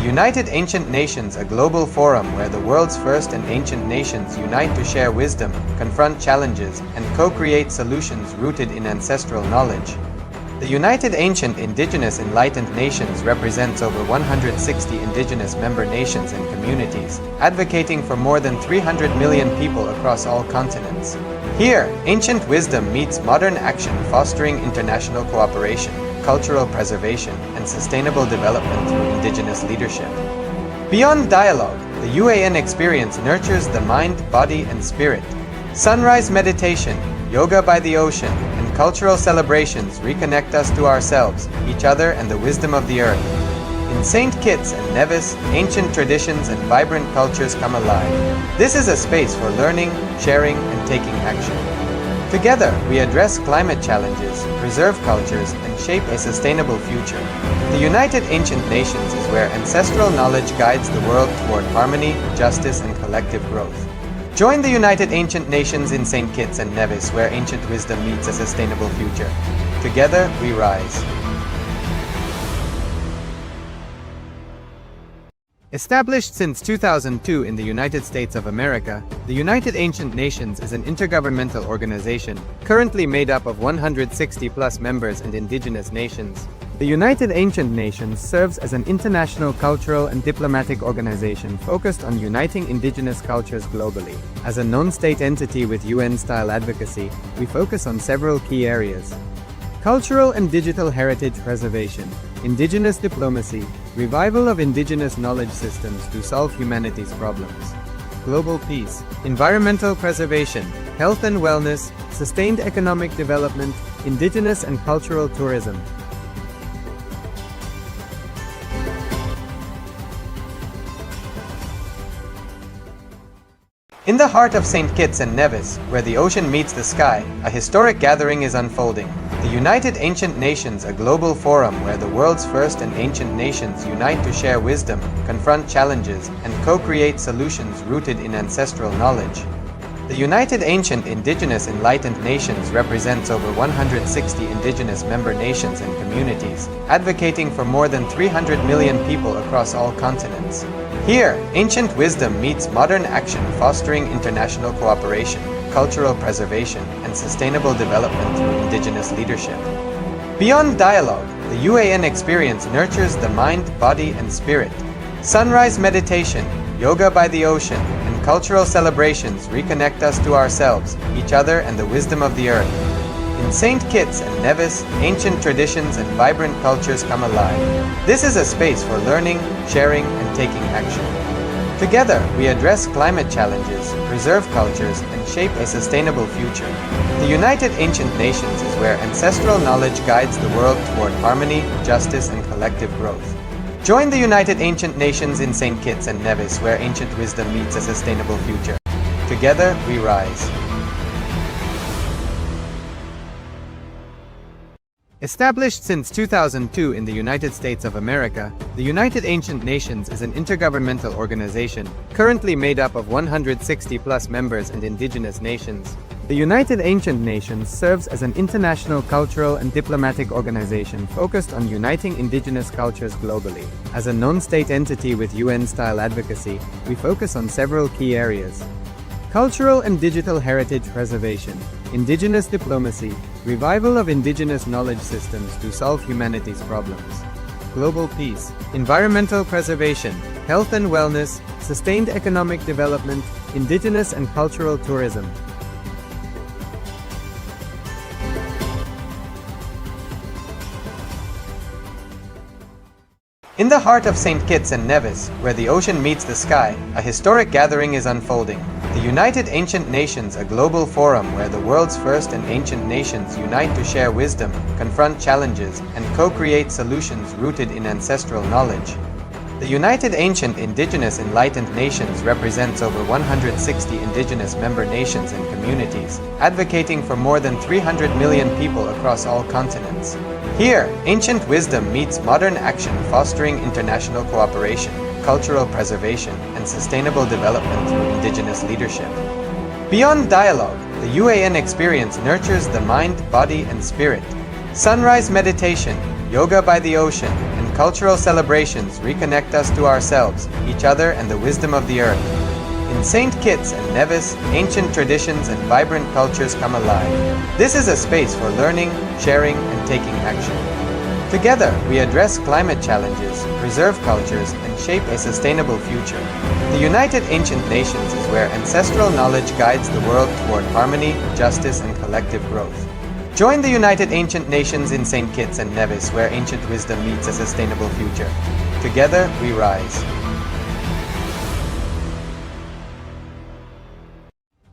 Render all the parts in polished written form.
United Ancient Nations, a global forum where the world's first and ancient nations unite to share wisdom, confront challenges, and co-create solutions rooted in ancestral knowledge. The United Ancient Indigenous Enlightened Nations represents over 160 indigenous member nations and communities, advocating for more than 300 million people across all continents. Here, ancient wisdom meets modern action, fostering international cooperation, cultural preservation, and sustainable development through indigenous leadership. Beyond dialogue, the UAN experience nurtures the mind, body, and spirit. Sunrise meditation, yoga by the ocean, and cultural celebrations reconnect us to ourselves, each other, and the wisdom of the earth. In St. Kitts and Nevis, ancient traditions and vibrant cultures come alive. This is a space for learning, sharing, and taking action. Together, we address climate challenges, preserve cultures, and shape a sustainable future. The United Ancient Nations is where ancestral knowledge guides the world toward harmony, justice, and collective growth. Join the United Ancient Nations in St. Kitts and Nevis, where ancient wisdom meets a sustainable future. Together, we rise. Established since 2002 in the United States of America, the United Ancient Nations is an intergovernmental organization, currently made up of 160+ members and indigenous nations. The United Ancient Nations serves as an international cultural and diplomatic organization focused on uniting indigenous cultures globally. As a non-state entity with UN-style advocacy, we focus on several key areas: cultural and digital heritage preservation, indigenous diplomacy, revival of indigenous knowledge systems to solve humanity's problems, global peace, environmental preservation, health and wellness, sustained economic development, indigenous and cultural tourism. In the heart of St. Kitts and Nevis, where the ocean meets the sky, a historic gathering is unfolding. The United Ancient Nations, a global forum where the world's first and ancient nations unite to share wisdom, confront challenges, and co-create solutions rooted in ancestral knowledge. The United Ancient Indigenous Enlightened Nations represents over 160 indigenous member nations and communities, advocating for more than 300 million people across all continents. Here, ancient wisdom meets modern action, fostering international cooperation, cultural preservation, and sustainable development through indigenous leadership. Beyond dialogue, the UAN experience nurtures the mind, body, and spirit. Sunrise meditation, yoga by the ocean, and cultural celebrations reconnect us to ourselves, each other, and the wisdom of the earth. In St. Kitts and Nevis, ancient traditions and vibrant cultures come alive. This is a space for learning, sharing, and taking action. Together, we address climate challenges, preserve cultures, and shape a sustainable future. The United Ancient Nations is where ancestral knowledge guides the world toward harmony, justice, and collective growth. Join the United Ancient Nations in St. Kitts and Nevis, where ancient wisdom meets a sustainable future. Together, we rise. Established since 2002 in the United States of America, the United Ancient Nations is an intergovernmental organization, currently made up of 160+ members and indigenous nations. The United Ancient Nations serves as an international cultural and diplomatic organization focused on uniting indigenous cultures globally. As a non-state entity with UN-style advocacy, we focus on several key areas: cultural and digital heritage preservation, indigenous diplomacy, revival of indigenous knowledge systems to solve humanity's problems, global peace, environmental preservation, health and wellness, sustained economic development, indigenous and cultural tourism. In the heart of St. Kitts and Nevis, where the ocean meets the sky, a historic gathering is unfolding. The United Ancient Nations, a global forum where the world's first and ancient nations unite to share wisdom, confront challenges, and co-create solutions rooted in ancestral knowledge. The United Ancient Indigenous Enlightened Nations represents over 160 indigenous member nations and communities, advocating for more than 300 million people across all continents. Here, ancient wisdom meets modern action, fostering international cooperation, cultural preservation, and sustainable development through indigenous leadership. Beyond dialogue, the UAN experience nurtures the mind, body, and spirit. Sunrise meditation, yoga by the ocean, and cultural celebrations reconnect us to ourselves, each other, and the wisdom of the earth. In St. Kitts and Nevis, ancient traditions and vibrant cultures come alive. This is a space for learning, sharing, and taking action. Together, we address climate challenges, preserve cultures, and shape a sustainable future. The United Ancient Nations is where ancestral knowledge guides the world toward harmony, justice, and collective growth. Join the United Ancient Nations in St. Kitts and Nevis, where ancient wisdom meets a sustainable future. Together, we rise.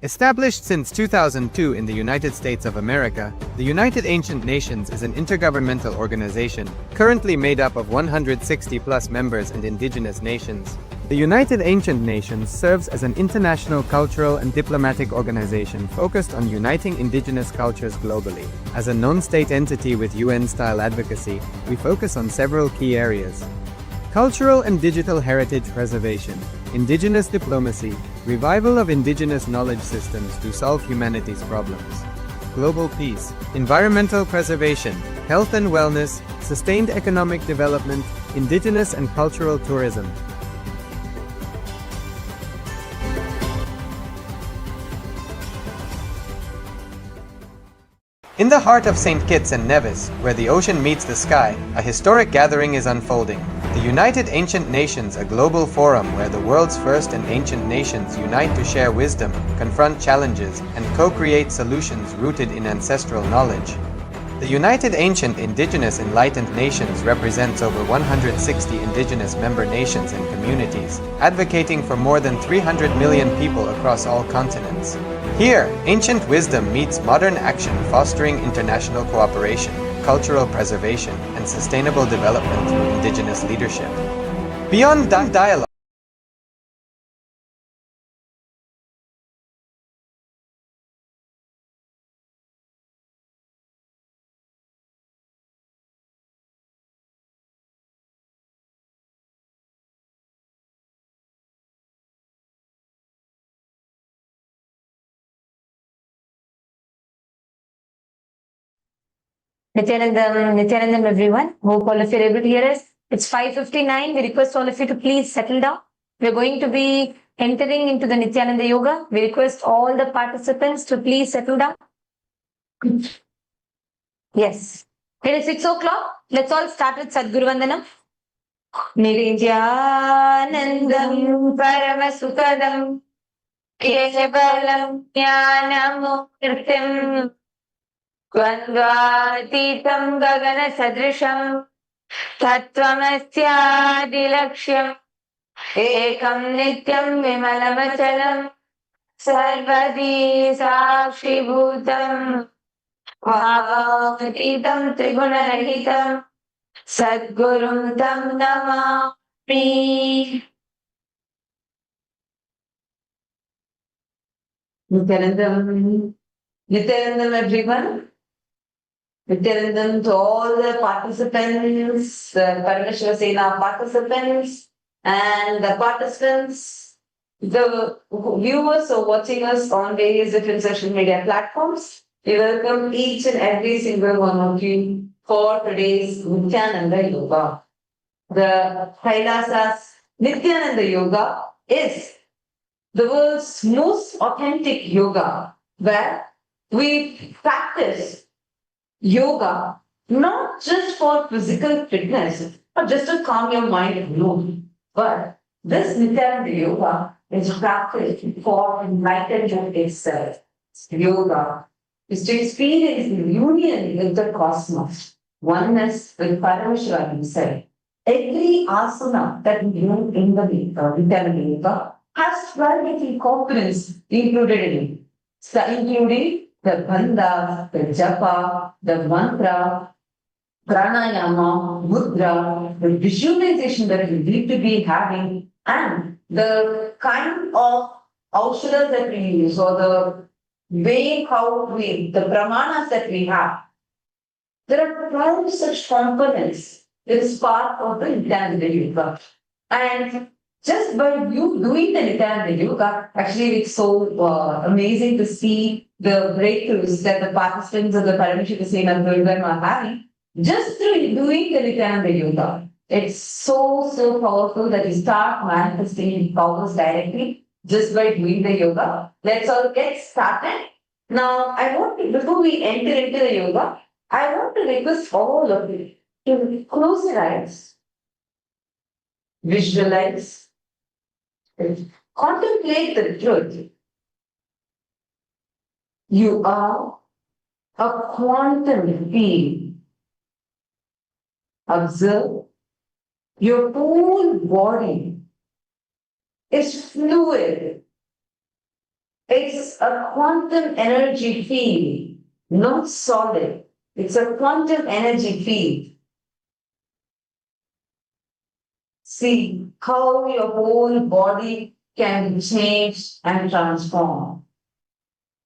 Established since 2002 in the United States of America, the United Ancient Nations is an intergovernmental organization currently made up of 160+ members and indigenous nations. The United Ancient Nations serves as an international cultural and diplomatic organization focused on uniting indigenous cultures globally. As a non-state entity with UN-style advocacy, we focus on several key areas: cultural and digital heritage preservation, indigenous diplomacy, revival of indigenous knowledge systems to solve humanity's problems, global peace, environmental preservation, health and wellness, sustained economic development, indigenous and cultural tourism. In the heart of St. Kitts and Nevis, where the ocean meets the sky, a historic gathering is unfolding. The United Ancient Nations, a global forum where the world's first and ancient nations unite to share wisdom, confront challenges, and co-create solutions rooted in ancestral knowledge. The United Ancient Indigenous Enlightened Nations represents over 160 indigenous member nations and communities, advocating for more than 300 million people across all continents. Here, ancient wisdom meets modern action, fostering international cooperation, cultural preservation, and sustainable development through indigenous leadership. Beyond dialogue, Nithyanandam, everyone. Hope all of you are able to hear us. It's 5:59. We request all of you to please settle down. We're going to be entering into the Nithyananda Yoga. We request all the participants to please settle down. Yes. It is 6 o'clock. Let's all start with Sadguru Vandanam. Nithyanandam Paramasukadam Kevalam Jnanamurtim Dvandvatitam Gagana Sadrisham Tattvamasyadilaksham Ekam Nityam Vimalamachalam Sarvadi Sakshibhutam Bhavatitam Trigunahitam Sadgurum Tam Namami. Nithyanandam, everyone. Nithyanandam to all the participants, Paramashiva Sena participants, and the participants, the viewers who are watching us on various different social media platforms. We welcome each and every single one of you for today's Nithyananda Yoga. The KAILASA's Nithyananda Yoga is the world's most authentic yoga, where we practice yoga not just for physical fitness or just to calm your mind alone, but this Nithyananda Yoga is practiced for enlightenment itself. Yoga is to experience the union with the cosmos, oneness with Paramashiva himself. Every asana that we do in the Nithyananda Yoga has 12 different components included in it. So including the bandha, the japa, the mantra, pranayama, mudra, the visualization that we need to be having, and the kind of aushadas that we use, or the way how we, the pramanas that we have. There are 12 such components that is part of the Nithyananda Yoga. And just by you doing the Nithyananda Yoga, actually it's so amazing to see the breakthroughs that the participants of the Paramashiva Sena program are having. Just through doing the Nithyananda Yoga, It's so powerful that you start manifesting powers directly just by doing the yoga. Let's all get started. Now, I want to, before we enter into the yoga, I want to request all of you to close your eyes, visualize, contemplate the truth. You are a quantum field. Observe your whole body is fluid. It's a quantum energy field, not solid. It's a quantum energy field. See how your whole body can be changed and transformed.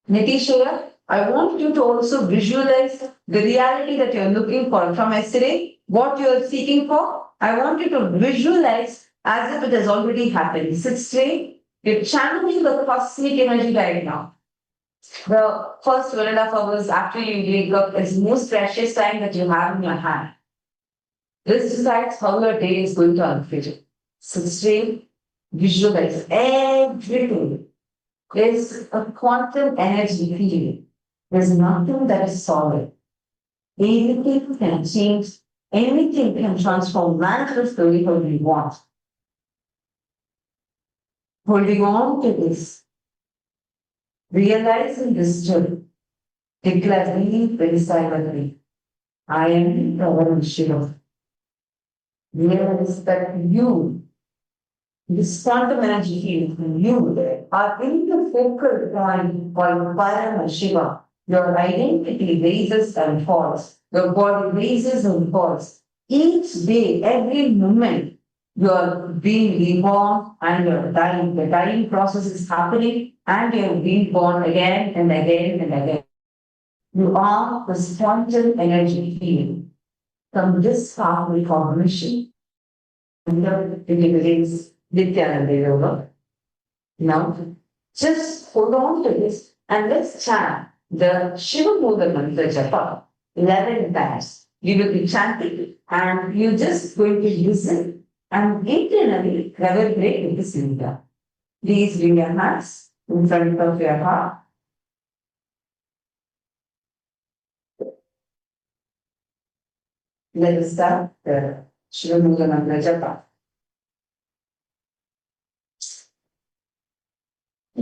Nitishura, I want you to also visualize the reality that you're looking for from yesterday, what you're seeking for. I want you to visualize as if it has already happened. Sit straight. You're channeling the cosmic energy right now. The first 1.5 hours after you wake up is the most precious time that you have in your hand. This decides how your day is going to unfold. Sit straight, visualize everything. Is a quantum energy field. There's nothing that is solid. Anything can change, anything can transform, manifest the way we want. Holding on to this, realizing this truth, declare very silently, I am Paramashiva. Realize that you, this quantum energy field from you, are in the focal point called Paramashiva. Your identity raises and falls. Your body raises and falls. Each day, every moment, you are being reborn and you're dying. The dying process is happening and you're being born again and again and again. You are the quantum energy field. From this powerful formation, it is Nithyananda Yoga. Now, just hold on to this and let's chant the Shiva mantra japa 11 times. You will be chanting and you're just going to listen and internally reverberate with this mantra. Please bring your hands in front of your heart. Let us start the Shiva mantra japa.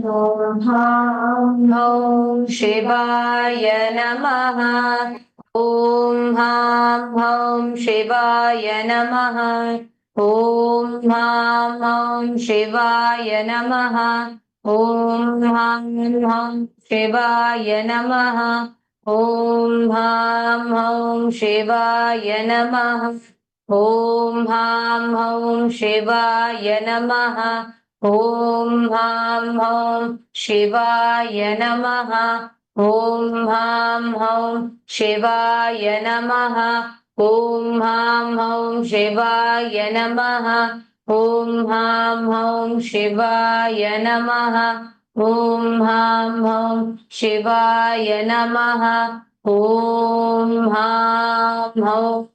Om Ham Shivaya Namaha. Om Ham Shivaya Namaha. Om Ham Shivaya Namaha. Om Ham Shivaya Namaha. Om Ham Shivaya Namaha. Om Ham Shivaya Namaha. Om Ham Shivaya Namaha. Om Ham Shivaya Namaha. Om Ham Shivaya Namaha. Om Ham Shivaya Namaha. Om Ham Shivaya Namaha. Om Ham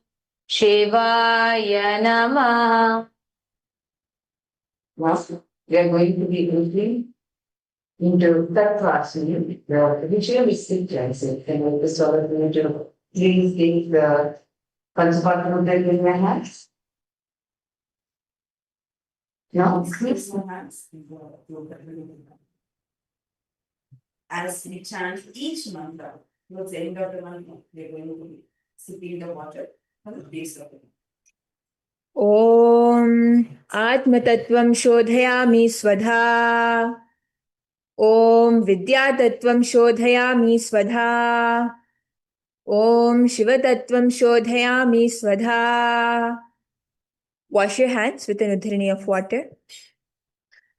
Shivaya Namaha. Now, we are going to be looking into Tattvasana, the ritualistic cleansing, and with this sort of into please take the Panchapatamudra in your hands. Now, squeeze your hands. As we chant each mantra, towards the end of the mantra, we are going to be sipping the water from the base of it. ॐ आत्मतत्त्वं शोधयामि स्वधा ॐ विद्यातत्त्वं शोधयामि स्वधा ॐ शिवतत्त्वं शोधयामि स्वधा. Wash your hands with an udharani of water.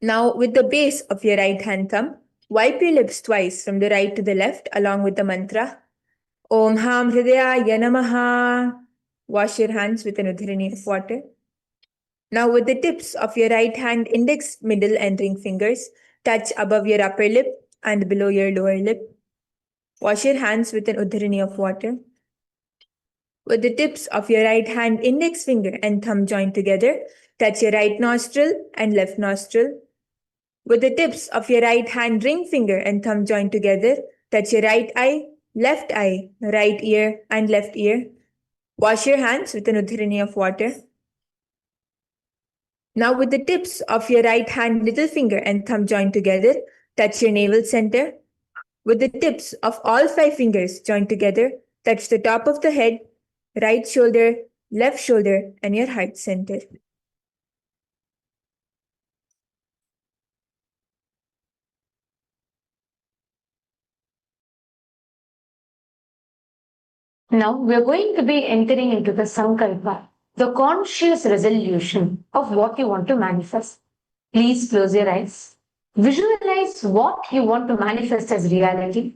Now, with the base of your right hand thumb, wipe your lips twice from the right to the left along with the mantra Om Ham Hridayaya Namaha. Wash your hands with an udharani of water. Now, with the tips of your right hand index, middle, and ring fingers, touch above your upper lip and below your lower lip. Wash your hands with an udharani of water. With the tips of your right hand index finger and thumb joined together, touch your right nostril and left nostril. With the tips of your right hand ring finger and thumb joined together, touch your right eye, right ear, and left ear. Wash your hands with an udhirani of water. Now, with the tips of your right hand little finger and thumb joined together, touch your navel center. With the tips of all 5 fingers joined together, touch the top of the head, right shoulder, left shoulder, and your heart center. Now we are going to be entering into the Sankalpa, the conscious resolution of what you want to manifest. Please close your eyes. Visualize what you want to manifest as reality.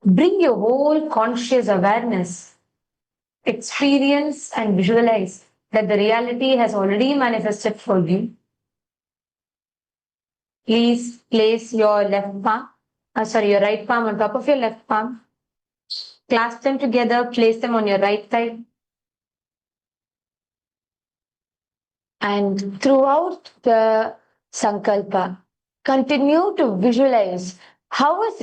Bring your whole conscious awareness. Experience and visualize that the reality has already manifested for you. Please place your your right palm on top of your left palm. Clasp them together, place them on your right side. And throughout the Sankalpa, continue to visualize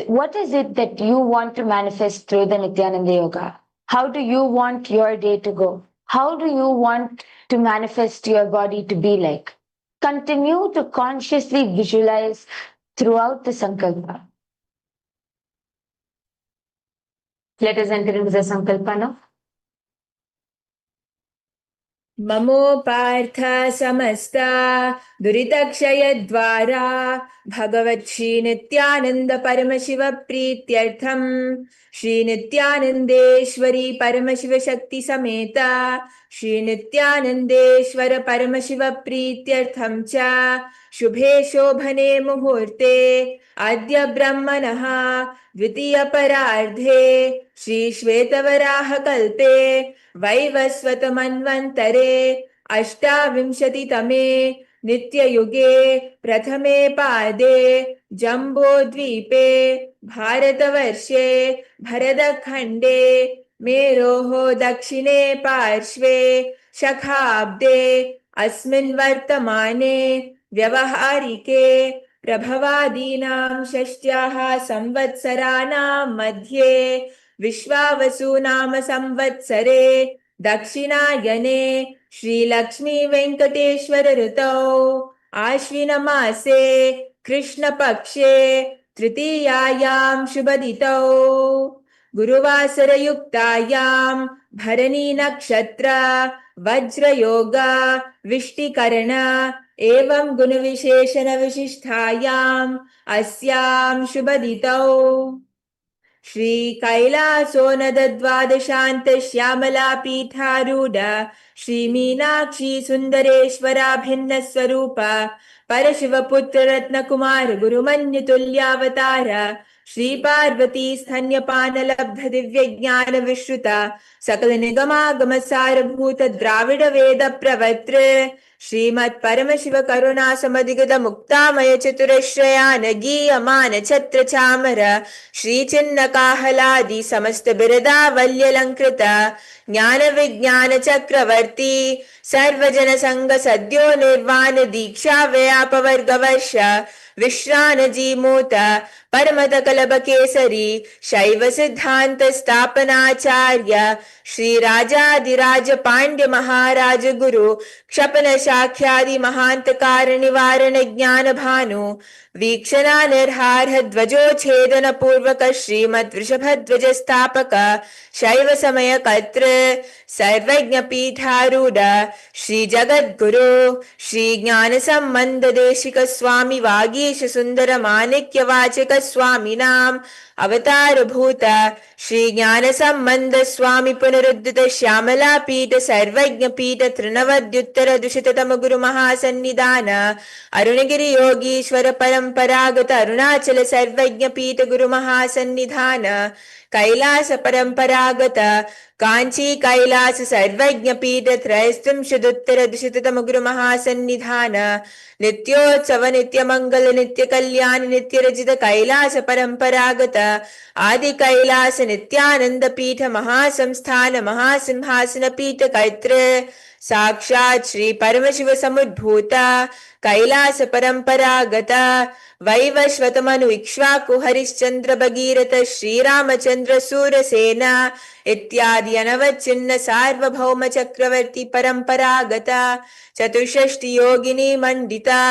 what is it that you want to manifest through the Nithyananda Yoga? How do you want your day to go? How do you want to manifest your body to be like? Continue to consciously visualize throughout the Sankalpa. Let us enter into the Sankalpa now. ममोपार्थ समस्ता दुरितक्षयद्वारा भगवत् श्रीनित्यानन्द परमशिव प्रीत्यर्थं श्रीनित्यानन्देश्वरी परमशिव शक्ति समेता श्रीनित्यानन्देश्वर परमशिव प्रीत्यर्थं च शुभे शोभने मुहूर्ते अद्य ब्रह्मणः द्वितीय परार्धे श्रीश्वेतवराह कल्पे वैवस्वत मन्वन्तरे अष्टाविंशतितमे नित्ययुगे प्रथमे पादे जम्बोद्वीपे भारतवर्षे भरतखण्डे मेरोः दक्षिणे पार्श्वे शखाब्दे अस्मिन् वर्तमाने व्यवहारिके प्रभवादीनां षष्ट्याः संवत्सराणां मध्ये विश्वावसु नाम संवत्सरे दक्षिणायने श्रीलक्ष्मी वेंकटेश्वर ऋतौ आश्विन मासे कृष्णपक्षे तृतीयायां शुभदितौ गुरुवासरयुक्तायां भरणी नक्षत्र वज्रयोग विष्टिकरण एवं गुणविशेषण विशिष्टायाम् अस्यां शुभदितौ श्री कैलासोनद द्वादशान्त श्यामला पीठारूढ़ श्री मीनाक्षी सुंदरेश्वरा भिन्न स्वरूप परशिव पुत्र रत्न कुमार गुरुमन्य तुल्यावतार श्री पार्वती स्तन्यपान लब्ध दिव्य ज्ञान विश्रुता सकल निगमागम सारभूत द्राविड वेद प्रवक्त्र श्रीमत् परमशिव करुणा समधिगत मुक्तामय चतुरश्रयान गीयमान छत्र चामर श्री चिन्ह काहलादि समस्त बिरदावल्यलंकृत ज्ञान विज्ञान चक्रवर्ती सर्वजन संग सद्यो निर्वाण दीक्षा व्यापवर्ग वर्ष विश्रानजी मूत परमत कलभ केसरी शैव सिद्धांत स्थापनाचार्य श्री राजाधिराज पांड्य महाराज गुरु क्षपन शाख्यादि महांत कार निवारण ज्ञान भानु वीक्षणा निर्हार ध्वजोच्छेदन पूर्वक श्रीमद वृषभध्वज स्थापक शैव समय कत्र सर्वज्ञ पीठारूढ़ श्री जगद्गुरु श्री ज्ञान संबंध देशिक स्वामी वागीश सुंदर माणिक्य वाचक स्वामी नाम अवतार भूत श्री ज्ञान संबंध स्वामी पुनरुद्धित श्यामला पीठ सर्वज्ञ पीठ तृणवद्युत्तर दुषिततम गुरु महासन्निधान अरुणगिरि योगीश्वर परंपरागत अरुणाचल सर्वज्ञ पीठ गुरु महासन्निधान कैलास परंपरागत कांची कैलास सर्वज्ञ पीठ त्रयस्त्रिंशदुत्तर द्विशततम गुरु महासन्निधान नित्योत्सव नित्य मंगल नित्य कल्याण नित्य रचित कैलास परंपरागत आदि कैलास नित्यानंद पीठ महासंस्थान महासिंहासन पीठ कैत्र साक्षात् श्री परमशिव समुद्भूता कैलास परंपरागत वैवस्वत मनु इक्ष्वाकु हरिश्चंद्र भगीरथ श्रीरामचंद्र सूरसेन इत्यादि अनवच्छिन्न सार्वभौम चक्रवर्ती परंपरागता चतुष्षष्टि योगिनी मंडिता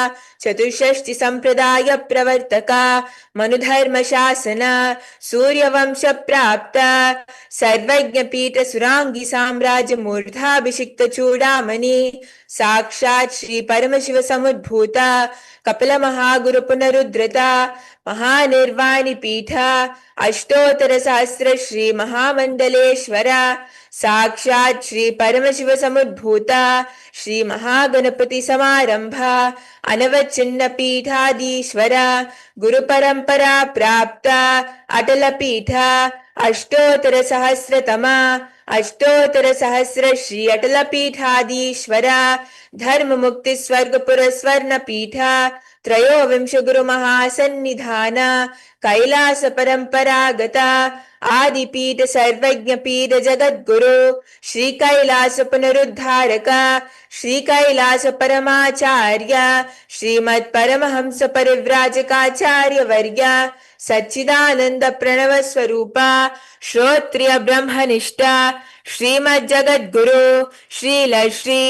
चतुष्षष्टि संप्रदाय प्रवर्तका मनुधर्म शासन सूर्यवंश प्राप्त सर्वज्ञ पीठ सुरांगी साम्राज्य मूर्धाभिषिक्त चूड़ामणि साक्षात् श्री परमशिव समुद्भूता कपिल महागुरु पुनरुद्रता महानिर्वाणि पीठ अष्टोत्तर सहस्र श्री महामंडलेश्वर साक्षात् श्री परमशिव समुद्भूता श्री महागणपति समारंभ अनवच्छिन्न पीठाधीश्वर गुरु परंपरा प्राप्त अटल पीठ अष्टोत्तर सहस्रतमा अष्टोत्तर सहस्र श्री अटल पीठाधीश्वर धर्म मुक्ति स्वर्गपुर स्वर्ण पीठ त्रयोविंश गुरु महासन्निधान कैलास परंपरागता आदिपीठ सर्वज्ञ पीठ जगद्गुरु श्री कैलास पुनरुद्धारक श्री कैलास परमाचार्य श्रीमत् परमहंस परिव्राजकाचार्य वर्य सच्चिदानंद प्रणव स्वरूपा श्रोत्रिय ब्रह्मनिष्ठा श्रीमद् जगद्गुरु श्रील श्री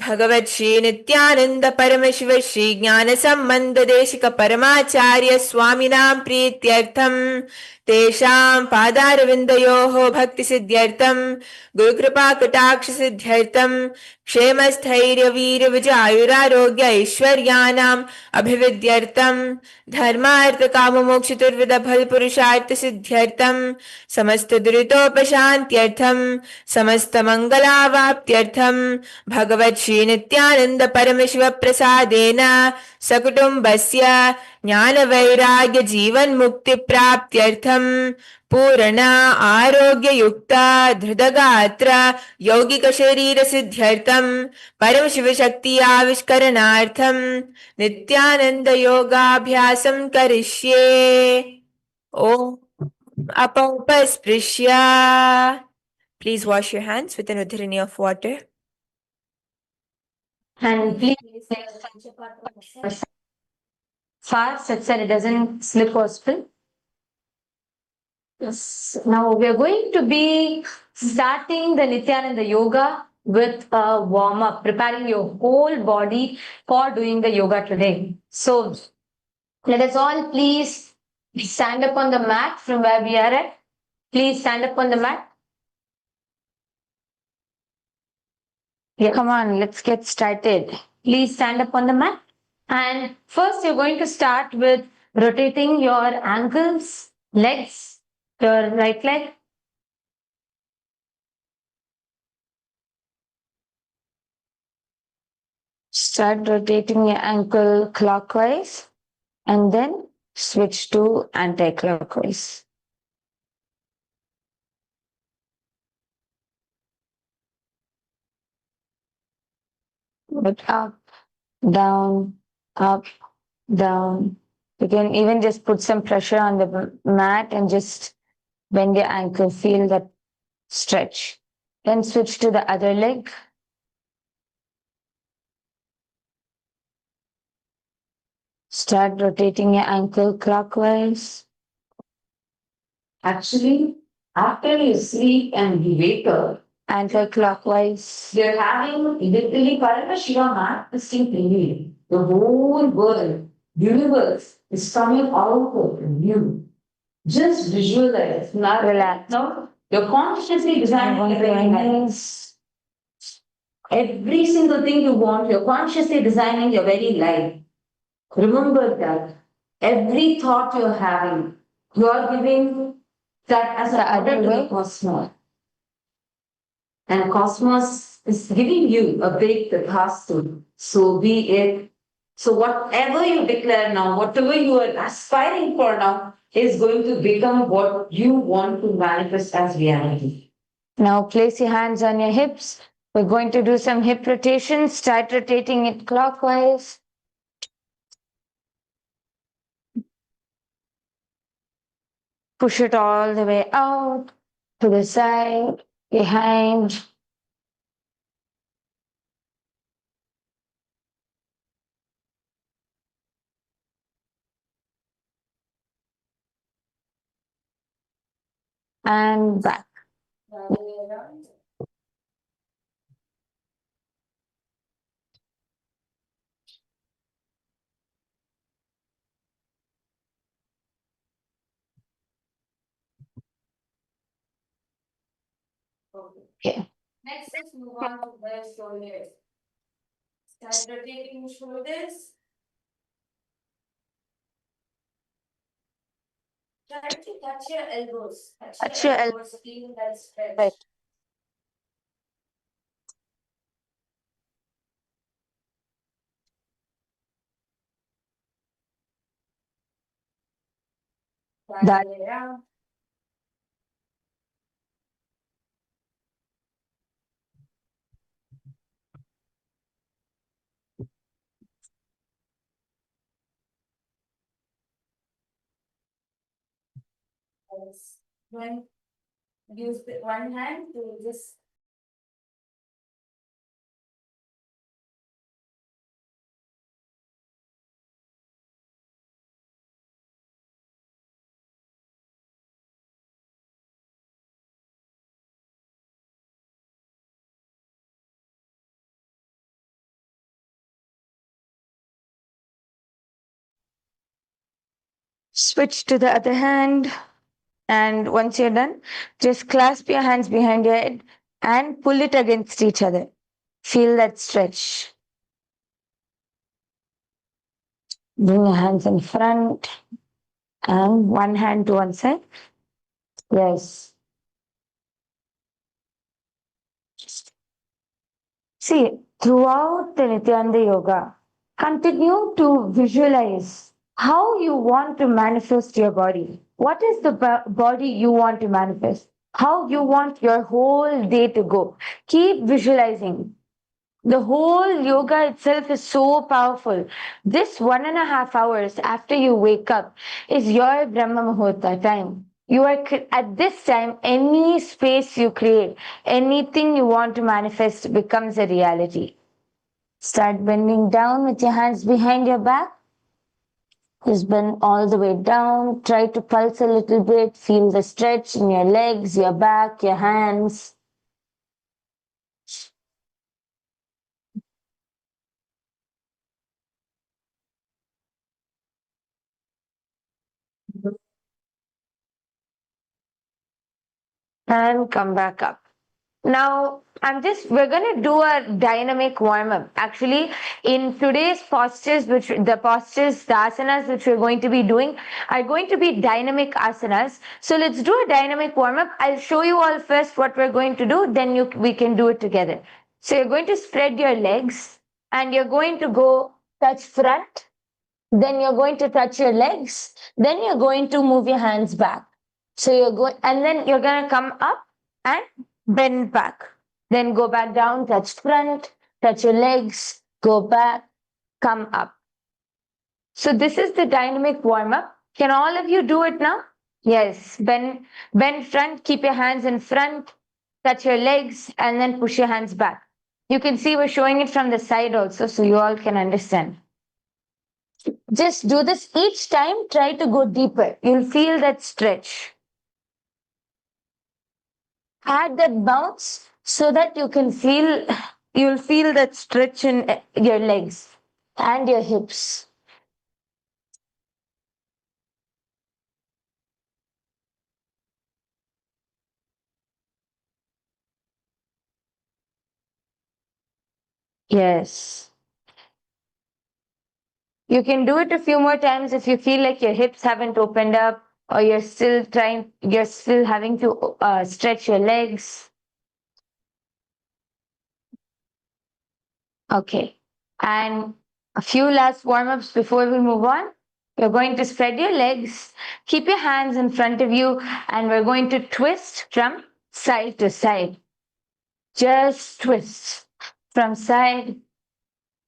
भगवत श्री नित्यानंद परमशिव श्री ज्ञान संबंध देशिक परमाचार्य स्वामिनां प्रीत्यर्थम तेषां पादारविन्दयोः भक्ति सिद्ध्यर्थम गुरुकृपा कटाक्ष सिद्ध्यर्थम क्षेम स्थैर्य वीर विजयायुरारोग्य ऐश्वर्याणाम् अभिवृद्ध्यर्थम धर्मार्थ काम मोक्ष चतुर्विध फल पुरुषार्थ सिद्ध्यर्थम समस्त दुरितोपशान्त्यर्थम समस्त मंगलावाप्त्यर्थम भगवत श्री नित्यानंद परमशिव प्रसादेन सकुटुम्बस्य ज्ञान वैराग्य जीवन मुक्ति प्राप्त्यर्थम पूर्ण आरोग्य युक्त धृतगात्र यौगिक शरीर सिद्ध्यर्थम परम शिव शक्ति आविष्करणार्थम नित्यानंद योगाभ्यासं करिष्ये। ओम अपौपस्पृश्य. Please wash your hands with an udhirani of water. And please fast such that it doesn't slip or spill. Yes. Now we are going to be starting the Nithyananda Yoga with a warm up, preparing your whole body for doing the yoga today. So let us all please stand up on the mat from where we are at. Please stand up on the mat. Yeah, come on, let's get started. Please stand up on the mat. And first you're going to start with rotating your ankles, legs, your right leg. Start rotating your ankle clockwise and then switch to anti-clockwise. But up, down, up, down. You can even just put some pressure on the mat and just bend your ankle, feel that stretch. Then switch to the other leg. Start rotating your ankle clockwise. Actually, after you sleep and you wake up, Anti-clockwise. you're having literally Paramashiva manifesting in you. The whole world, universe is coming out of you. Just visualize. Now, Relax. now you're consciously designing Going to every your life. Every single thing you want, you're consciously designing your very life. Remember that. Every thought you're having, you're giving that as The an order other to way. the cosmos. And cosmos is giving you a break that has to. So be it. So whatever you declare now, whatever you are aspiring for now, is going to become what you want to manifest as reality. Now place your hands on your hips. We're going to do some hip rotations. Start rotating it clockwise. Push it all the way out, to the side, behind. And back. Okay. Next, let's move on to the shoulders. Start rotating the shoulders. Try to touch your elbows. Touch your elbows. Feel that stretch. Right. That. Way around. When use the one hand to just Switch to the other hand. And once you're done, just clasp your hands behind your head and pull it against each other. Feel that stretch. Bring your hands in front and one hand to one side. Yes. See, throughout the Nithyananda Yoga, continue to visualize how you want to manifest your body. What is the body you want to manifest? How you want your whole day to go. Keep visualizing. The whole yoga itself is so powerful. This 1.5 hours after you wake up is your Brahma Muhurta time. You are at this time, any space you create, anything you want to manifest becomes a reality. Start bending down with your hands behind your back. Just bend all the way down. Try to pulse a little bit. Feel the stretch in your legs, your back, your hands. And come back up. Now, we're going to do a dynamic warm up. Actually, in today's postures, the asanas which we're going to be doing are going to be dynamic asanas. So let's do a dynamic warm up. I'll show you all first what we're going to do, then we can do it together. So you're going to spread your legs and you're going to go touch front. Then you're going to touch your legs. Then you're going to move your hands back. So you're going, and then you're going to come up and bend back. Then go back down, touch front, touch your legs, go back, come up. So this is the dynamic warm up. Can all of you do it now? Yes. Bend front, keep your hands in front, touch your legs, and then push your hands back. You can see we're showing it from the side also, so you all can understand. Just do this each time, try to go deeper. You'll feel that stretch. Add that bounce so that you'll feel that stretch in your legs and your hips. Yes. You can do it a few more times if you feel like your hips haven't opened up or you're still having to stretch your legs. Okay. And A few last warm-ups before we move on. You're going to spread your legs, keep your hands in front of you, and we're going to twist from side to side. Just twist from side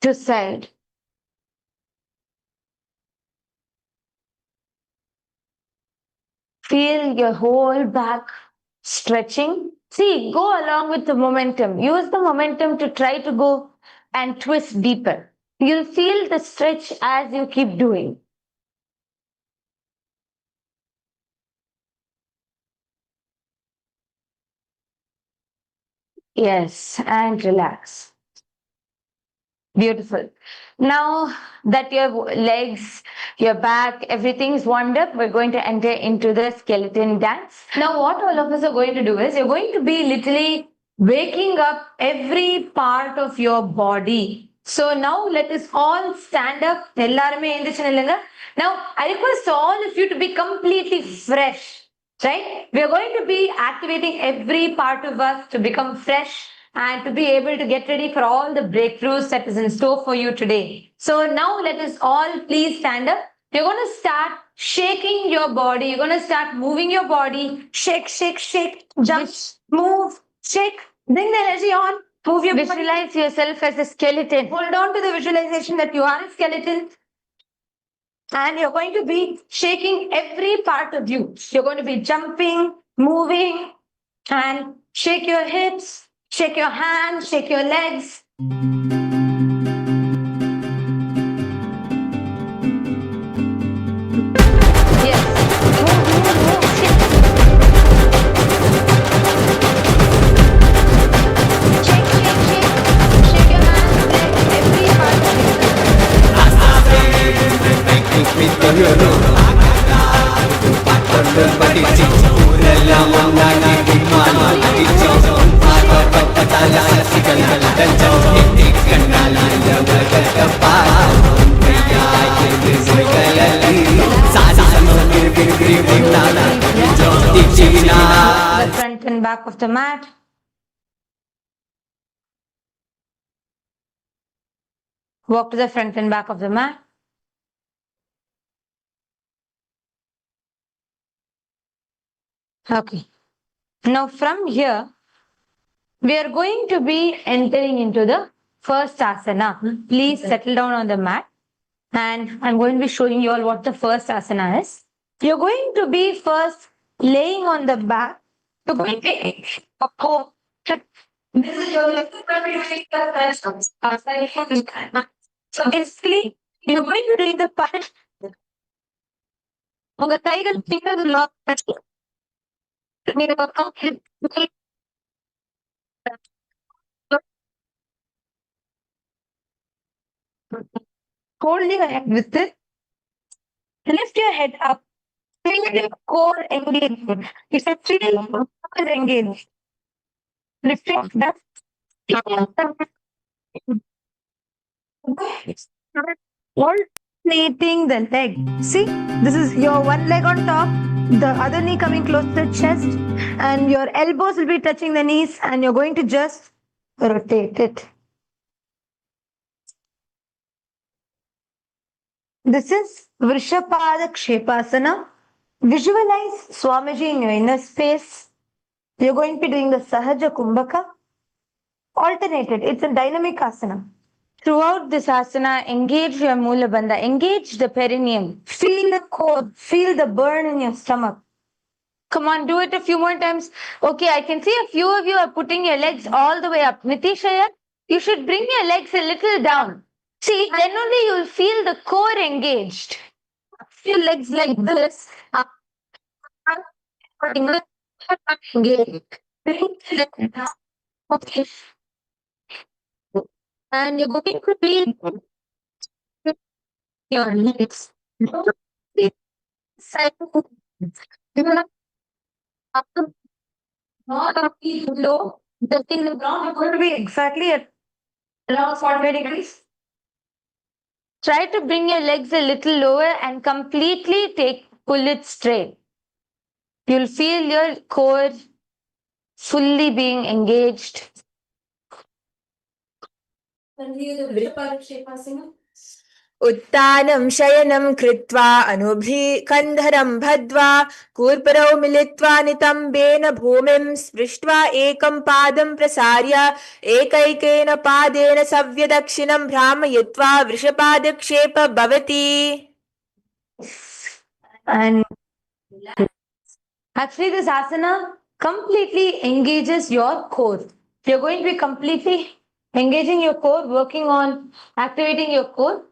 to side. Feel your whole back stretching. See, go along with the momentum. Use the momentum to try to go and twist deeper. You'll feel the stretch as you keep doing. Yes, and relax. Beautiful. Now that your legs, your back, everything is warmed up, we're going to enter into the skeleton dance. Now, what all of us are going to do is you're going to be literally waking up every part of your body. So now let us all stand up. Now, I request all of you to be completely fresh. Right? We are going to be activating every part of us to become fresh and to be able to get ready for all the breakthroughs that is in store for you today. So now let us all please stand up. You're going to start shaking your body. You're going to start moving your body. Shake, shake, shake, jump, move, shake. Bring the energy on. Move your body. Visualize yourself as a skeleton. Hold on to the visualization that you are a skeleton. And you're going to be shaking every part of you. You're going to be jumping, moving, and shake your hips, shake your hands, shake your legs. Yes. Move. Shake. Shake your hands, legs, every part of you. The front and back of the mat. Walk to the front and back of the mat. Okay. Now from here, we are going to be entering into the first asana. Please settle down on the mat. And I'm going to be showing you all what the first asana is. You're going to be first laying on the back. You're going to be this is your so basically, you're going to do the part. உங்க கைகள் fingers lock holding your head with it. Lift your head up. Feel your core engaged. It's a feel is engaged. Lift your head up. Alternating the leg. See, this is your one leg on top, the other knee coming close to the chest, and your elbows will be touching the knees, and you're going to just rotate it. This is Vrishapada Kshepasana. Visualize Swamiji in your inner space. You're going to be doing the Sahaja Kumbhaka. Alternated. It's a dynamic asana. Throughout this asana, engage your Mula Bandha. Engage the perineum. Feel the core. Feel the burn in your stomach. Come on, do it a few more times. Okay, I can see a few of you are putting your legs all the way up. Nitishaya, you should bring your legs a little down. See, then only you'll feel the core engaged. Your legs like this. Okay. And you're going to be your legs. Not low. The thing the ground is going to be exactly at around 45 degrees. Try to bring your legs a little lower and completely pull it straight. You'll feel your core fully being engaged. उत्तानं शयनं कृत्वा अनुभ्रीकन्धरं भद्वा कूर्परौ मिलित्वा नितम्बेन भूमिं स्पृष्ट्वा एकं पादं प्रसार्य एकैकेन पादेन सव्यदक्षिणं भ्रामयित्वा वृषपादक्षेप भवति. And actually, this asana completely engages your core. You're going to be completely engaging your core, working on activating your core.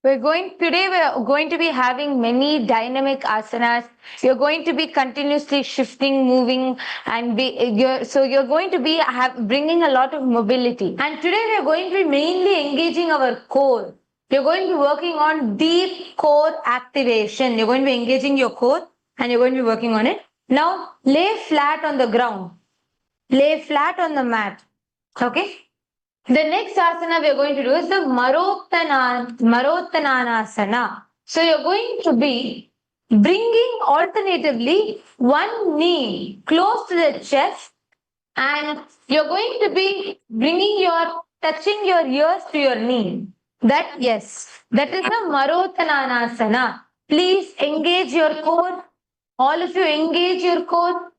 Today we're going to be having many dynamic asanas. You're going to be continuously shifting, moving, and you're going to be bringing a lot of mobility. And today we're going to be mainly engaging our core. You're going to be working on deep core activation. You're going to be engaging your core and you're going to be working on it. Now lay flat on the ground. Lay flat on the mat. Okay. The next asana we are going to do is the Marottananasana. So you're going to be bringing alternatively one knee close to the chest, and you're going to be touching your ears to your knee. That is the Marottananasana. Please engage your core. All of you engage your core.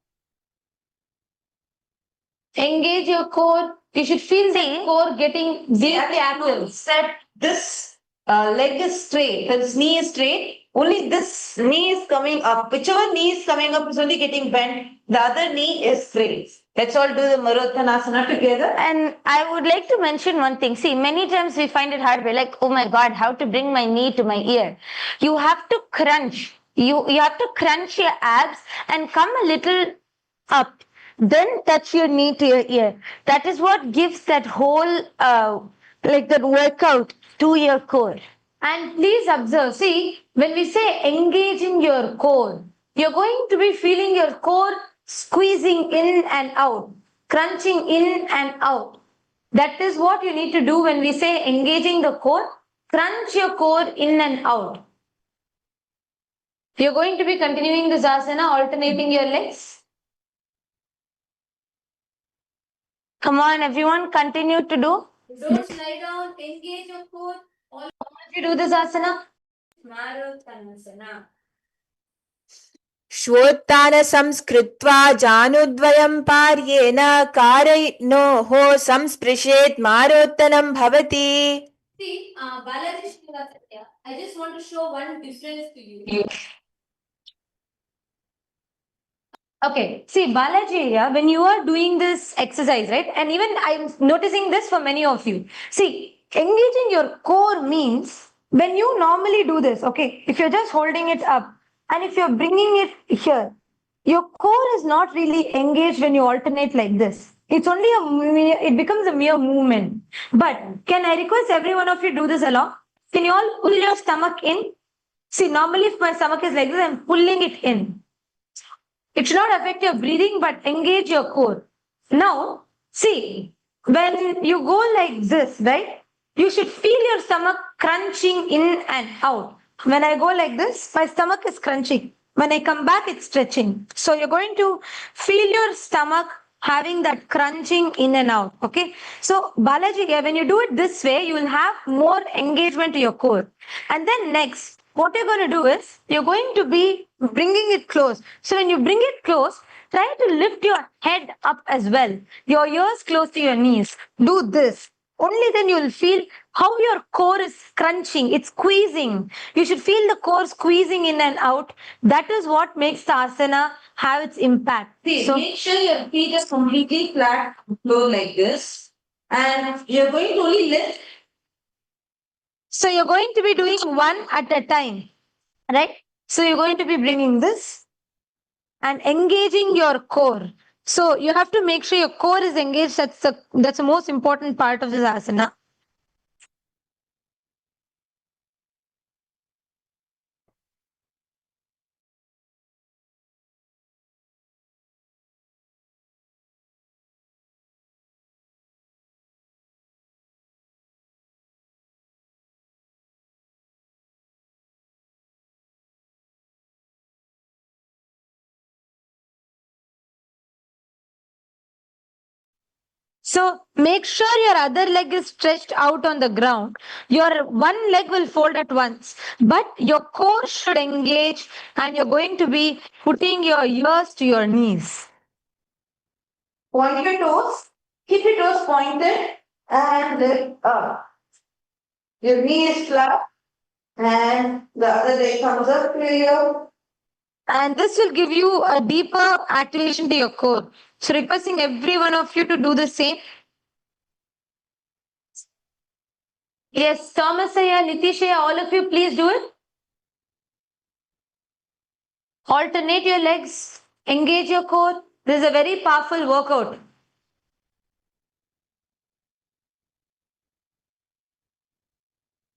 Engage your core. You should feel the core getting deeply active. Set this leg is straight, his knee is straight. Only this knee is coming up. Whichever knee is coming up is only getting bent. The other knee is straight. Let's all do the Marottanasana together. And I would like to mention one thing. See, many times we find it hard. We're like, oh my God, how to bring my knee to my ear? You have to crunch. You have to crunch your abs and come a little up. Then touch your knee to your ear. That is what gives that whole like that workout to your core. And please observe, see, when we say engaging your core, you're going to be feeling your core squeezing in and out, crunching in and out. That is what you need to do when we say engaging the core. Crunch your core in and out. You're going to be continuing this asana, alternating your legs. Come on, everyone, continue to do. Don't lie down, engage your core. All of you do this asana. Marottanasana. श्वोत्तानसंस्कृत्वा जानुद्वयं पार्येण कारयिनोः संस्पृशेत् मारोत्तनं भवति. See, Balaji Srivastava, I just want to show one difference to you. Okay, see Balaji here, when you are doing this exercise, right? And even I'm noticing this for many of you. See, engaging your core means when you normally do this, okay, if you're just holding it up and if you're bringing it here, your core is not really engaged when you alternate like this. It's only it becomes a mere movement. But can I request every one of you do this along? Can you all pull your stomach in? See, normally if my stomach is like this, I'm pulling it in. It should not affect your breathing, but engage your core. Now, see, when you go like this, right, you should feel your stomach crunching in and out. When I go like this, my stomach is crunching. When I come back, it's stretching. So you're going to feel your stomach having that crunching in and out. Okay. So Balaji, when you do it this way, you will have more engagement to your core. And then next, what you're going to do is you're going to be bringing it close. So when you bring it close, try to lift your head up as well. Your ears close to your knees. Do this. Only then you will feel how your core is crunching, it's squeezing. You should feel the core squeezing in and out. That is what makes the asana have its impact. See, so make sure your feet are completely flat, floor like this. And you're going to only lift. So you're going to be doing one at a time, right? So you're going to be bringing this and engaging your core. So you have to make sure your core is engaged. That's the most important part of this asana. So make sure your other leg is stretched out on the ground. Your one leg will fold at once, but your core should engage and you're going to be putting your ears to your knees. Point your toes, keep your toes pointed and up. Your knee is flat and the other leg comes up to you. And this will give you a deeper activation to your core. So requesting every one of you to do the same. Yes, Thomasaya, Nitishaya, all of you, please do it. Alternate your legs, engage your core. This is a very powerful workout.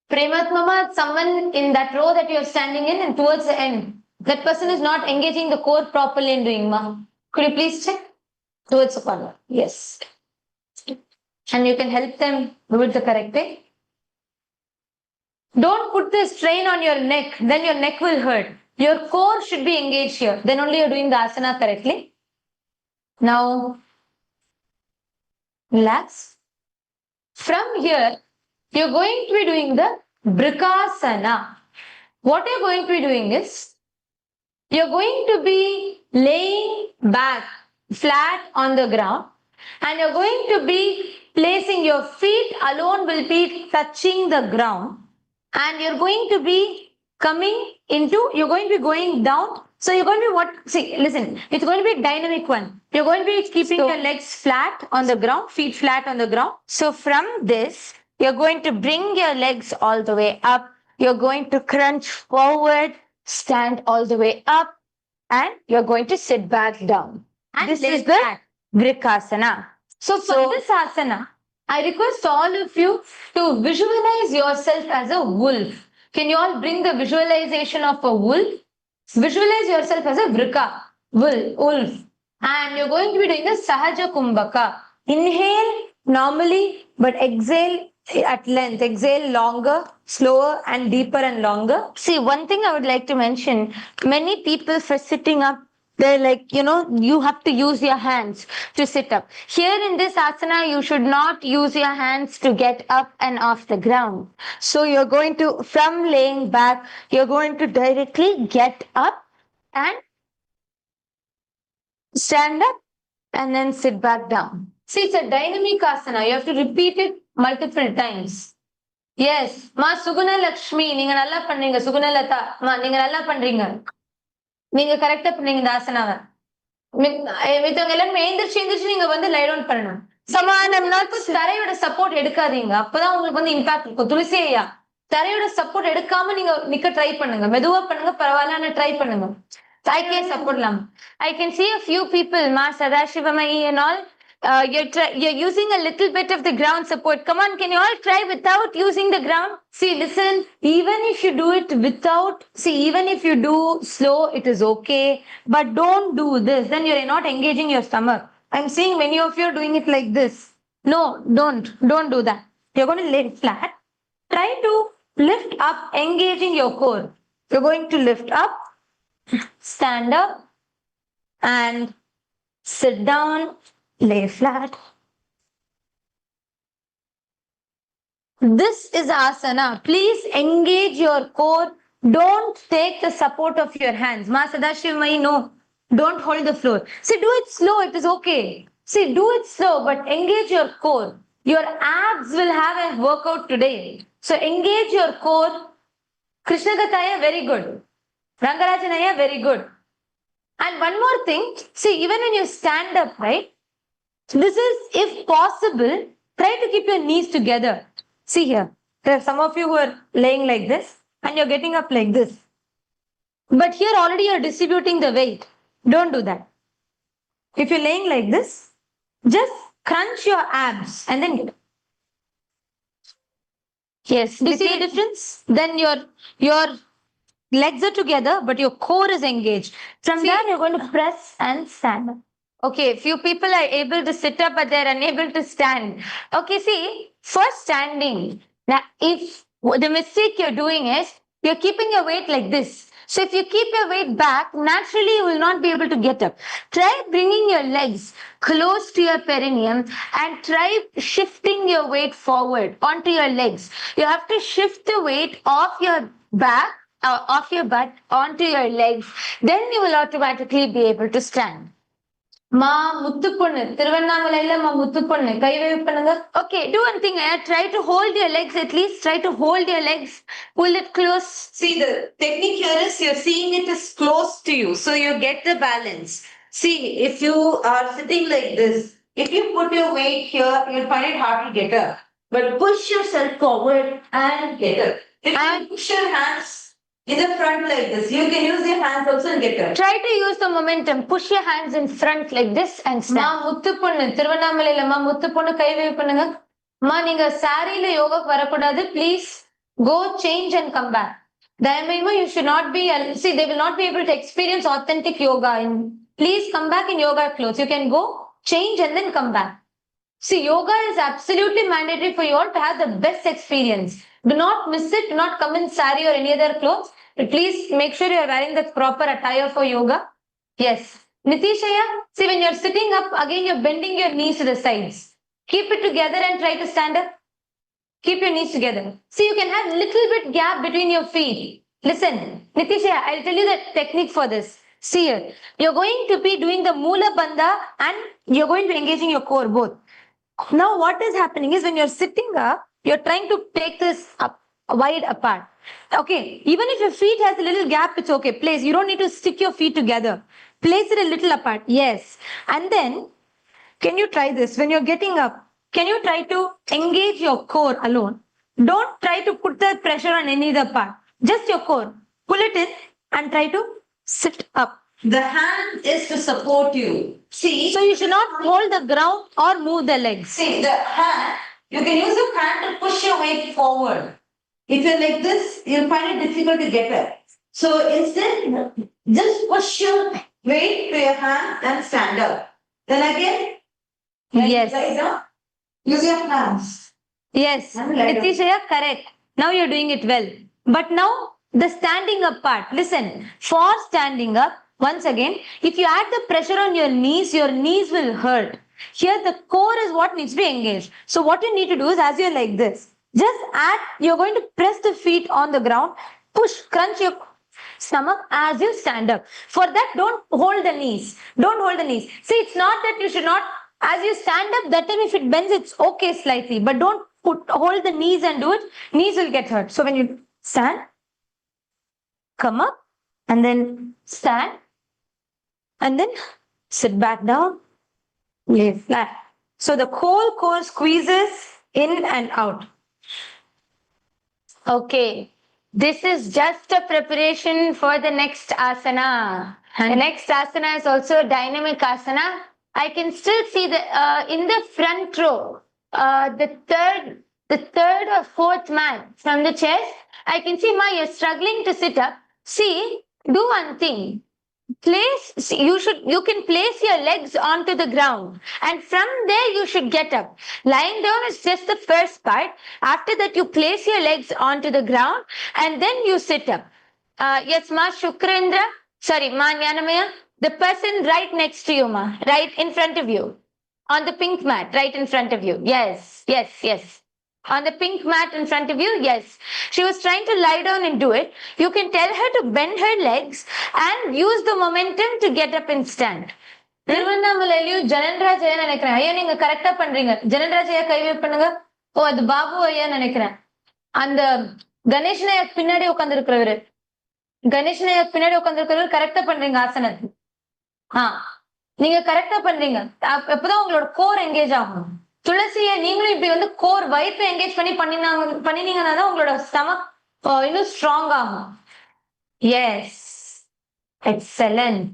Premat Mama, someone in that row that you're standing in and towards the end, that person is not engaging the core properly in doing ma. Could you please check? Towards the corner. Yes. And you can help them do it the correct way. Don't put the strain on your neck, then your neck will hurt. Your core should be engaged here. Then only you're doing the asana correctly. Now, relax. From here, you're going to be doing the Brikasana. What you're going to be doing is, you're going to be laying back flat on the ground and you're going to be placing your feet alone will be touching the ground and you're going to be coming into, you're going to be going down. So you're going to be listen, it's going to be a dynamic one. You're going to be keeping your legs flat on the ground, feet flat on the ground. So from this, you're going to bring your legs all the way up. You're going to crunch forward, stand all the way up, and you're going to sit back down. And this is the Vrikasana. So for this asana, I request all of you to visualize yourself as a wolf. Can you all bring the visualization of a wolf? Visualize yourself as a Vrika, wolf. And you're going to be doing the Sahaja Kumbhaka. Inhale normally, but exhale at length. Exhale longer, slower and deeper and longer. See, one thing I would like to mention, many people for sitting up, they're like, you have to use your hands to sit up. Here in this asana, you should not use your hands to get up and off the ground. So you're going to, from laying back, you're going to directly get up and stand up and then sit back down. See, it's a dynamic asana. You have to repeat it multiple times. Yes. Ma Suguna Lakshmi, நீங்க நல்லா பண்றீங்க. Sugunalata, ma நீங்க நல்லா பண்றீங்க. நீங்க கரெக்ட்டா பண்ணீங்க இந்த ஆசனாவை. மித்தவங்க எல்லாரும் எந்திரிச்சு நீங்க வந்து லை டவுன் பண்ணணும். தரையோட சப்போர்ட் எடுக்காதீங்க. அப்பதான் உங்களுக்கு வந்து இம்பாக்ட் இருக்கும். துளசியா தரையோட சப்போர்ட் எடுக்காம நீங்க நிக்க ட்ரை பண்ணுங்க. மெதுவா பண்ணுங்க, பரவாயில்ல, ட்ரை பண்ணுங்க. I can support them. I can see a few people, Ma Sadashivamai and all. You're using a little bit of the ground support. Come on, can you all try without using the ground? See, listen, even if you do it without, even if you do slow, it is okay. But don't do this. Then you're not engaging your stomach. I'm seeing many of you are doing it like this. No, don't do that. You're going to lay flat. Try to lift up, engaging your core. You're going to lift up, stand up and sit down, lay flat. This is asana. Please engage your core. Don't take the support of your hands. Ma Sadashivamai, no. Don't hold the floor. See, do it slow. It is okay. See, do it slow, but engage your core. Your abs will have a workout today. So engage your core. Krishna Gataya, very good. Rangarajanaya, very good. And one more thing, see, even when you stand up, right, this is, if possible, try to keep your knees together. See here, there are some of you who are laying like this and you're getting up like this. But here already you're distributing the weight. Don't do that. If you're laying like this, just crunch your abs and then get up. Yes, do you see the difference? Then your legs are together, but your core is engaged. From there, you're going to press and stand up. Okay, few people are able to sit up, but they're unable to stand. Okay, see, for standing, now if the mistake you're doing is, you're keeping your weight like this. So if you keep your weight back, naturally you will not be able to get up. Try bringing your legs close to your perineum and try shifting your weight forward onto your legs. You have to shift the weight off your back, off your butt onto your legs. Then you will automatically be able to stand. மா முத்து பொண்ணு திருவண்ணாமலையில மா முத்து பொண்ணு கை wave பண்ணுங்க. Okay, do one thing. Try to hold your legs at least. Try to hold your legs. Pull it close. See, the technique here is you're seeing it is close to you, so you get the balance. See, if you are sitting like this, if you put your weight here, you'll find it hard to get up. But push yourself forward and get up. If you push your hands in the front like this, you can use your hands also and get up. Try to use the momentum. Push your hands in front like this and stand. மா முத்து பொண்ணு திருவண்ணாமலையில மா முத்து பொண்ணு கை wave பண்ணுங்க. மா நீங்க சாரியில யோகாக்கு வரக்கூடாது. Please go change and come back. Dayamima, you should not be, see, they will not be able to experience authentic yoga. Please come back in yoga clothes. You can go change and then come back. See, yoga is absolutely mandatory for you all to have the best experience. Do not miss it. Do not come in sari or any other clothes. But please make sure you are wearing the proper attire for yoga. Yes. Nitishaya, see, when you're sitting up, again you're bending your knees to the sides. Keep it together and try to stand up. Keep your knees together. See, you can have little bit gap between your feet. Listen, Nitishaya, I'll tell you the technique for this. See here, you're going to be doing the Mula Bandha and you're going to be engaging your core both. Now, what is happening is when you're sitting up, you're trying to take this up wide apart. Okay, even if your feet has a little gap, it's okay. Place. You don't need to stick your feet together. Place it a little apart. Yes. And then, can you try this? When you're getting up, can you try to engage your core alone? Don't try to put the pressure on any other part. Just your core. Pull it in and try to sit up. The hand is to support you. See. So you should not hold the ground or move the legs. See, the hand, you can use your hand to push your weight forward. If you're like this, you'll find it difficult to get up. So instead, just push your weight to your hand and stand up. Then again, Yes. lie down, use your hands. Yes. And lie down. Nitishaya, correct. Now you're doing it well. But now the standing up part. Listen, for standing up, once again, if you add the pressure on your knees will hurt. Here, the core is what needs to be engaged. So what you need to do is, as you're like this, just you're going to press the feet on the ground, push, crunch your stomach as you stand up. For that, don't hold the knees. Don't hold the knees. See, it's not that you should not, as you stand up, that time if it bends, it's okay slightly. But don't hold the knees and do it. Knees will get hurt. So when you stand, come up, and then stand, and then sit back down, lay flat. So the whole core squeezes in and out. Okay, this is just a preparation for the next asana. The next asana is also a dynamic asana. I can still see in the front row, the third or fourth man from the chest. I can see you're struggling to sit up. See, do one thing. You can place your legs onto the ground, and from there you should get up. Lying down is just the first part. After that, you place your legs onto the ground and then you sit up. Yes, ma Shukrendra. Sorry, ma Nyanamaya. The person right next to you, ma, right in front of you, on the pink mat, right in front of you. Yes. On the pink mat in front of you, yes. She was trying to lie down and do it. You can tell her to bend her legs and use the momentum to get up and stand. திருவண்ணாமலையிலயும் ஜனன்ராஜையா நினைக்கிறேன். ஐயா நீங்க கரெக்டா பண்றீங்க. ஜனன்ராஜையா கை vibe பண்ணுங்க. ஓ அது பாபு ஐயா நினைக்கிறேன். அந்த கணேசனையா பின்னாடி உட்கார்ந்து இருக்கிறவரு. கணேசனையா பின்னாடி உட்கார்ந்து இருக்கிறவரு கரெக்டா பண்றீங்க ஆசனத்தை. நீங்க கரெக்டா பண்றீங்க. அப்பதான் உங்களோட கோர் எங்கேஜ் ஆகும். துளசியை நீங்களும் இப்படி வந்து கோர் வயிற்று எங்கேஜ் பண்ணினீங்கன்னா தான் உங்களோட ஸ்டமக் இன்னும் ஸ்ட்ராங் ஆகும். Yes, excellent.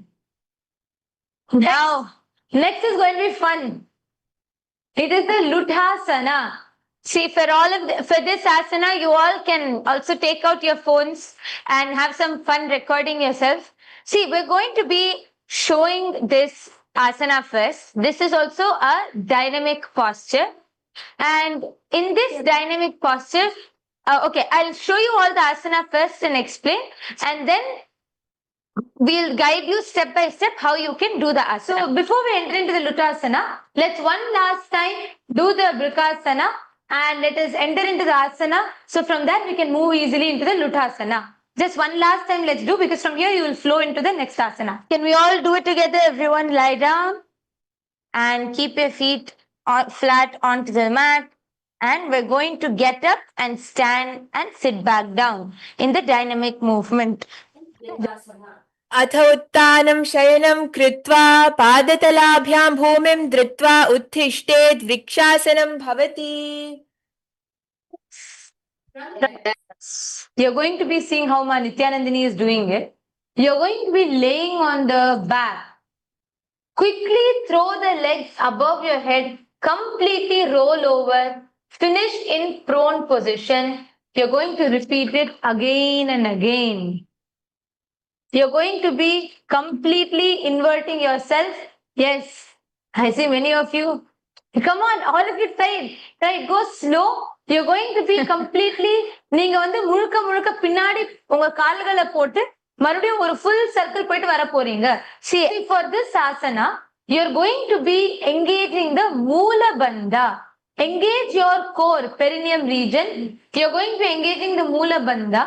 Now, next is going to be fun. It is the Luthasana. See, for this asana, you all can also take out your phones and have some fun recording yourself. See, we're going to be showing this asana first. This is also a dynamic posture. And in this dynamic posture, okay, I'll show you all the asana first and explain. And then we'll guide you step by step how you can do the asana. So before we enter into the Lutasana, let's one last time do the Brikasana and let us enter into the asana. So from that we can move easily into the Lutasana. Just one last time let's do, because from here you will flow into the next asana. Can we all do it together? Everyone lie down and keep your feet flat onto the mat. And we're going to get up and stand and sit back down in the dynamic movement. अथ उत्तानं शयनं कृत्वा पादतलाभ्यां भूमिं धृत्वा उत्तिष्ठेत् वृक्षासनं भवति. You're going to be seeing how Ma Nithyanandini is doing it. You're going to be laying on the back. Quickly throw the legs above your head, completely roll over, finish in prone position. You're going to repeat it again and again. You're going to be completely inverting yourself. Yes, I see many of you. Come on, all of you try it. Go slow. You're going to be completely நீங்க வந்து முழுக்க முழுக்க பின்னாடி உங்க கால்களை போட்டு மறுபடியும் ஒரு full circle போயிட்டு வர போறீங்க. See, for this asana, you're going to be engaging the Moola Bandha. Engage your core, perineum region. You're going to be engaging the Moola Bandha.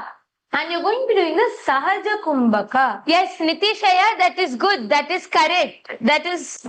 And you're going to be doing the Sahaja Kumbhaka. Yes, Nitishaya, that is good. That is correct. That is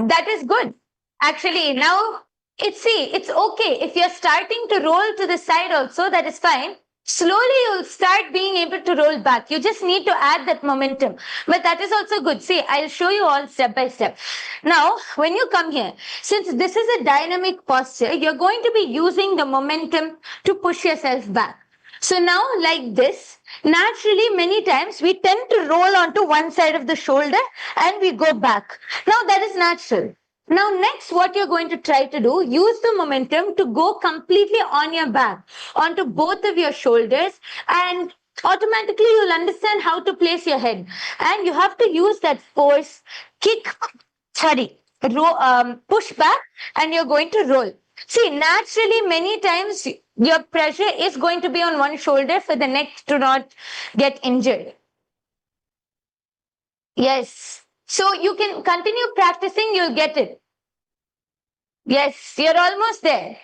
good. Actually, now it's okay. If you're starting to roll to the side also, that is fine. Slowly you'll start being able to roll back. You just need to add that momentum. But that is also good. See, I'll show you all step by step. Now, when you come here, since this is a dynamic posture, you're going to be using the momentum to push yourself back. So now, like this, naturally, many times we tend to roll onto one side of the shoulder and we go back. Now, that is natural. Now, next, what you're going to try to do, use the momentum to go completely on your back, onto both of your shoulders, and automatically you'll understand how to place your head. And you have to use that force, push back, and you're going to roll. See, naturally, many times your pressure is going to be on one shoulder for the neck to not get injured. Yes. So you can continue practicing, you'll get it. Yes, you're almost there.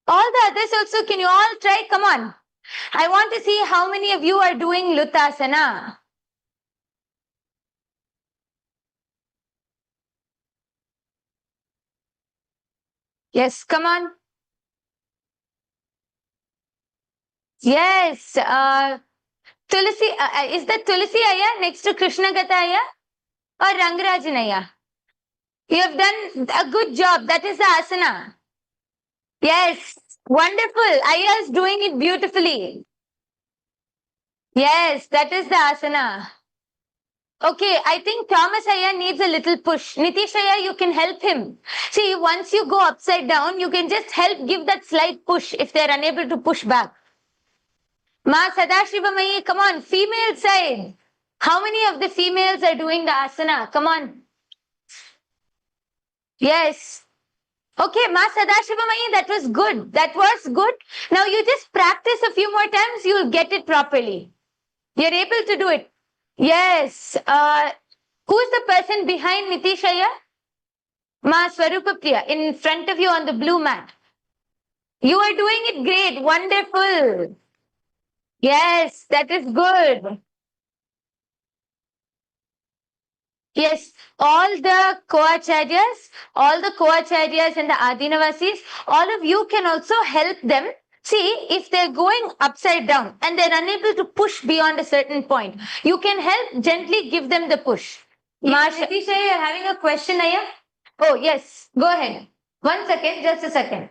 All the others also, can you all try? Come on. I want to see how many of you are doing Lutasana. Yes, come on. Yes. Tulasi, is that Tulasi Aya next to Krishna Gata Aya or Rangarajan Aya? You have done a good job. That is the asana. Yes, wonderful. Aya is doing it beautifully. Yes, that is the asana. Okay, I think Thomas Aya needs a little push. Nitish Aya, you can help him. See, once you go upside down, you can just help give that slight push if they're unable to push back. Ma Sadashivamayi, come on, female side. How many of the females are doing the asana? Come on. Yes. Okay, Ma Sadashivamayi, that was good. That was good. Now you just practice a few more times, you'll get it properly. You're able to do it. Yes. Who's the person behind Nitishaya? Ma Swarupa Priya, in front of you on the blue mat. You are doing it great. Wonderful. Yes, that is good. Yes, all the Koacharyas and the Adinavasis, all of you can also help them. See, if they're going upside down and they're unable to push beyond a certain point, you can help gently give them the push. Marsha, you're having a question, Aya? Oh, yes, go ahead. 1 second, just a second.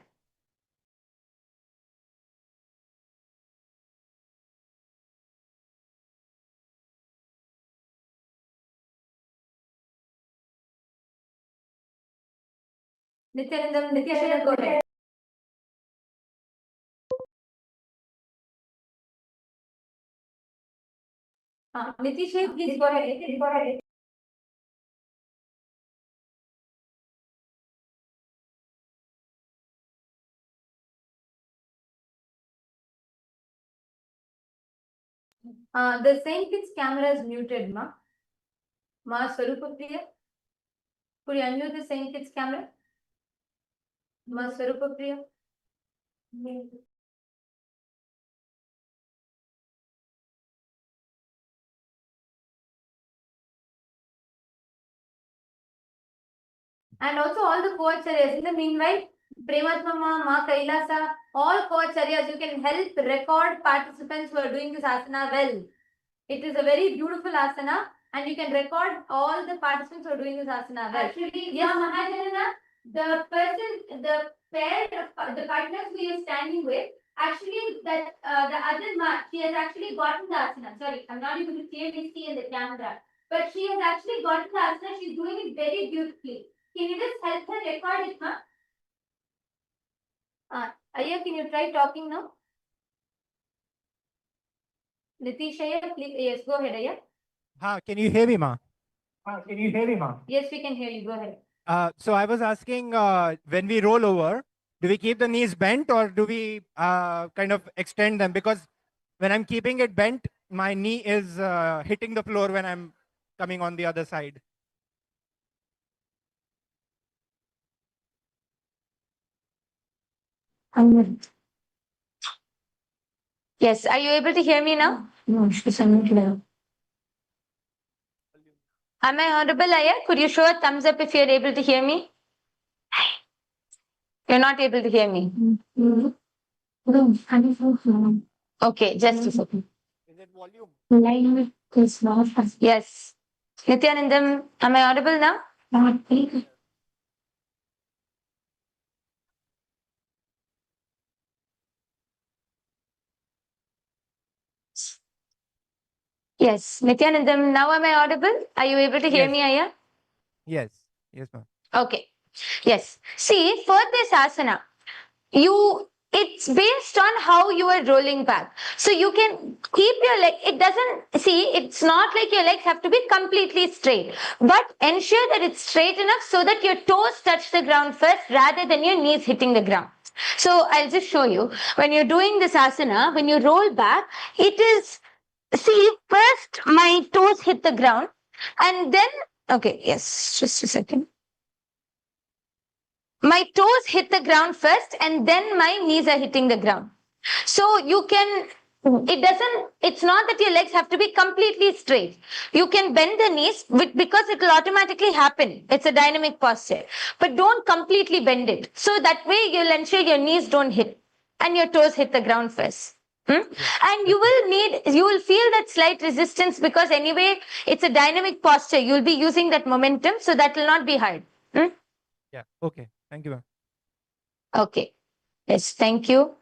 Nithyananda, go ahead. Nitish, please go ahead. The same kid's camera is muted, ma. Ma Swarupa Priya. Could you unmute the Saint Kitts camera? Ma Swarupa Priya. And also all the co-acharyas. In the meanwhile, Prematma Ma Kailasa, all co-acharyas, you can help record participants who are doing this asana well. It is a very beautiful asana and you can record all the participants who are doing this asana well. Actually, yes, Mahajanana, the person, the pair, the partners who you are standing with, actually that the other she has actually gotten the asana. Sorry, I'm not able to clearly see in the camera. But she has actually gotten the asana. She's doing it very beautifully. Can you just help her record it, ma? Ayya, can you try talking now? Nitish Ayya, please. Yes, go ahead, Ayya. Can you hear me, ma? Can you hear me, ma? Yes, we can hear you. Go ahead. So I was asking, when we roll over, do we keep the knees bent or do we kind of extend them? Because when I'm keeping it bent, my knee is hitting the floor when I'm coming on the other side. Yes, are you able to hear me now? No, she's unmuted. Am I audible, Aya? Could you show a thumbs up if you're able to hear me? You're not able to hear me. Okay, just a second. Is it volume? Yes. Nithyanandam, am I audible now? Yes. Nithyanandam, now am I audible? Are you able to hear Yes. me, Aya? Yes. Yes, ma'am. Okay. Yes. See, for this asana, it's based on how you are rolling back. So you can keep your leg, it's not like your legs have to be completely straight, but ensure that it's straight enough so that your toes touch the ground first rather than your knees hitting the ground. So I'll just show you. When you're doing this asana, when you roll back, first my toes hit the ground and then, okay, yes, just a second. My toes hit the ground first and then my knees are hitting the ground. So it's not that your legs have to be completely straight. You can bend the knees because it will automatically happen. It's a dynamic posture. But don't completely bend it. So that way you'll ensure your knees don't hit and your toes hit the ground first. And you will feel that slight resistance because anyway, it's a dynamic posture. You'll be using that momentum, so that will not be hard. Yeah. Okay. Thank you, ma'am. Okay. Yes, thank you.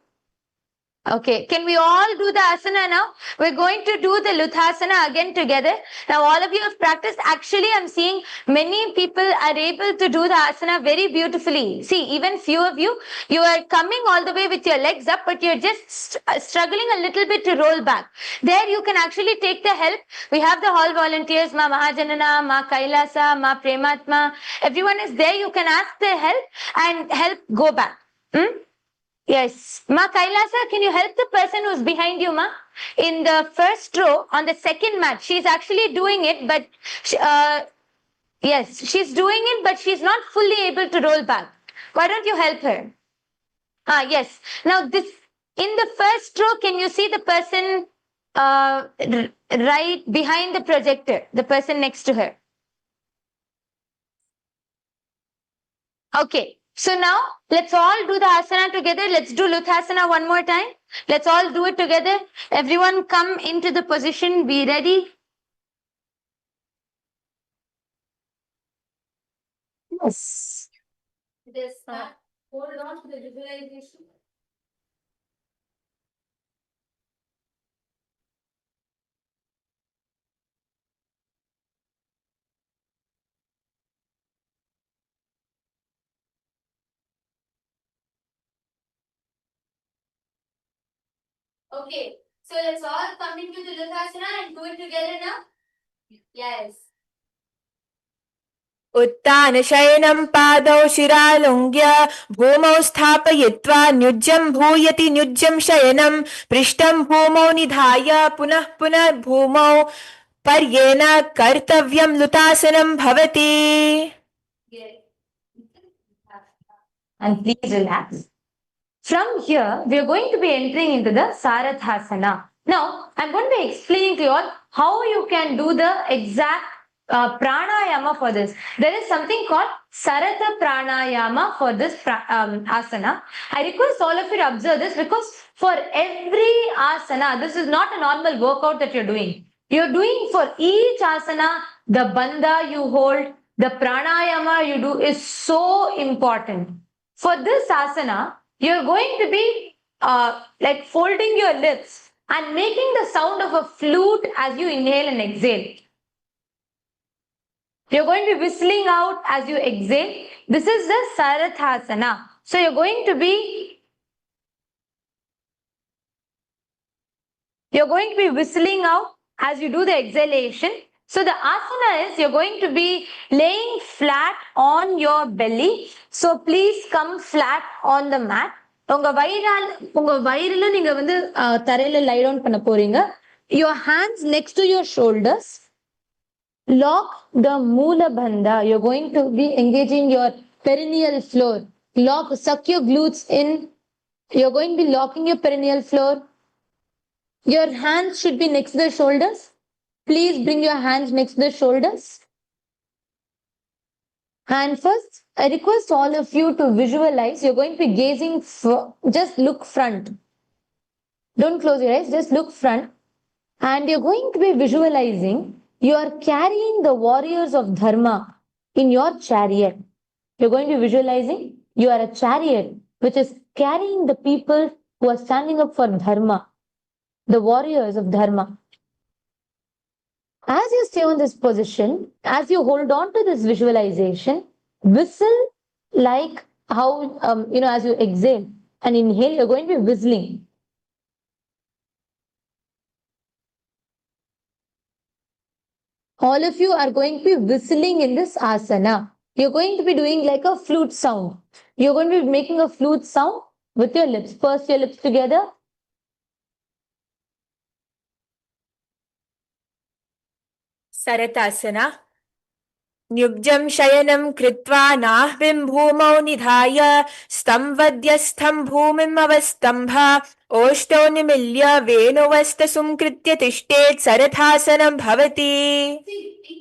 Okay, can we all do the asana now? We're going to do the Luthasana again together. Now, all of you have practiced. Actually, I'm seeing many people are able to do the asana very beautifully. See, even few of you are coming all the way with your legs up, but you're just struggling a little bit to roll back. There, you can actually take the help. We have the hall volunteers, Ma Mahajanana, Ma Kailasa, Ma Prematma. Everyone is there. You can ask the help and help go back. Yes. Ma Kailasa, can you help the person who's behind you, Ma? In the first row, on the second mat, she's actually doing it, but yes, she's doing it, but she's not fully able to roll back. Why don't you help her? Yes. Now, in the first row, can you see the person right behind the projector, the person next to her? Okay. So now let's all do the asana together. Let's do Luthasana one more time. Let's all do it together. Everyone come into the position. Be ready. Yes. Hold on to the visualization. Okay, so let's all come into the Luthasana and do it together now. Yes. उत्तानशयनं पादौ शिरालुङ्ग्य भूमौ स्थापयित्वा न्युज्यं भूयति न्युज्यं शयनं पृष्ठं भूमौ निधाय पुनः पुनः भूमौ पर्येन कर्तव्यं लुतासनं भवति. And please relax. From here, we are going to be entering into the Sarathasana. Now, I'm going to be explaining to you all how you can do the exact pranayama for this. There is something called Saratha pranayama for this asana. I request all of you to observe this because for every asana, this is not a normal workout that you're doing. You're doing for each asana, the bandha you hold, the pranayama you do is so important. For this asana, you're going to be like folding your lips and making the sound of a flute as you inhale and exhale. You're going to be whistling out as you exhale. This is the Sarathasana. So you're going to be whistling out as you do the exhalation. So the asana is you're going to be laying flat on your belly. So please come flat on the mat. உங்க வயிறுல நீங்க வந்து தரையில lie down பண்ண போறீங்க. Your hands next to your shoulders. Lock the Moola Bandha. You're going to be engaging your perineal floor. Suck your glutes in. You're going to be locking your perineal floor. Your hands should be next to the shoulders. Please bring your hands next to the shoulders. And first, I request all of you to visualize. You're going to be gazing, just look front. Don't close your eyes, just look front. And you're going to be visualizing you are carrying the warriors of Dharma in your chariot. You're going to be visualizing you are a chariot which is carrying the people who are standing up for Dharma, the warriors of Dharma. As you stay on this position, as you hold on to this visualization, whistle like how, as you exhale and inhale, you're going to be whistling. All of you are going to be whistling in this asana. You're going to be doing like a flute sound. You're going to be making a flute sound with your lips. Purse your lips together. Saratasana. Nyubjam shayanam kritva nahvim bhumau nidhaya stamvadyastham bhumim avastambha oshto nimilya venuvasta sumkritya tishtet sarathasanam bhavati.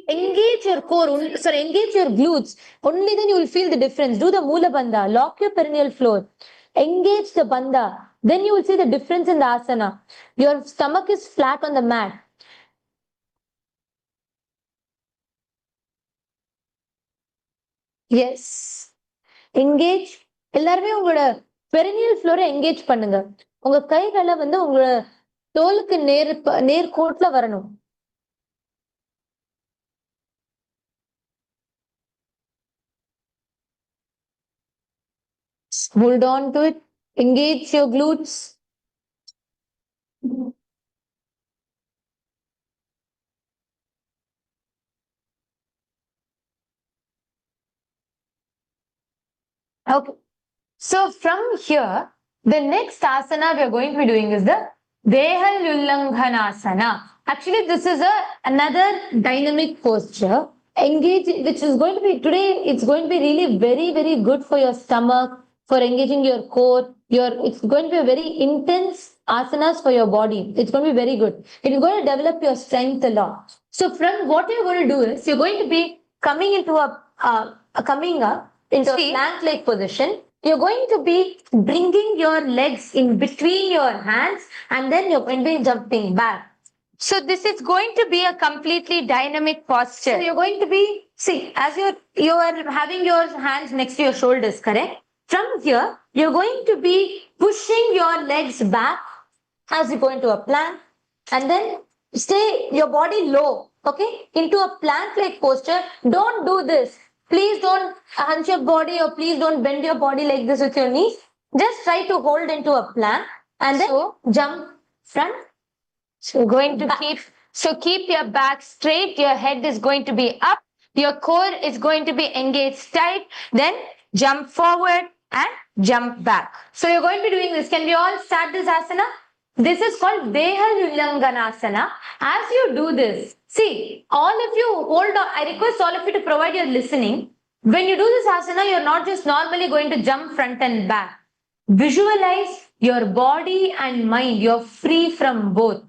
Engage your core, engage your glutes. Only then you will feel the difference. Do the Moola Bandha. Lock your perineal floor. Engage the Bandha. Then you will see the difference in the asana. Your stomach is flat on the mat. Yes. Engage. எல்லாருமே உங்களோட perineal ஃப்ளோரை engage பண்ணுங்க. உங்க கைகளை வந்து உங்களோட தோலுக்கு நேர்கோட்ல வரணும். Hold on to it. Engage your glutes. Okay. So from here, the next asana we are going to be doing is the Deha Ullanghanasana. Actually, this is another dynamic posture. Engage, which is going to be today, it's going to be really very, very good for your stomach, for engaging your core. It's going to be a very intense asanas for your body. It's going to be very good. It is going to develop your strength a lot. So from what you're going to do is you're going to be coming into coming up into a plank-like position. You're going to be bringing your legs in between your hands and then you're going to be jumping back. So this is going to be a completely dynamic posture. So you're going to be, as you are having your hands next to your shoulders, correct? From here, you're going to be pushing your legs back as you go into a plank and then stay your body low, okay? Into a plank-like posture. Don't do this. Please don't hunch your body or please don't bend your body like this with your knees. Just try to hold into a plank and then jump front. So going to keep your back straight. Your head is going to be up. Your core is going to be engaged tight. Then jump forward and jump back. So you're going to be doing this. Can we all start this asana? This is called Deha Ullanganasana. As you do this, see, all of you hold on. I request all of you to provide your listening. When you do this asana, you're not just normally going to jump front and back. Visualize your body and mind. You're free from both.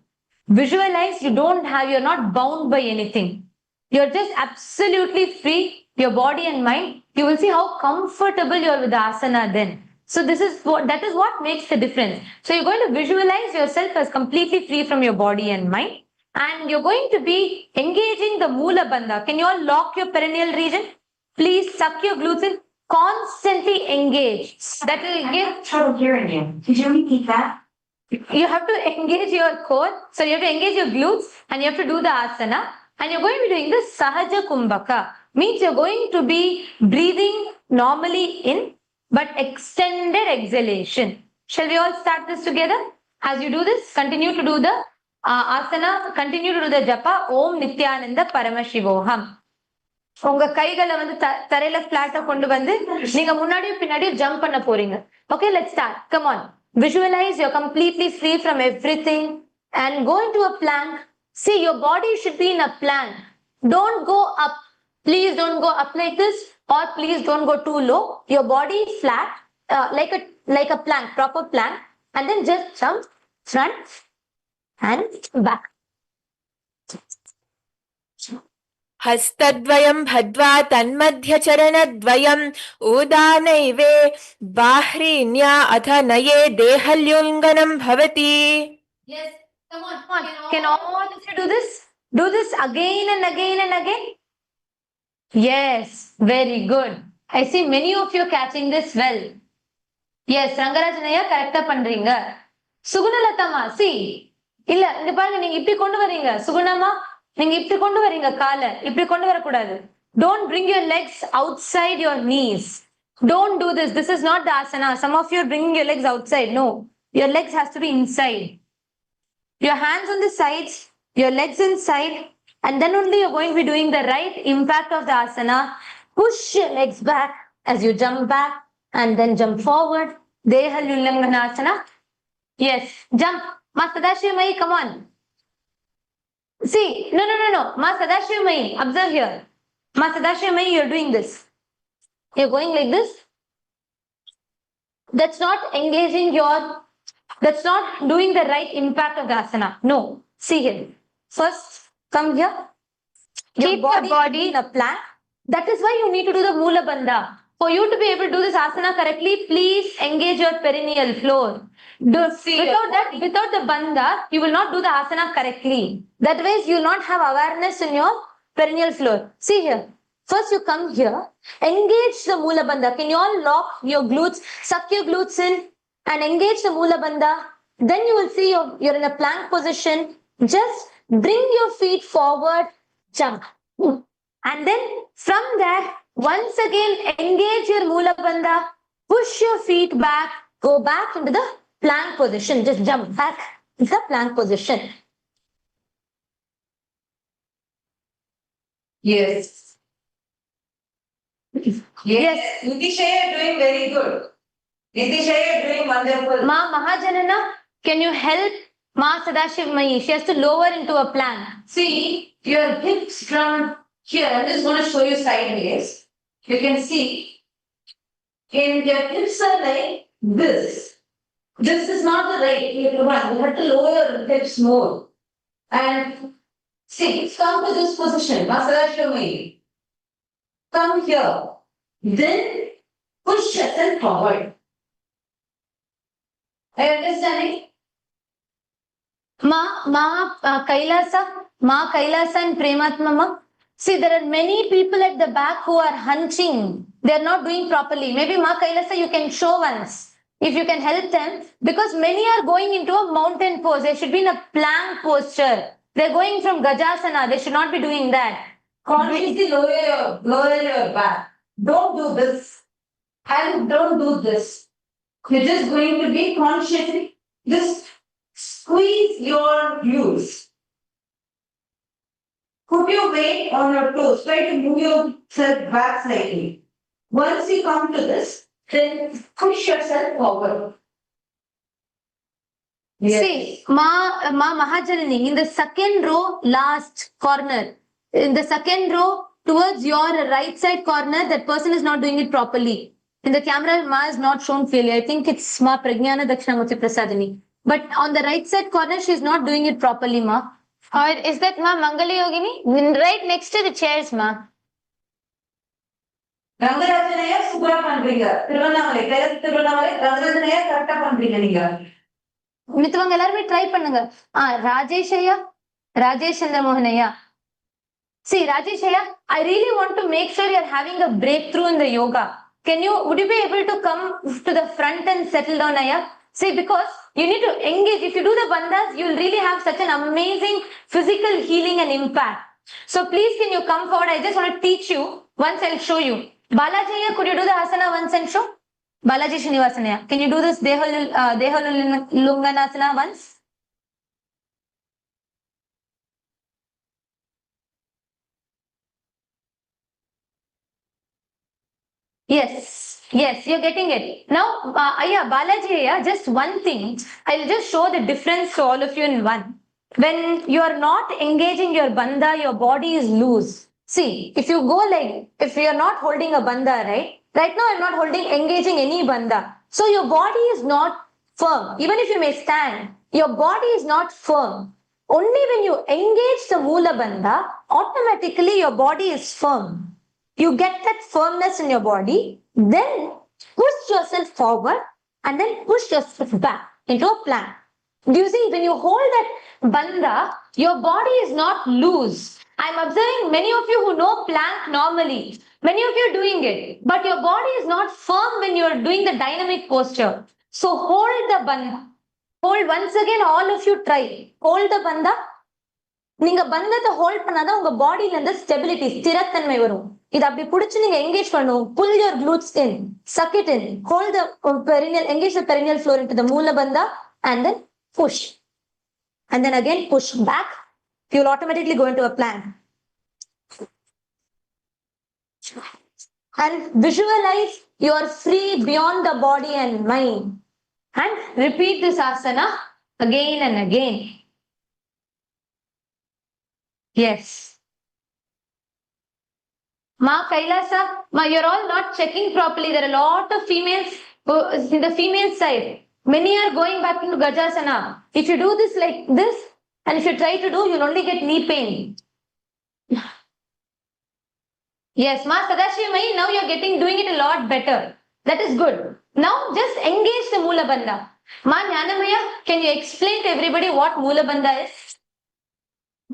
Visualize you're not bound by anything. You're just absolutely free, your body and mind. You will see how comfortable you are with the asana then. So that is what makes the difference. So you're going to visualize yourself as completely free from your body and mind. And you're going to be engaging the Moola Bandha. Can you all lock your perineal region? Please suck your glutes in. Constantly engage. That will give trouble hearing you. Could you repeat that? You have to engage your core. So you have to engage your glutes and you have to do the asana. And you're going to be doing the Sahaja Kumbhaka. Means you're going to be breathing normally in, but extended exhalation. Shall we all start this together? As you do this, continue to do the asana, continue to do the japa. Om Nithyananda Paramashivoham. உங்க கைகளை வந்து தரையில பிளாட்டா கொண்டு வந்து நீங்க முன்னாடியும் பின்னாடியும் jump பண்ண போறீங்க. Okay, let's start. Come on. Visualize you're completely free from everything and go into a plank. See, your body should be in a plank. Don't go up. Please don't go up like this, or please don't go too low. Your body flat, like a plank, proper plank, and then just jump front and back. हस्तद्वयं भद्वा तन्मध्यचरणद्वयम् उदानैवे बाह्रीन्या अथ नये देहल्युङ्गनं भवति. Yes, come on. Can all of you do this? Do this again and again and again. Yes, very good. I see many of you catching this well. Yes, Rangarajanaya correct பண்றீங்க. சுகுணலதமா, see. இல்ல இங்க பாருங்க நீங்க இப்படி கொண்டு வரீங்க. சுகுணமா நீங்க இப்படி கொண்டு வரீங்க காலை. இப்படி கொண்டு வர கூடாது. Don't bring your legs outside your knees. Don't do this. This is not the asana. Some of you are bringing your legs outside. No. Your legs has to be inside. Your hands on the sides, your legs inside, and then only you're going to be doing the right impact of the asana. Push your legs back as you jump back and then jump forward. Deha Ullanganasana. Yes, jump. Ma Sadashivamai, come on. See, no. Ma Sadashivamai, observe here. Ma Sadashivamai, you're doing this. You're going like this. That's not engaging that's not doing the right impact of the asana. No. See here. First, come here. Keep your body in a plank. That is why you need to do the Moola Bandha. For you to be able to do this asana correctly, please engage your perineal floor. Without the bandha, you will not do the asana correctly. That way, you will not have awareness in your perineal floor. See here. First, you come here. Engage the Moola Bandha. Can you all lock your glutes? Suck your glutes in and engage the Moola Bandha. Then you will see you're in a plank position. Just bring your feet forward, jump. And then from there, once again, engage your Moola Bandha, push your feet back, go back into the plank position. Just jump back into the plank position. Yes. Yes. Nithyananda, you're doing very good. Nithyananda, you're doing wonderful. Ma Mahajanana, can you help Ma Sadashivamai? She has to lower into a plank. See, your hips from here, I'm just going to show you sideways. You can see, and your hips are like this. This is not the right one. You have to lower your hips more. And see, come to this position. Masadashivamai. Come here. Then push yourself forward. Are you understanding? KAILASA and Prematmama. See, there are many people at the back who are hunching. They're not doing properly. Maybe Ma KAILASA, you can show once. If you can help them. Because many are going into a mountain pose. They should be in a plank posture. They're going from Gajasana. They should not be doing that. Consciously lower your back. Don't do this. And don't do this. You're just going to be consciously, just squeeze your glutes. Put your weight on your toes. Try to move yourself back slightly. Once you come to this, then push yourself forward. See, Ma Mahajanani, in the second row, last corner, in the second row, towards your right side corner, that person is not doing it properly. In the camera, Ma is not shown clearly. I think it's Ma Pragyana Dakshinamurti Prasadini. But on the right side corner, she is not doing it properly, Ma. Or is that Ma Mangala Yogini? Right next to the chairs, Ma. ரங்கராஜனையா சூப்பரா பண்றீங்க திருவண்ணாமலை திருவண்ணாமலை ரங்கராஜனையா கரெக்டா பண்றீங்க நீங்க மித்தவங்க எல்லாருமே try பண்ணுங்க ராஜேஷ் ஐயா ராஜேஷ் சந்திரமோகன் ஐயா see Rajesh ஐயா I really want to make sure you're having a breakthrough in the yoga would you be able to come to the front and settle down ஐயா see because you need to engage if you do the bandhas you'll really have such an amazing physical healing and impact so please can you come forward I just want to teach you once I'll show you Balaji ஐயா could you do the asana once and show Balaji Srinivasanaya, can you do this Dehalunganasana once? Yes, you're getting it. Now, Balaji, just one thing. I'll just show the difference to all of you in one. When you are not engaging your bandha, your body is loose. See, if you are not holding a bandha, right? Right now, I'm not engaging any bandha. So your body is not firm. Even if you may stand, your body is not firm. Only when you engage the Moola Bandha, automatically your body is firm. You get that firmness in your body, then push yourself forward and then push yourself back into a plank. Do you see, when you hold that bandha, your body is not loose. I'm observing many of you who know plank normally. Many of you are doing it, but your body is not firm when you are doing the dynamic posture. So hold the bandha. Hold once again, all of you try. Hold the bandha. நீங்க பந்தத்தை hold பண்ணாதான் உங்க பாடியில இருந்து stability ஸ்திரத்தன்மை வரும் இது அப்படி புடிச்சு நீங்க எங்கேஜ் பண்ணும் pull your glutes in suck it in hold the perineal engage the perineal floor into the moola bandha and then push and then again push back you'll automatically go into a plank and visualize you are free beyond the body and mind and repeat this asana again and again. Yes. Ma Kailasa, you're all not checking properly. There are a lot of females in the female side. Many are going back into Gajasana. If you do this like this, and if you try to do, you'll only get knee pain. Yes, Ma Sadashivamai, now you're doing it a lot better. That is good. Now just engage the Moola Bandha. Ma Jnanamaya, can you explain to everybody what Moola Bandha is?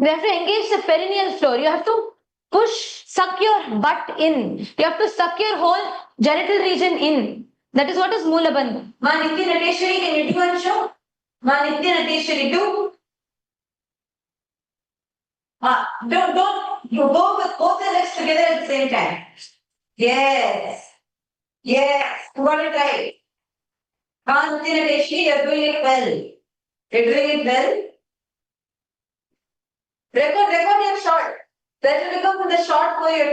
You have to engage the perineal floor. You have to suck your butt in. You have to suck your whole genital region in. That is what is Moola Bandha. Ma Nithyanateshwari, can you do one show? Ma Nithyanateshwari, do. Don't. You go with both the legs together at the same time. Yes, you got it right. Ma Nithyanateshwari, you're doing it well. You're doing it well. Record your shot. That will become the shot for you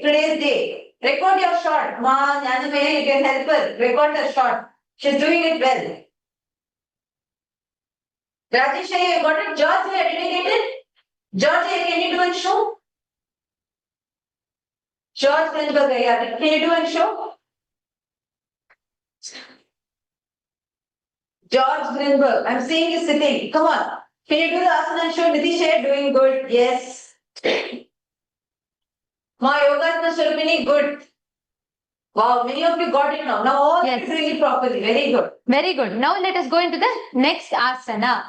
today's day. Record your shot. Ma, Jnanamaya, you can help her. Record her shot. She's doing it well. Rajesh, you got it? George, did you get it? George, can you do a show? George, can you do a show? George Greenberg, I'm seeing you sitting. Come on. Can you do the asana and show? Nitish, doing good. Yes. My yoga is Sharmini, good. Wow, many of you got it now. Now all Yes. you doing it properly. Very good. Very good. Now let us go into the next asana.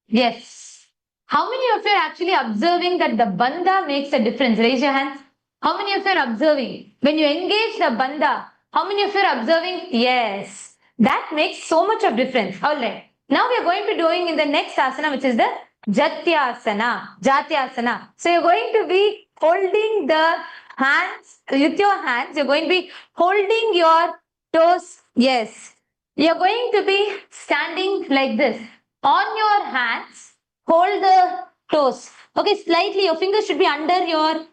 Yes. How many of you are actually observing that the bandha makes a difference? Raise your hands. How many of you are observing? When you engage the bandha, how many of you are observing? Yes. That makes so much of difference. All right. Now we are going to be doing in the next asana, which is the Jatyasana. So you're going to be holding the hands, with your hands, you're going to be holding your toes. Yes. You're going to be standing like this. On your hands, hold the toes. Okay, slightly your fingers should be under your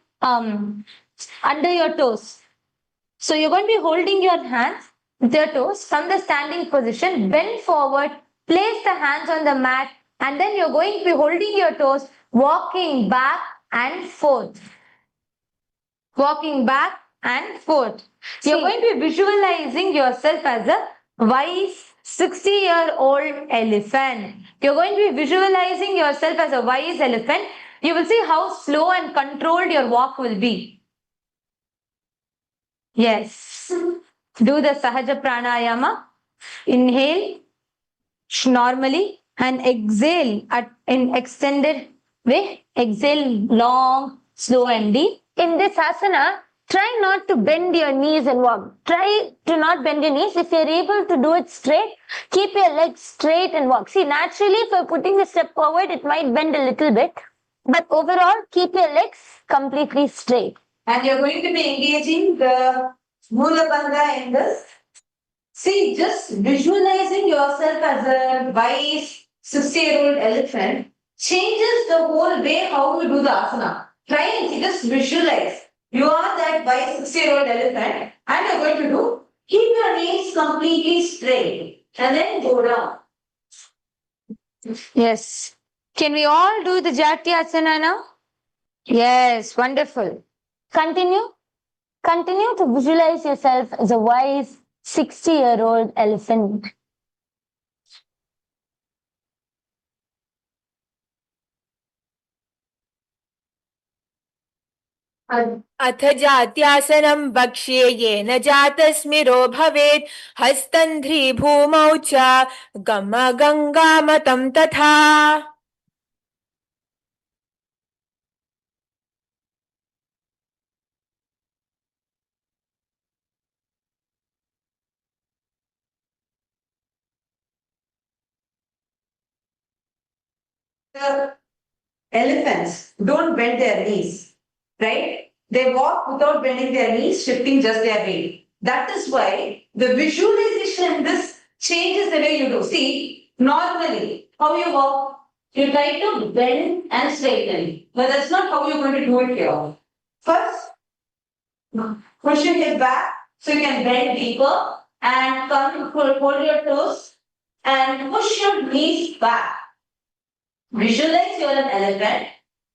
toes. So you're going to be holding your hands with your toes from the standing position, bend forward, place the hands on the mat, and then you're going to be holding your toes, walking back and forth. Walking back and forth. You're going to be visualizing yourself as a wise 60-year-old elephant. You're going to be visualizing yourself as a wise elephant. You will see how slow and controlled your walk will be. Yes. Do the Sahaja Pranayama. Inhale normally and exhale in extended way. Exhale long, slow and deep. In this asana, try not to bend your knees and walk. Try to not bend your knees. If you're able to do it straight, keep your legs straight and walk. See, naturally, if you're putting a step forward, it might bend a little bit. But overall, keep your legs completely straight. And you're going to be engaging the Mula Bandha in this. See, just visualizing yourself as a wise 60-year-old elephant changes the whole way how you do the asana. Try and just visualize. You are that wise 60-year-old elephant and you're going to do, keep your knees completely straight and then go down. Yes. Can we all do the Jati asana now? Yes, wonderful. Continue. Continue to visualize yourself as a wise 60-year-old elephant. अथ जात्यासनं वक्ष्ये येन जातस्मिरो भवेत् हस्तन्ध्री भूमौ च गङ्गामतं तथा The elephants don't bend their knees, right? They walk without bending their knees, shifting just their weight. That is why the visualization in this changes the way you do. See, normally, how you walk, you try to bend and straighten, but that's not how you're going to do it here. First, push your hip back so you can bend deeper and come hold your toes and push your knees back. Visualize you're an elephant,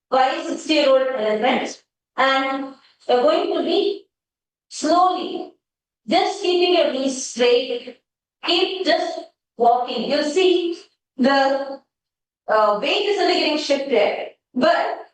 wise 60-year-old elephant, and you're going to be slowly just keeping your knees straight. Keep just walking. You'll see the weight is only getting shifted, but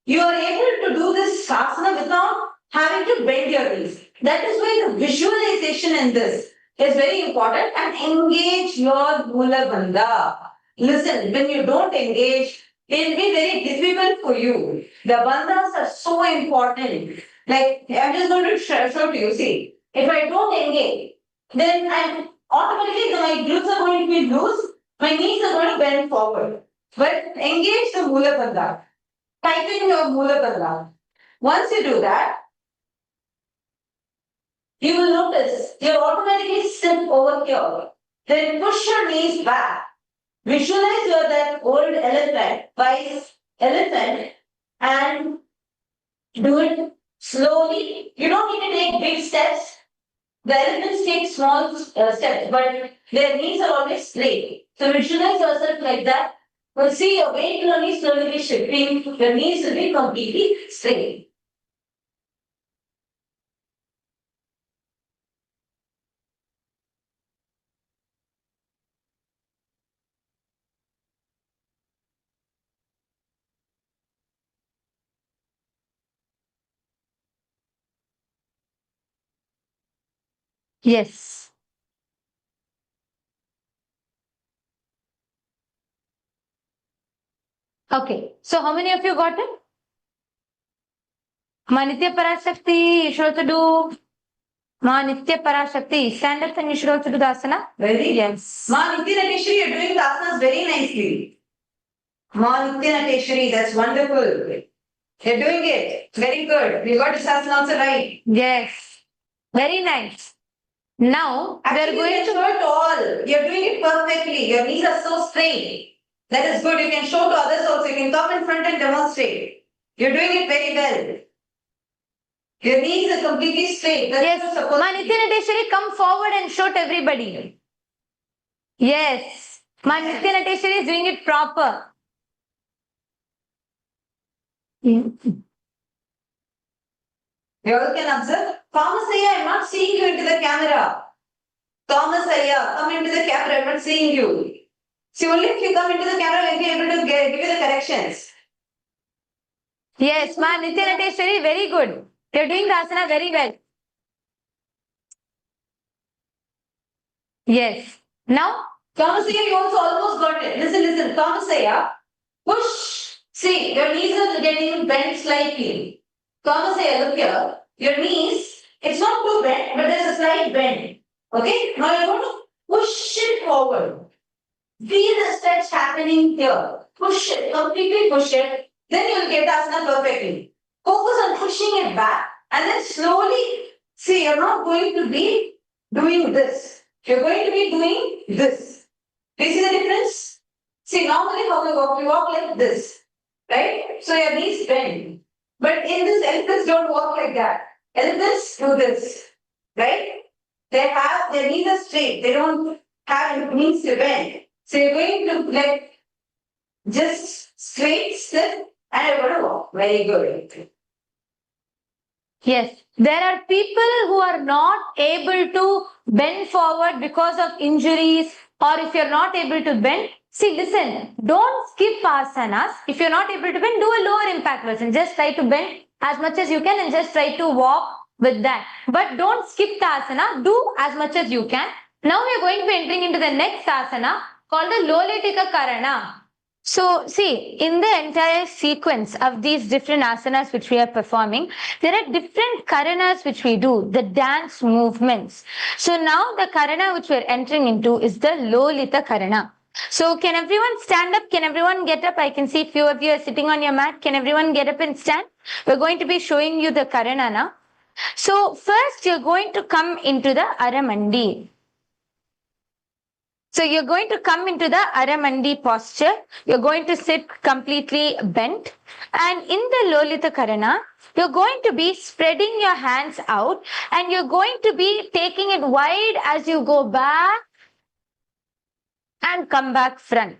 you are able to do this asana without having to bend your knees. That is why the visualization in this is very important and engage your Mula Bandha. Listen, when you don't engage, it will be very difficult for you. The bandhas are so important. Like, I'm just going to show to you. See, if I don't engage, then I'm automatically my glutes are going to be loose, my knees are going to bend forward. But engage the Mula Bandha. Tighten your Mula Bandha. Once you do that, you will notice you're automatically sit over here. Then push your knees back. Visualize you're that old elephant, wise elephant, and do it slowly. You don't need to take big steps. The elephants take small steps, but their knees are always straight. So visualize yourself like that. But see, your weight will only slowly be shifting. Your knees will be completely straight. Yes. Okay. So how many of you got it? Manitya Parashakti, you should also do. Ma Nitya Parashakti, stand up and you should also do the asana. Very Yes. Ma Nitya Nateshwari, you're doing the asanas very nicely. Ma Nitya Nateshwari, that's wonderful. You're doing it. Very good. You got this asana also right. Yes. Very nice. Now, Actually, we are going you can show it all. You're doing it perfectly. Your knees are so straight. That is good. You can show to others also. You can come in front and demonstrate. You're doing it very well. Your knees are completely straight. That's Yes, what you're supposed Ma to be. Nithyananda come forward and show to everybody. Yes, Ma Nithyananda is doing it proper. You all can observe. Thomas Ayya, I'm not seeing you into the camera. Thomas Ayya, come into the camera. I'm not seeing you. See, only if you come into the camera, we'll be able to give you the corrections. Yes, Ma Nithyananda is very good. You're doing the asana very well. Yes. Now, Thomas Ayya, you also almost got it. Listen. Thomas Ayya, push. See, your knees are getting bent slightly. Thomas Ayya, look here. Your knees, it's not too bent, but there's a slight bend. Okay? Now you're going to push it forward. Feel the stretch happening here. Push it, completely push it. Then you'll get asana perfectly. Focus on pushing it back and then slowly, see, you're not going to be doing this. You're going to be doing this. Do you see the difference? See, normally how we walk like this, right? So your knees bend. But in this, elephants don't walk like that. Elephants do this, right? Their knees are straight. They don't have knees to bend. So you're going to like just straight step and you're going to walk. Very good. yes, there are people who are not able to bend forward because of injuries, or if you're not able to bend, see, listen, don't skip asanas. If you're not able to bend, do a lower impact version. Just try to bend as much as you can and just try to walk with that. But don't skip the asana. Do as much as you can. Now we're going to be entering into the next asana called the Lolitika Karana. So, see, in the entire sequence of these different asanas which we are performing, there are different karanas which we do, the dance movements. So, now the karana which we are entering into is the Lolita Karana. So, can everyone stand up? Can everyone get up? I can see few of you are sitting on your mat. Can everyone get up and stand? We're going to be showing you the karana now. So, first you're going to come into the Aramandi. So you're going to come into the Aramandi posture. You're going to sit completely bent. And in the Lolita Karana, you're going to be spreading your hands out and you're going to be taking it wide as you go back and come back front.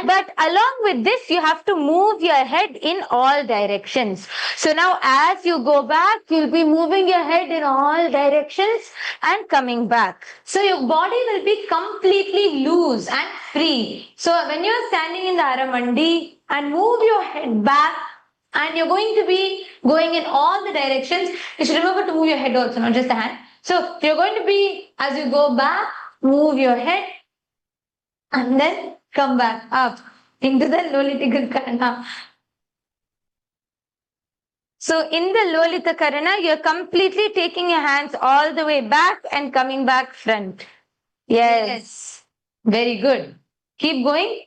But along with this, you have to move your head in all directions. So now as you go back, you'll be moving your head in all directions and coming back. So your body will be completely loose and free. So when you're standing in the Aramandi and move your head back, and you're going to be going in all the directions, you should remember to move your head also, not just the hand. So you're going to be, as you go back, move your head and then come back up into the Lolita Karana. So in the Lolita Karana, you're completely taking your hands all the way back and coming back front. Yes. Very good. Keep going.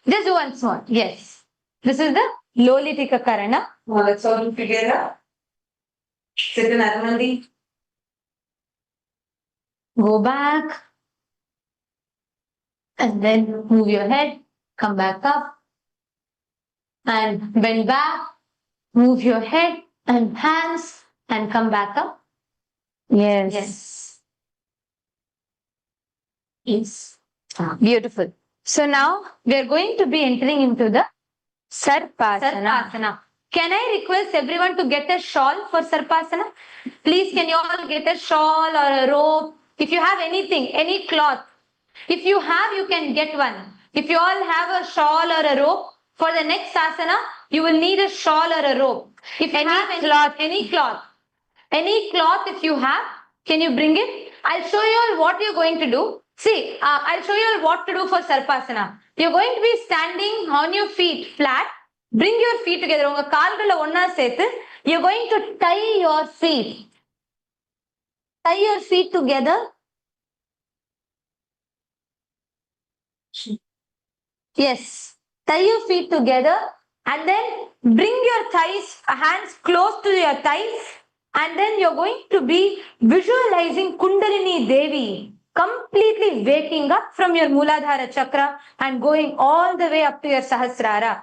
Just do once more. Yes. This is the Lolita Karana. Now let's all do together. Sit in Aramandi. Go back. And then move your head. Come back up. And bend back. Move your head and hands and come back up. Yes. Yes. Beautiful. So now we are going to be entering into the Sarpasana. Can I request everyone to get a shawl for Sarpasana? Please, can you all get a shawl or a rope? If you have anything, any cloth. If you have, you can get one. If you all have a shawl or a rope, for the next asana, you will need a shawl or a rope. If you have any cloth, if you have, can you bring it? I'll show you all what you're going to do. See, I'll show you all what to do for Sarpasana. You're going to be standing on your feet flat. Bring your feet together. Unga kaalgala onna sethu. You're going to tie your feet. Tie your feet together. Yes. Tie your feet together and then bring your hands close to your thighs, and then you're going to be visualizing Kundalini Devi. completely waking up from your Mooladhara chakra and going all the way up to your Sahasrara.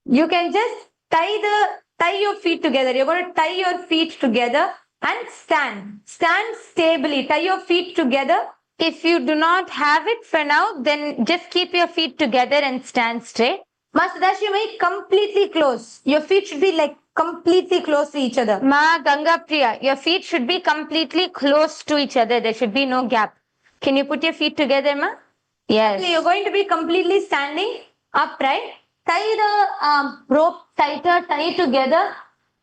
You can just tie your feet together. You're going to tie your feet together and stand. Stand stably. Tie your feet together. If you do not have it for now, then just keep your feet together and stand straight. Masudashimai, completely close. Your feet should be like completely close to each other. Ma Ganga Priya, your feet should be completely close to each other. There should be no gap. Can you put your feet together, ma? Yes. Okay, you're going to be completely standing upright. Tie the rope tighter, tie it together,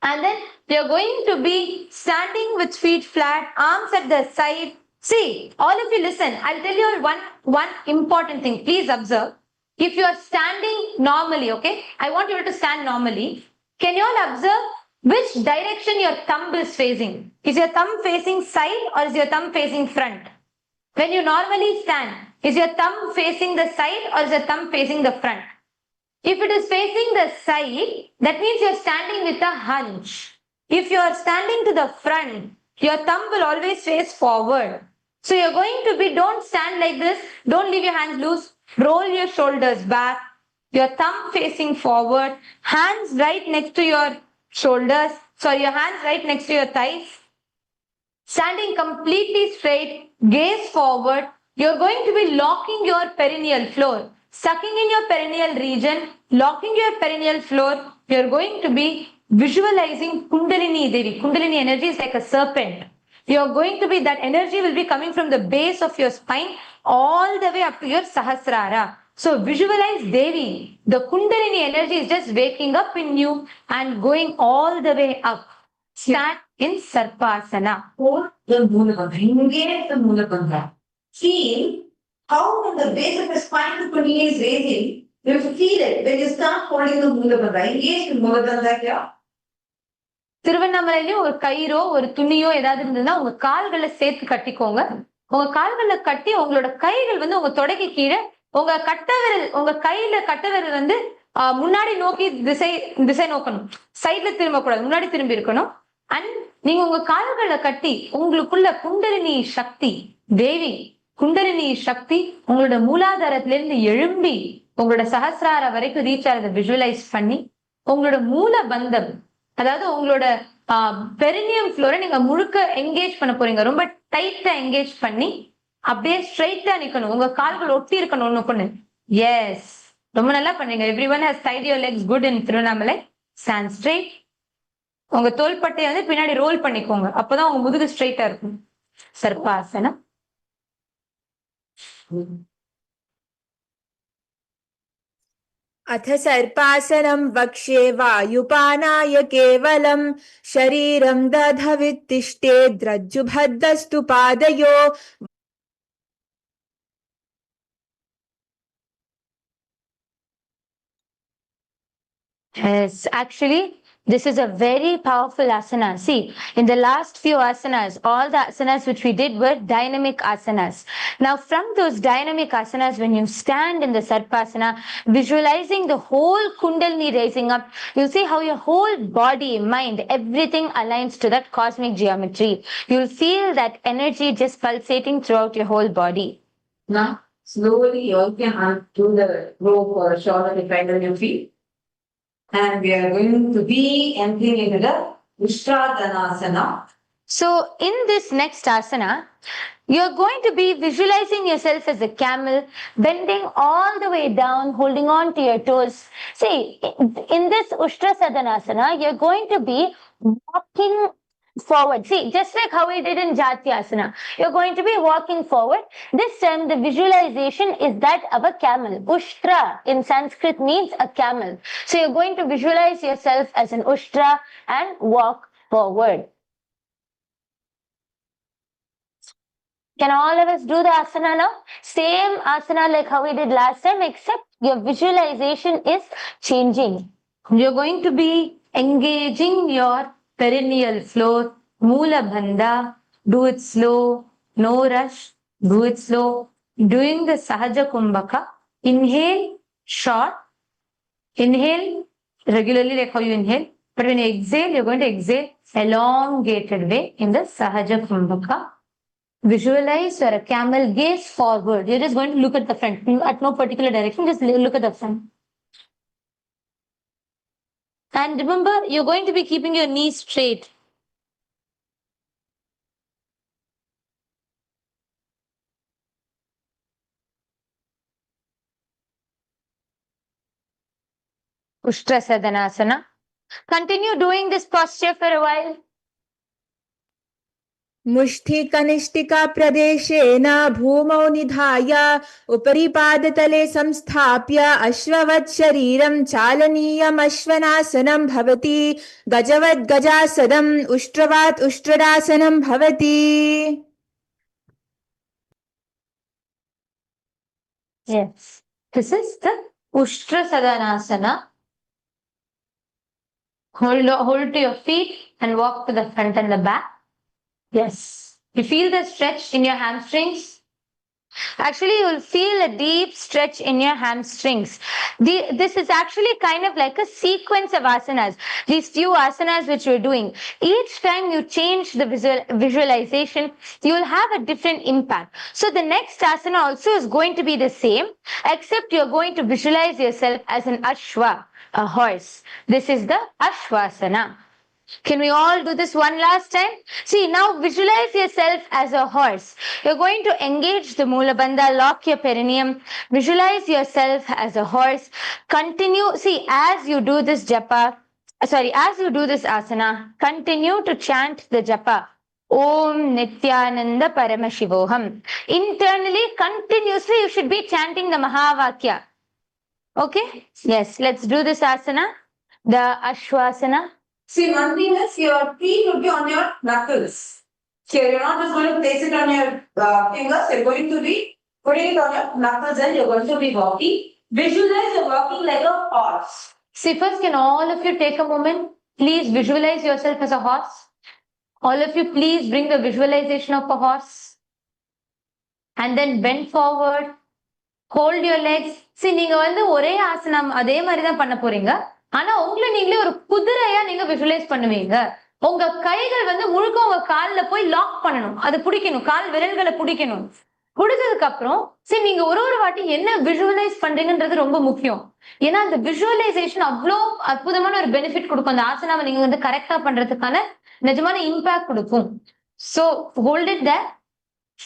and then you're going to be standing with feet flat, arms at the side. See, all of you listen. I'll tell you one important thing. Please observe. If you are standing normally, okay, I want you to stand normally. Can you all observe which direction your thumb is facing? Is your thumb facing side or is your thumb facing front? When you normally stand, is your thumb facing the side or is your thumb facing the front? If it is facing the side, that means you're standing with a hunch. If you are standing to the front, your thumb will always face forward. So you're going to be, don't stand like this. Don't leave your hands loose. Roll your shoulders back. Your thumb facing forward. Hands right next to your shoulders. Sorry, your hands right next to your thighs. Standing completely straight. Gaze forward. You're going to be locking your perineal floor. Sucking in your perineal region, locking your perineal floor, you're going to be visualizing Kundalini Devi. Kundalini energy is like a serpent. You're going to be, that energy will be coming from the base of your spine all the way up to your Sahasrara. So visualize Devi. The Kundalini energy is just waking up in you and going all the way up. Stand in Sarpasana. Hold the Mulabandha. Engage the Mulabandha. Feel how from the base of the spine the Kundalini is raising. You have to feel it when you start holding the Mulabandha. Engage the Mulabandha here. திருவண்ணாமலையிலயும் ஒரு கயிறோ ஒரு துணியோ ஏதாவது இருந்ததுன்னா உங்க கால்களை சேர்த்து கட்டிக்கோங்க. உங்க கால்களை கட்டி உங்களோட கைகள் வந்து உங்க தொடைக்கு கீழே, உங்க கட்டவிரல், உங்க கையில கட்டவிரல் வந்து முன்னாடி நோக்கி திசை நோக்கணும். சைட்ல திரும்ப கூடாது, முன்னாடி திரும்பி இருக்கணும். அண்ட் நீங்க உங்க கால்களை கட்டி உங்களுக்குள்ள குண்டலினி சக்தி, தேவி குண்டலினி சக்தி உங்களோட மூலாதாரத்திலிருந்து எழும்பி உங்களோட சஹஸ்ரார வரைக்கும் ரீச் ஆகிறத விஷுவலைஸ் பண்ணி உங்களோட மூல பந்தம், அதாவது உங்களோட பெரினியம் ஃப்ளோரை நீங்க முழுக்க என்கேஜ் பண்ண போறீங்க. ரொம்ப டைட்டா என்கேஜ் பண்ணி அப்படியே ஸ்ட்ரைட்டா நிக்கணும். உங்க கால்கள் ஒட்டி இருக்கணும் ஒண்ணுக்குன்னு. எஸ், ரொம்ப நல்லா பண்ணீங்க. Everyone has tied your legs good in Tiruvannamalai. Stand straight. உங்க தோள்பட்டையை வந்து பின்னாடி ரோல் பண்ணிக்கோங்க. அப்பதான் உங்க முதுகு ஸ்ட்ரைட்டா இருக்கும். சர்பாசனம். अथ सर्पासनं वक्ष्ये वायुपानाय केवलं शरीरं दधवित्तिष्ठेद्रज्जुभद्रस्तु पादयो. Yes, actually, this is a very powerful asana. See, in the last few asanas, all the asanas which we did were dynamic asanas. Now, from those dynamic asanas, when you stand in the Sarpasana, visualizing the whole Kundalini raising up, you'll see how your whole body, mind, everything aligns to that cosmic geometry. You'll feel that energy just pulsating throughout your whole body. Now, slowly you can undo the rope or shoulder depending on your feet. And we are going to be entering into the Ushtradanasana. So in this next asana, you're going to be visualizing yourself as a camel, bending all the way down, holding on to your toes. See, in this Ushtradanasana, you're going to be walking forward. See, just like how we did in Jatyasana, you're going to be walking forward. This time the visualization is that of a camel. Ushtra in Sanskrit means a camel. So you're going to visualize yourself as an Ushtra and walk forward. Can all of us do the asana now? Same asana like how we did last time, except your visualization is changing. You're going to be engaging your perineal floor, Moola Bandha. Do it slow, no rush. Do it slow. Doing the Sahaja Kumbhaka. Inhale, short. Inhale regularly like how you inhale. But when you exhale, you're going to exhale elongated way in the Sahaja Kumbhaka. Visualize you're a camel, gaze forward. You're just going to look at the front, at no particular direction, just look at the front. And remember, you're going to be keeping your knees straight. Ushtra Sadhanasana. Continue doing this posture for a while. मुष्टिकनिष्ठिका प्रदेशेन भूमौ निधाय उपरि पादतले संस्थाप्य अश्ववत् शरीरं चालनीयमश्वनासनं भवति गजवद् गजासनम् उष्ट्रवात् उष्ट्रासनं भवति. Yes, this is the Ushtra Sadhanasana. Hold to your feet and walk to the front and the back. Yes. You feel the stretch in your hamstrings? Actually, you'll feel a deep stretch in your hamstrings. This is actually kind of like a sequence of asanas. These few asanas which you're doing, each time you change the visualization, you'll have a different impact. So the next asana also is going to be the same, except you're going to visualize yourself as an ashwa, a horse. This is the ashwasana. Can we all do this one last time? See, now visualize yourself as a horse. You're going to engage the Mula Bandha, lock your perineum. Visualize yourself as a horse. Continue, see, as you do this japa, as you do this asana, continue to chant the japa. Om Nithyananda Paramashivoham. Internally, continuously, you should be chanting the Mahavakya. Okay? Yes, let's do this asana, the Ashwasana. See, one thing is your feet would be on your knuckles. Here, you're not just going to place it on your fingers, you're going to be putting it on your knuckles and you're going to be walking. Visualize you're walking like a horse. See, first, can all of you take a moment? Please visualize yourself as a horse. All of you, please bring the visualization of a horse. And then bend forward. Hold your legs. See, நீங்க வந்து ஒரே ஆசனம் அதே மாதிரி தான் பண்ண போறீங்க. ஆனா உங்களை நீங்களே ஒரு குதிரையா நீங்க விஷுவலைஸ் பண்ணுவீங்க. உங்க கைகள் வந்து முழுக்க உங்க கால்ல போய் லாக் பண்ணணும். அது பிடிக்கணும். கால் விரல்களை பிடிக்கணும். பிடிச்சதுக்கு அப்புறம் சரி நீங்க ஒரு வாட்டி என்ன விஷுவலைஸ் பண்றீங்கன்றது ரொம்ப முக்கியம். ஏன்னா அந்த விஷுவலைசேஷன் அவ்வளோ அற்புதமான ஒரு பெனிஃபிட் கொடுக்கும். அந்த ஆசனாவை நீங்க வந்து கரெக்டா பண்றதுக்கான நிஜமான இம்பாக்ட் கொடுக்கும். சோ ஹோல்ட் இட் தேர்.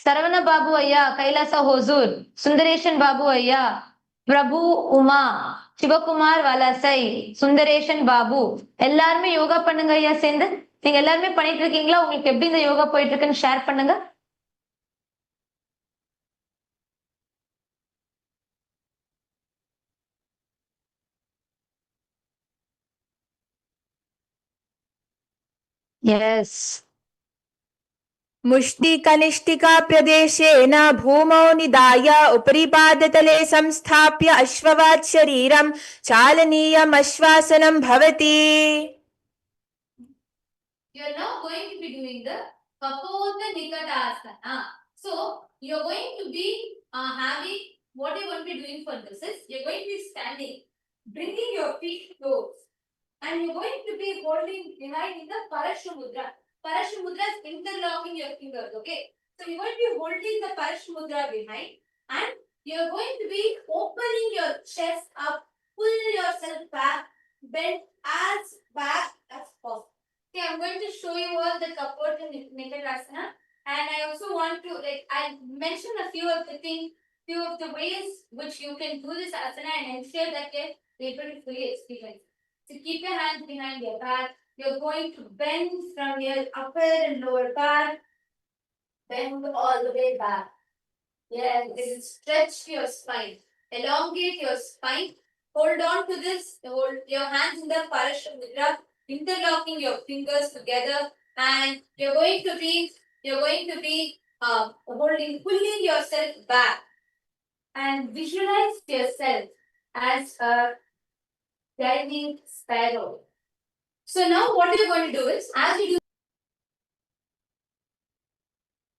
சரவண பாபு ஐயா, கைலாசா ஹோசூர், சுந்தரேஷன் பாபு ஐயா, பிரபு உமா, சிவகுமார் வலசை, சுந்தரேஷன் பாபு, எல்லாருமே யோகா பண்ணுங்க ஐயா சேர்ந்து. நீங்க எல்லாருமே பண்ணிட்டு இருக்கீங்களா? உங்களுக்கு எப்படி இந்த யோகா போயிட்டு இருக்குன்னு ஷேர் பண்ணுங்க. எஸ். मुष्टिकनिष्ठिका प्रदेशेन भूमौ निधाय उपरि पादतले संस्थाप्य अश्ववात् शरीरं चालनीयमश्वासनं भवति. You are now going to be doing the Kapota Nikadasana. So you are going to be having what you are going to be doing for this is you are going to be standing, bringing your feet close, and you are going to be holding behind in the Parashamudra. Parashamudra is interlocking your fingers, okay? So you're going to be holding the Parashamudra behind and you're going to be opening your chest up, pull yourself back, bend as back as possible. Okay, I'm going to show you all the Kapota Nikadasana and I also want to, I mentioned a few of the things, few of the ways which you can do this asana and ensure that you're able to fully experience. So keep your hands behind your back. You're going to bend from your upper and lower back. Bend all the way back. Yes, this is stretch your spine. Elongate your spine. Hold on to this. Hold your hands in the Parashamudra, interlocking your fingers together, and you're going to be pulling yourself back, and visualize yourself as a diving sparrow. So now what you're going to do is, as you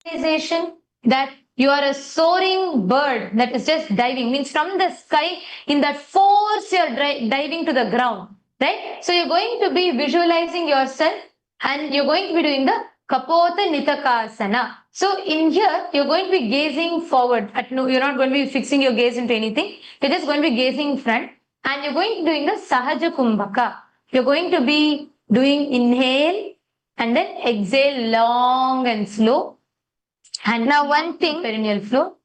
do that you are a soaring bird that is just diving, means from the sky, in that force you're diving to the ground, right? So you're going to be visualizing yourself and you're going to be doing the Kapota Nitakasana. So in here, you're going to be gazing forward. You're not going to be fixing your gaze into anything. You're just going to be gazing in front. And you're going to be doing the Sahaja Kumbhaka. You're going to be doing inhale and then exhale long and slow. And now one thing, perineal flow.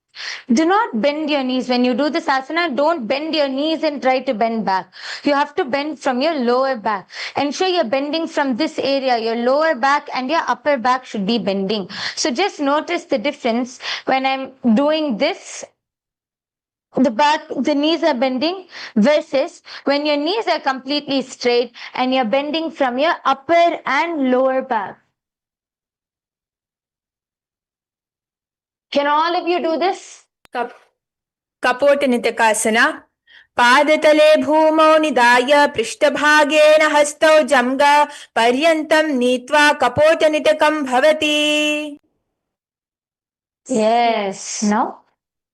Do not bend your knees. When you do this asana, don't bend your knees and try to bend back. You have to bend from your lower back. Ensure you're bending from this area. Your lower back and your upper back should be bending. So just notice the difference when I'm doing this. The knees are bending versus when your knees are completely straight and you're bending from your upper and lower back. Can all of you do this? कपोटनितकासना पादतले भूमौ निधाय पृष्ठभागेन हस्तौ जङ्ग पर्यन्तं नीत्वा कपोटनितकं भवति. Yes. Now,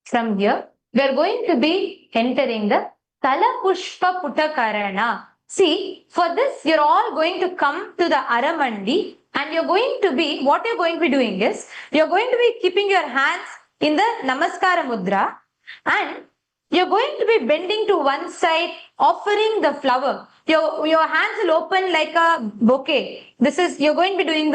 from here, we are going to be entering the Talapushpa Putakarana. See, for this, you're all going to come to the Aramandi and you're going to be, what you're going to be doing is, you're going to be keeping your hands in the Namaskara Mudra and you're going to be bending to one side, offering the flower. Your hands will open like a bouquet. You're going to be doing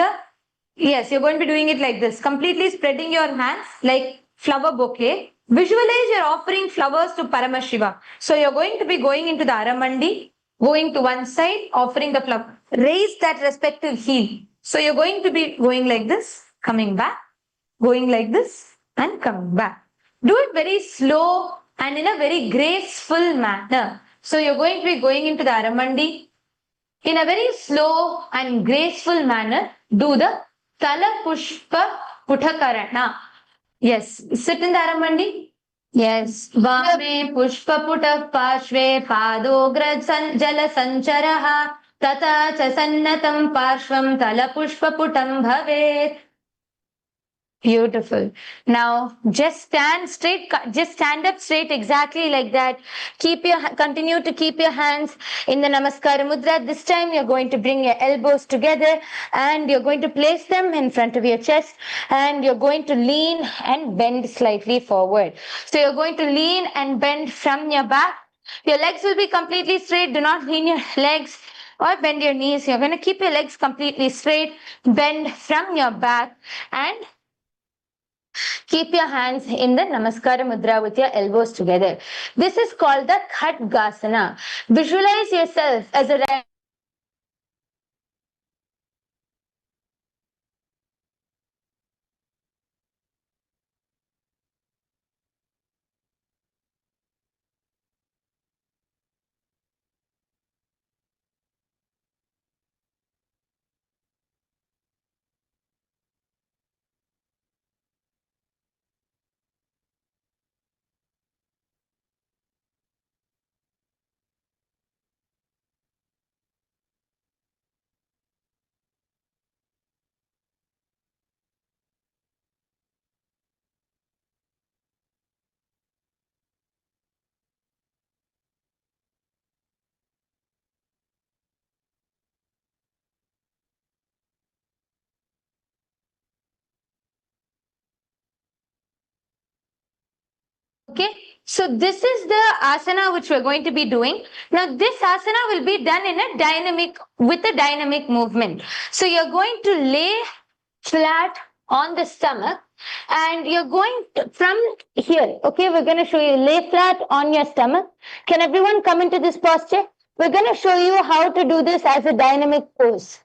you're going to be doing it like this, completely spreading your hands like flower bouquet. Visualize you're offering flowers to Paramashiva. So you're going to be going into the Aramandi, going to one side, offering the flower. Raise that respective heel. So you're going to be going like this, coming back, going like this and coming back. Do it very slow and in a very graceful manner. So you're going to be going into the Aramandi. In a very slow and graceful manner, do the Talapushpa Putakarana. Yes, sit in the Aramandi. Yes. Vame Pushpa Puta Parshve Padogra Jala Sancharaha Tata Cha Sannatam Parshvam Talapushpa Putam Bhavet. Beautiful. Now, just stand straight, just stand up straight exactly like that. Continue to keep your hands in the Namaskara Mudra. This time you're going to bring your elbows together and you're going to place them in front of your chest and you're going to lean and bend slightly forward. So you're going to lean and bend from your back. Your legs will be completely straight. Do not lean your legs or bend your knees. You're going to keep your legs completely straight, bend from your back and keep your hands in the Namaskara Mudra with your elbows together. This is called the Khatgasana. Visualize yourself as a Okay, so this is the asana which we're going to be doing. Now this asana will be done in with a dynamic movement. So you're going to lay flat on the stomach and you're going to, from here, okay, we're going to show you lay flat on your stomach. Can everyone come into this posture? We're going to show you how to do this as a dynamic pose.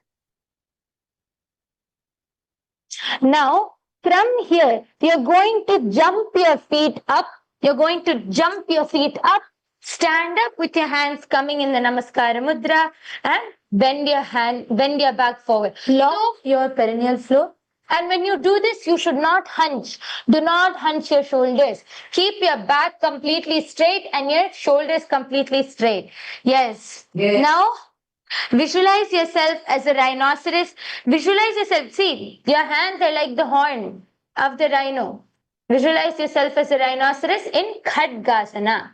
Now, from here, you're going to jump your feet up. You're going to jump your feet up, stand up with your hands coming in the Namaskara Mudra and bend your back forward. Lock your perineal floor. And when you do this, you should not hunch. Do not hunch your shoulders. Keep your back completely straight and your shoulders completely straight. Yes. Now, visualize yourself as a rhinoceros. Visualize yourself. See, your hands are like the horn of the rhino. Visualize yourself as a rhinoceros in Khatgasana.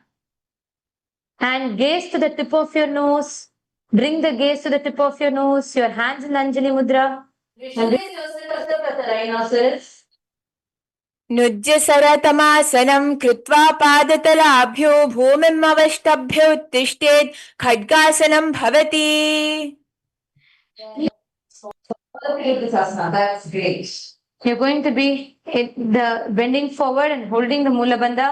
And gaze to the tip of your nose. Bring the gaze to the tip of your nose. Your hands in Anjali Mudra. Visualize yourself rhinoceros. नुज्यसरतमासनं कृत्वा पादतलाभ्यो भूमिमवष्टभ्य उत्तिष्ठेत् खड्गासनं भवति. This asana, that's great. You're going to be bending forward and holding the Mula Bandha.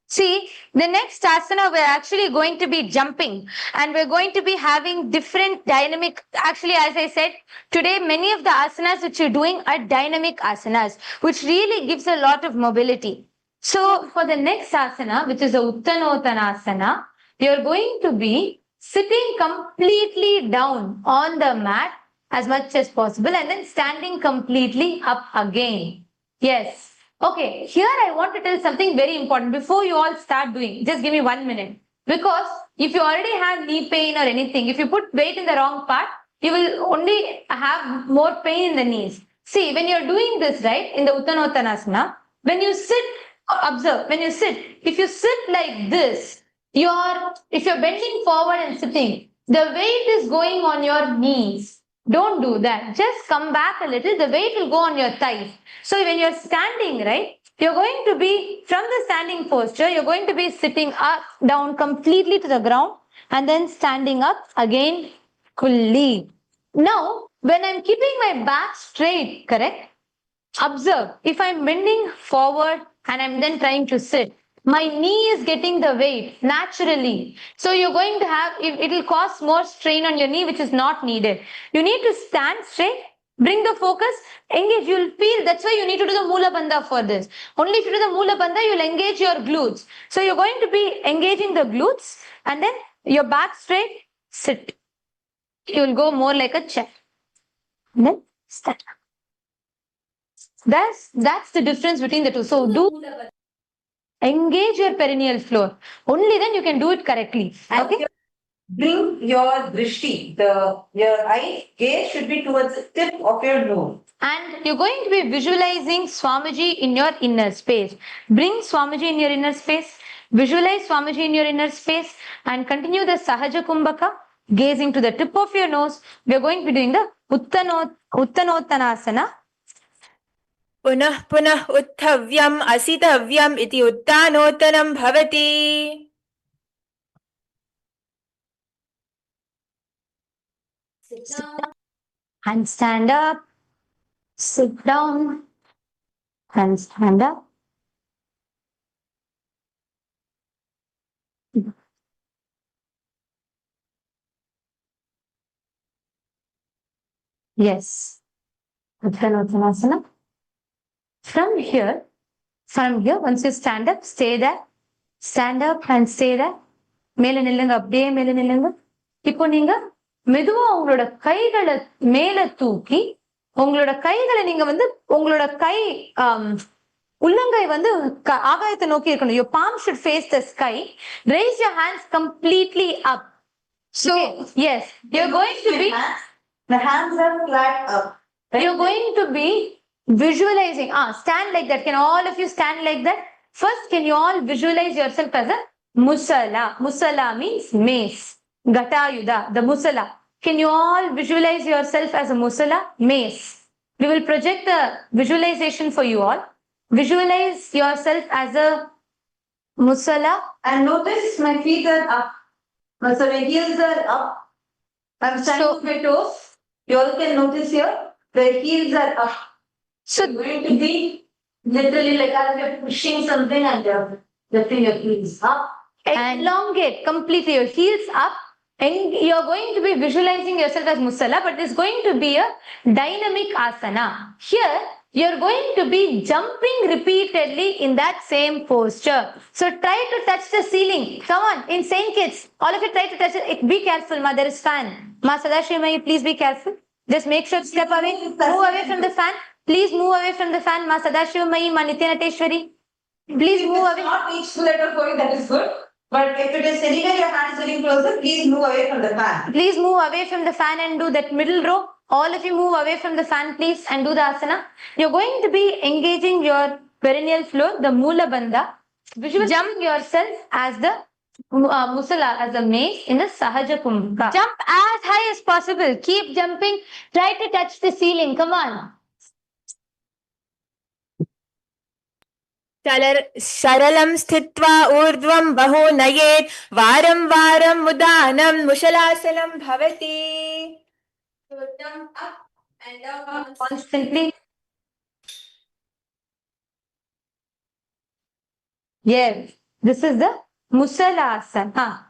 See, the next asana, we're actually going to be jumping and we're going to be having different dynamic. Actually, as I said, today many of the asanas which you're doing are dynamic asanas, which really gives a lot of mobility. So for the next asana, which is a Uttanottanasana, you're going to be sitting completely down on the mat as much as possible and then standing completely up again. Yes. Okay, here I want to tell something very important before you all start doing. Just give me 1 minute. Because if you already have knee pain or anything, if you put weight in the wrong part, you will only have more pain in the knees. See, when you're doing this, right, in the Uttanottanasana, when you sit, observe, when you sit, if you sit like this, if you're bending forward and sitting, the weight is going on your knees. Don't do that. Just come back a little. The weight will go on your thighs. So when you're standing, right, you're going to be, from the standing posture, you're going to be sitting up, down completely to the ground and then standing up again fully. Now, when I'm keeping my back straight, correct? Observe, if I'm bending forward and I'm then trying to sit, my knee is getting the weight naturally. So you're going to have, it will cause more strain on your knee, which is not needed. You need to stand straight, bring the focus, engage. You'll feel, that's why you need to do the Mula Bandha for this. Only if you do the Mula Bandha, you'll engage your glutes. So you're going to be engaging the glutes and then your back straight, sit. You'll go more like a chair. And then stand. That's the difference between the two. So do engage your perineal floor. Only then you can do it correctly. Okay. Bring your drishti, your eye gaze should be towards the tip of your nose. And you're going to be visualizing Swamiji in your inner space. Bring Swamiji in your inner space. Visualize Swamiji in your inner space and continue the Sahaja Kumbhaka, gazing to the tip of your nose. We're going to be doing the Uttanottanasana. पुनः पुनः उत्थव्यम् असितव्यम् इति उत्तानोत्तनं भवति. Sit down. And stand up. Sit down. And stand up. Yes. Uttanottanasana. From here, once you stand up, stay there. Stand up and stay there. மேல நில்லுங்க, அப்படியே மேல நில்லுங்க. இப்போ நீங்க மெதுவா உங்களோட கைகளை மேல தூக்கி உங்களோட கைகளை நீங்க வந்து உங்களோட கை உள்ளங்கை வந்து ஆகாயத்தை நோக்கி இருக்கணும். Your palm should face the sky. Raise your hands completely up. So yes, you're going to be, the hands are flat up. Right? You're going to be visualizing. Stand like that. Can all of you stand like that? First, can you all visualize yourself as a musala? Musala means mace. Gatayuda, the musala. Can you all visualize yourself as a musala? Mace. We will project the visualization for you all. Visualize yourself as a musala. And notice my feet are up. So my heels are up. I'm standing on my toes. You all can notice here, the heels are up. So You're going to be literally like as if you're pushing something and you're lifting your heels up. and elongate completely your heels up. And you're going to be visualizing yourself as musala, but it's going to be a dynamic asana. Here, you're going to be jumping repeatedly in that same posture. So try to touch the ceiling. Come on, insane kids. All of you try to touch it. Be careful, ma. There is fan. Ma Sadashiva, please be careful. Just make sure to step away. Move away from the fan. Please move away from the fan. Ma Sadashiva, ma Nithyanateshwari. Please move away. Not each letter going, that is good. But if it is anywhere your hand is getting closer, please move away from the fan. Please move away from the fan and do that middle row. All of you move away from the fan, please, and do the asana. You're going to be engaging your perineal floor, the Mula Bandha. Visually jump yourself as the musala, as a mace in the Sahaja Kumbhaka. Jump as high as possible. Keep jumping. Try to touch the ceiling. Come on. सरलं स्थित्वा ऊर्ध्वं बहु नयेत् वारं वारं मुदानं मुशलासनं भवति. So jump up and down Constantly. Yes, this is the Musalasana.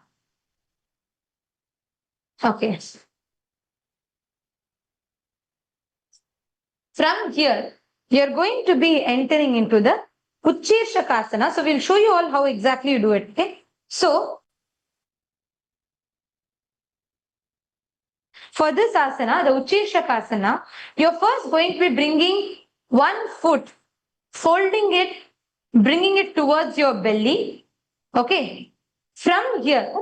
Okay. From here, you are going to be entering into the Uchirshakasana. So we'll show you all how exactly you do it. Okay. So for this asana, the Uchirshakasana, you're first going to be bringing one foot, folding it, bringing it towards your belly. Okay. From here,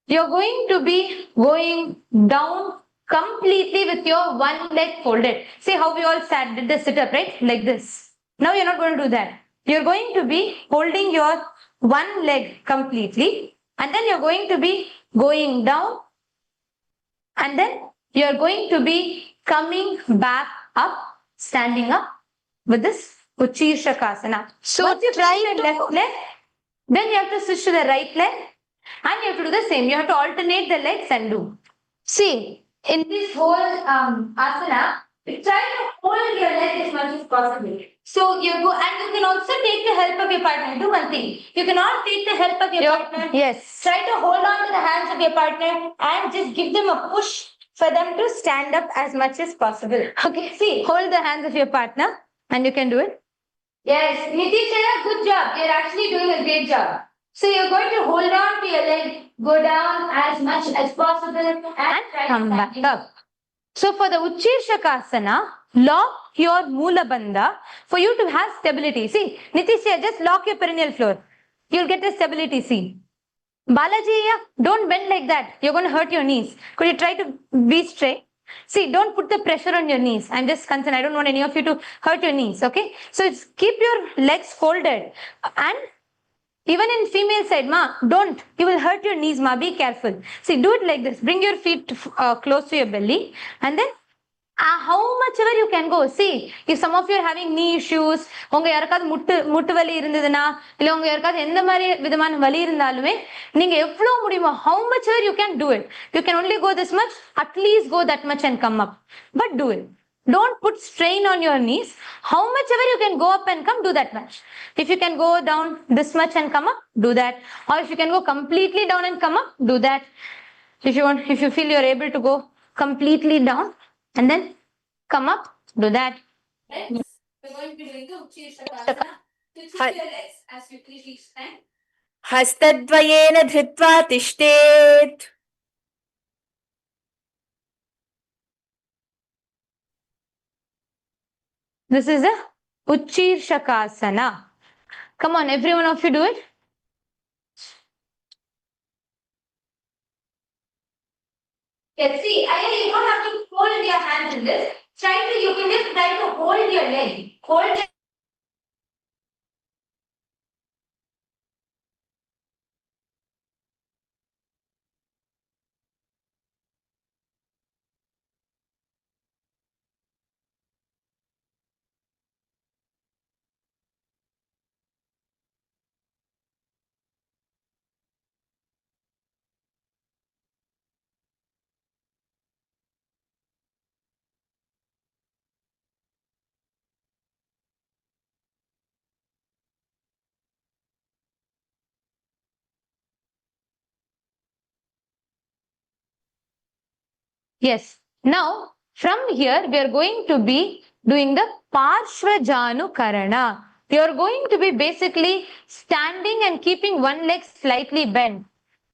you're going to be going down completely with your one leg folded. See how we all did the sit up, right? Like this. Now you're not going to do that. You're going to be holding your one leg completely, and then you're going to be going down, and then you're going to be coming back up, standing up with this Uchirshakasana. So once you try the left leg, then you have to switch to the right leg, and you have to do the same. You have to alternate the legs and do. See, in this whole asana, try to hold your leg as much as possible. So you go, and you can also take the help of your partner. Do one thing. You cannot take the help of your partner. Yes. Try to hold on to the hands of your partner and just give them a push for them to stand up as much as possible. Okay. See, hold the hands of your partner, and you can do it. Yes, Nithyananda, good job. You're actually doing a great job. So you're going to hold on to your leg, go down as much as possible, and come back up. So for the Uchirshakasana, lock your Mula Bandha for you to have stability. See, Nithya, just lock your perineal floor. You'll get the stability. See. Balaji, don't bend like that. You're going to hurt your knees. Could you try to be straight? See, don't put the pressure on your knees. I'm just concerned. I don't want any of you to hurt your knees. Okay. So keep your legs folded. And even in female side, don't. You will hurt your knees, Be careful. See, do it like this. Bring your feet close to your belly. And then how much ever you can go. See, if some of you are having knee issues, உங்க யாருக்காவது முட்டு வலி இருந்ததுன்னா இல்ல உங்க யாருக்காவது எந்த மாதிரி விதமான வலி இருந்தாலுமே நீங்க எவ்வளவு முடியுமோ how much ever you can do it. You can only go this much, at least go that much and come up. But do it. Don't put strain on your knees. How much ever you can go up and come, do that much. If you can go down this much and come up, do that. Or if you can go completely down and come up, do that. If you feel you're able to go completely down, and then come up, do that. Next, we're going to be doing the Uchirshakasana. To twist your legs as you please each time. हस्तद्वयेन धृत्वा तिष्ठेत्. This is a Uchirshakasana. Come on, every one of you do it. Yes, see, you don't have to hold your hands in this. You can just try to hold your leg. Hold it. Yes. Now, from here, we are going to be doing the Parshvajanu Karana. You are going to be basically standing and keeping one leg slightly bent,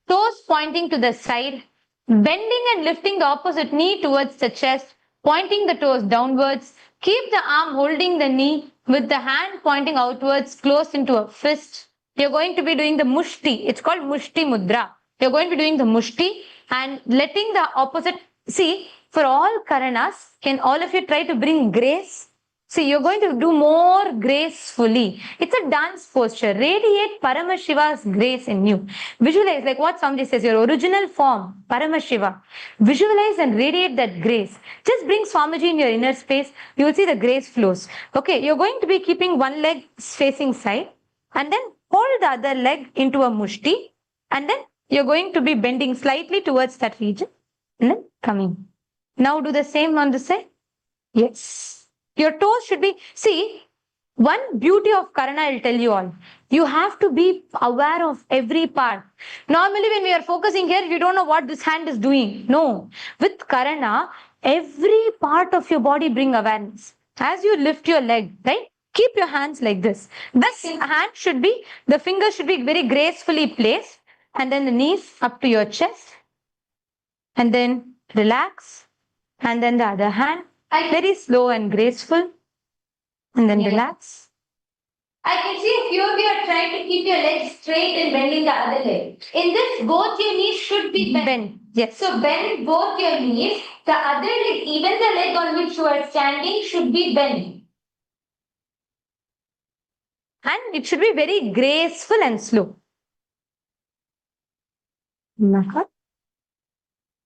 toes pointing to the side, bending and lifting the opposite knee towards the chest, pointing the toes downwards. Keep the arm holding the knee with the hand pointing outwards, close into a fist. You're going to be doing the Mushti. It's called Mushti Mudra. You're going to be doing the Mushti and letting the opposite. See, for all Karanas, can all of you try to bring grace? See, you're going to do more gracefully. It's a dance posture. Radiate Paramashiva's grace in you. Visualize, like what Swamiji says, your original form, Paramashiva. Visualize and radiate that grace. Just bring Swamiji in your inner space. You will see the grace flows. Okay, you're going to be keeping one leg facing side and then hold the other leg into a mushti and then you're going to be bending slightly towards that region and then coming. Now do the same on the side. Yes. Your toes should be, see, one beauty of Karana, I'll tell you all. You have to be aware of every part. Normally, when we are focusing here, you don't know what this hand is doing. No. With Karana, every part of your body bring awareness. As you lift your leg, right? Keep your hands like this. This hand should be, the fingers should be very gracefully placed. And then the knees up to your chest. And then relax. And then the other hand. Very slow and graceful. And then relax. I can see a few of you are trying to keep your legs straight and bending the other leg. In this, both your knees should be bent. Yes. So bend both your knees. The other leg, even the leg on which you are standing, should be bent. And it should be very graceful and slow.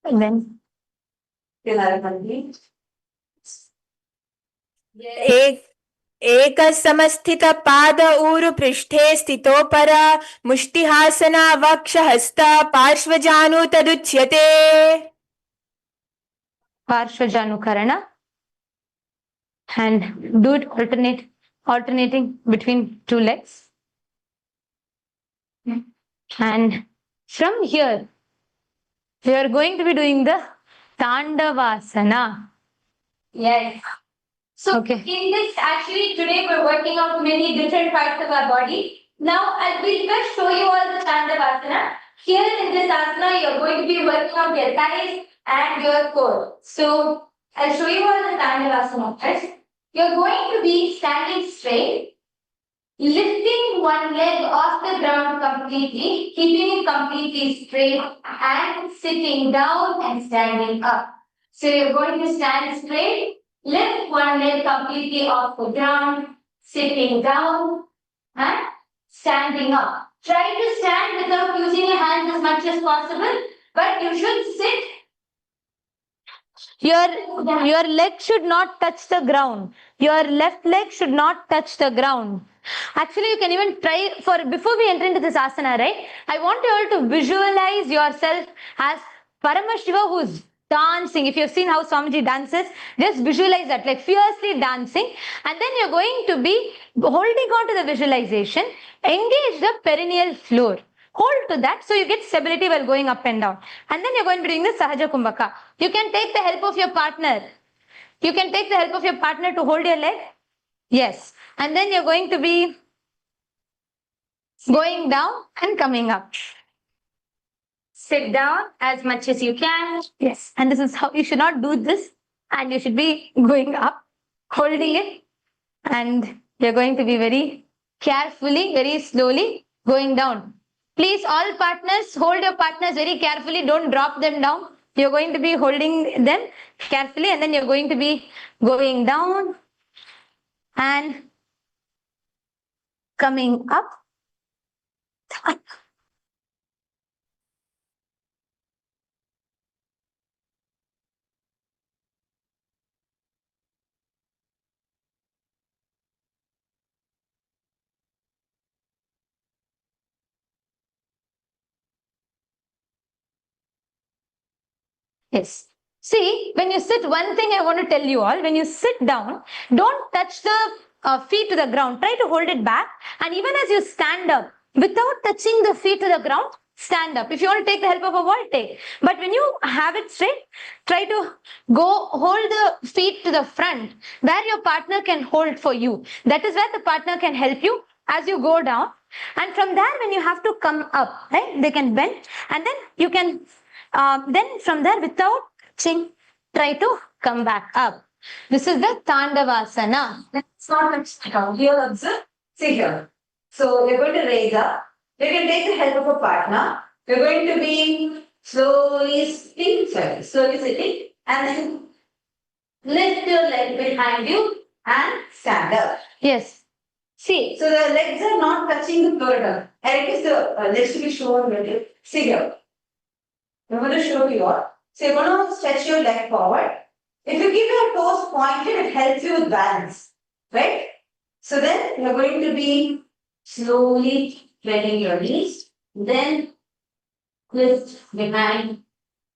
And then एक समस्थित पाद ऊरु पृष्ठे स्थितोपर मुष्टिहासना वक्ष हस्त पार्श्वजानु तदुच्यते. Parshvajanu Karana. And do it alternating between two legs. And from here, we are going to be doing the Tandavasana. Yes. So Okay. in this, actually today we're working out many different parts of our body. Now I will first show you all the Tandavasana. Here in this asana, you're going to be working out your thighs and your core. So I'll show you all the Tandavasana first. You're going to be standing straight, lifting one leg off the ground completely, keeping it completely straight and sitting down and standing up. So you're going to stand straight, lift one leg completely off the ground, sitting down and standing up. Try to stand without using your hands as much as possible, but you should sit. Your leg should not touch the ground. Your left leg should not touch the ground. Actually, you can even try before we enter into this asana, right? I want you all to visualize yourself as Paramashiva who's dancing. If you've seen how Swamiji dances, just visualize that, like fiercely dancing. And then you're going to be holding on to the visualization, engage the perineal floor. Hold to that so you get stability while going up and down. And then you're going to be doing the Sahaja Kumbhaka. You can take the help of your partner. You can take the help of your partner to hold your leg. Yes. And then you're going to be going down and coming up. Sit down as much as you can. Yes. And this is how you should not do this. And you should be going up, holding it. And you're going to be very carefully, very slowly going down. Please, all partners, hold your partners very carefully. Don't drop them down. You're going to be holding them carefully and then you're going to be going down and coming up. Yes. See, when you sit, one thing I want to tell you all, when you sit down, don't touch the feet to the ground. Try to hold it back. And even as you stand up, without touching the feet to the ground, stand up. If you want to take the help of a wall, take. But when you have it straight, try to hold the feet to the front, where your partner can hold for you. That is where the partner can help you as you go down. And from there, when you have to come up, right, they can bend. And then you can... then from there, without touching, try to come back up. This is the Tandavasana. Let's not touch the ground. Here, observe. See here. So we're going to raise up. You can take the help of a partner. We're going to be slowly sitting, and then Lift your leg behind you. and stand up. Yes. See, So the legs are not touching the floor at all. And it is the legs to be shown with it. See here. I'm going to show you all. So you're going to stretch your leg forward. If you keep your toes pointed, it helps you with balance. Right? So then you're going to be slowly bending your knees. Then twist behind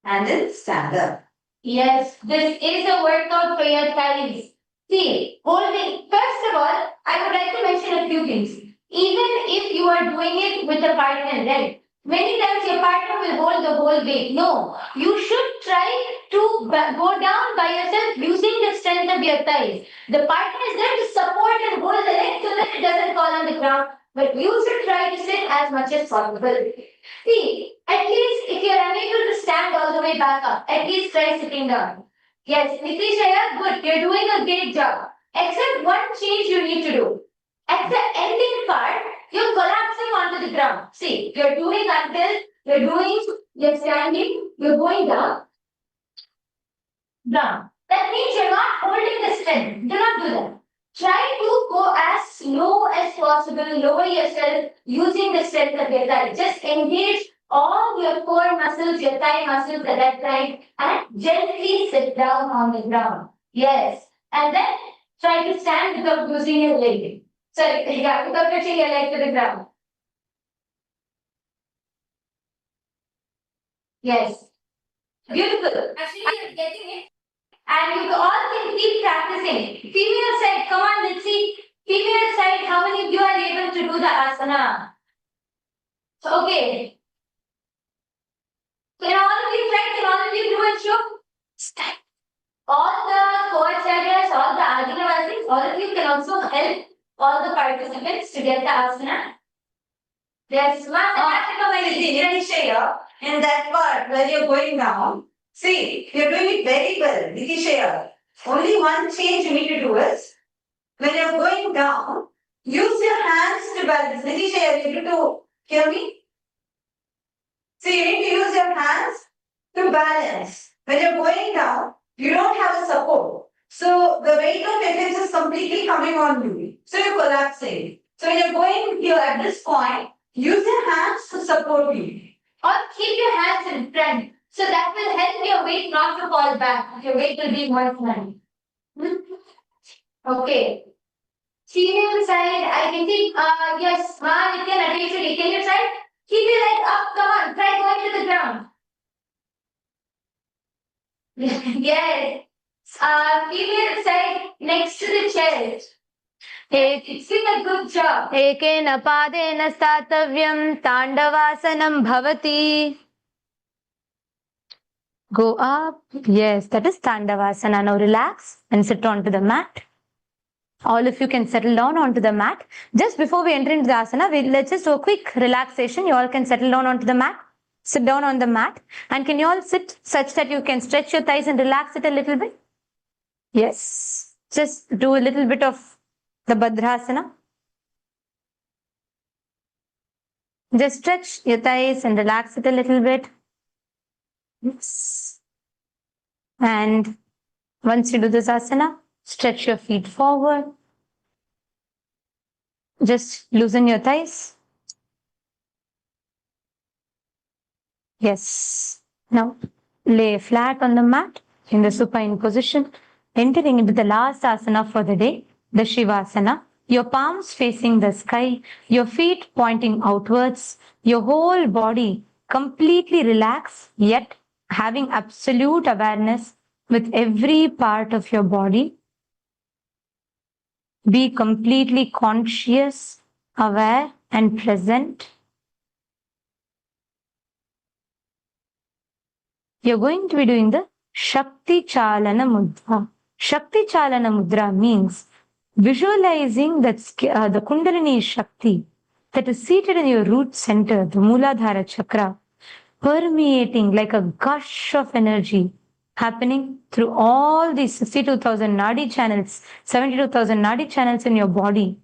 and then stand up. Yes, this is a workout for your thighs. See, holding, first of all, I would like to mention a few things. Even if you are doing it with a partner, right? Many times your partner will hold the whole weight. No, you should try to go down by yourself using the strength of your thighs. The partner is there to support and hold the leg so that it doesn't fall on the ground. But you should try to sit as much as possible. See, at least if you're unable to stand all the way back up, at least try sitting down. Yes, Nithyananda, good. You're doing a great job. Except one change you need to do. At the ending part, you're collapsing onto the ground. See, you're doing until you're standing, you're going down. Down. That means you're not holding the strength. Do not do that. Try to go as slow as possible, lower yourself using the strength of your thigh. Just engage all your core muscles, your thigh muscles at that time and gently sit down on the ground. Yes. And then try to stand without using your leg. Sorry, yeah, without touching your leg to the ground. Yes. Beautiful. Actually, you're getting it. And you all can keep practicing. Female side, come on, let's see. Female side, how many of you are able to do the asana? So, okay. Can all of you try? Can all of you do it? Show? Stand. All the co-acharyas, all the Adinavasis, all of you can also help all the participants to get the asana. Yes, In that part where you're going down, see, you're doing it very well, Dvitiya. Only one change you need to do is, when you're going down, use your hands to balance. Dvitiya, you need to hear me? See, you need to use your hands to balance. When you're going down, you don't have a support. So the weight of your hips is completely coming on you. So you're collapsing. So when you're going here at this point, use your hands to support you. Or keep your hands in front. So that will help your weight not to fall back. Your weight will be more front. Okay. Female side, I can see, yes, Nithyananda Yoga, can you try? Keep your leg up, come on, try going to the ground. Yes. Female side, next to the chest. It's been a good job. एकेन पादेन स्थातव्यं ताण्डवासनं भवति. Go up. Yes, that is Tandavasana. Now relax and sit onto the mat. All of you can settle down onto the mat. Just before we enter into the asana, let's just do a quick relaxation. You all can settle down onto the mat. Sit down on the mat. And can you all sit such that you can stretch your thighs and relax it a little bit? Yes. Just do a little bit of the Bhadrasana. Just stretch your thighs and relax it a little bit. Yes. And once you do this asana, stretch your feet forward. Just loosen your thighs. Yes. Now lay flat on the mat in the supine position, entering into the last asana for the day, the Shivasana. Your palms facing the sky, your feet pointing outwards, your whole body completely relaxed, yet having absolute awareness with every part of your body. Be completely conscious, aware, and present. You're going to be doing the Shakti Chalana Mudra. Shakti Chalana Mudra means visualizing that the Kundalini Shakti that is seated in your root center, the Mooladhara Chakra, permeating like a gush of energy happening through all these 62,000 Nadi channels, 72,000 Nadi channels in your body.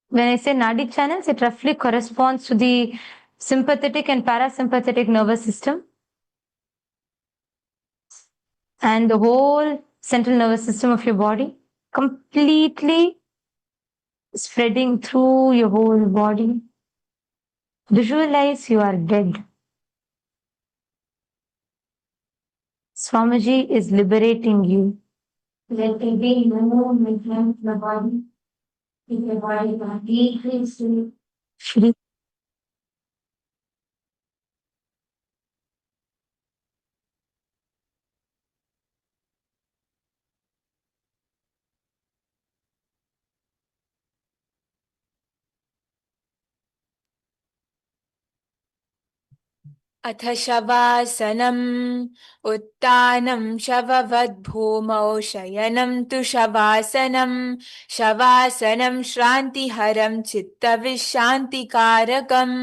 When I say Nadi channels, it roughly corresponds to the sympathetic and parasympathetic nervous system. and the whole central nervous system of your body completely spreading through your whole body. Visualize you are dead. Swamiji is liberating you. Let there be no movement in the body. Keep your body completely still. Free. अथ शवासनम् उत्तानं शववद्भूमौ शयनं तु शवासनं शवासनं श्रान्तिहरं चित्तविश्रान्तिकारकम्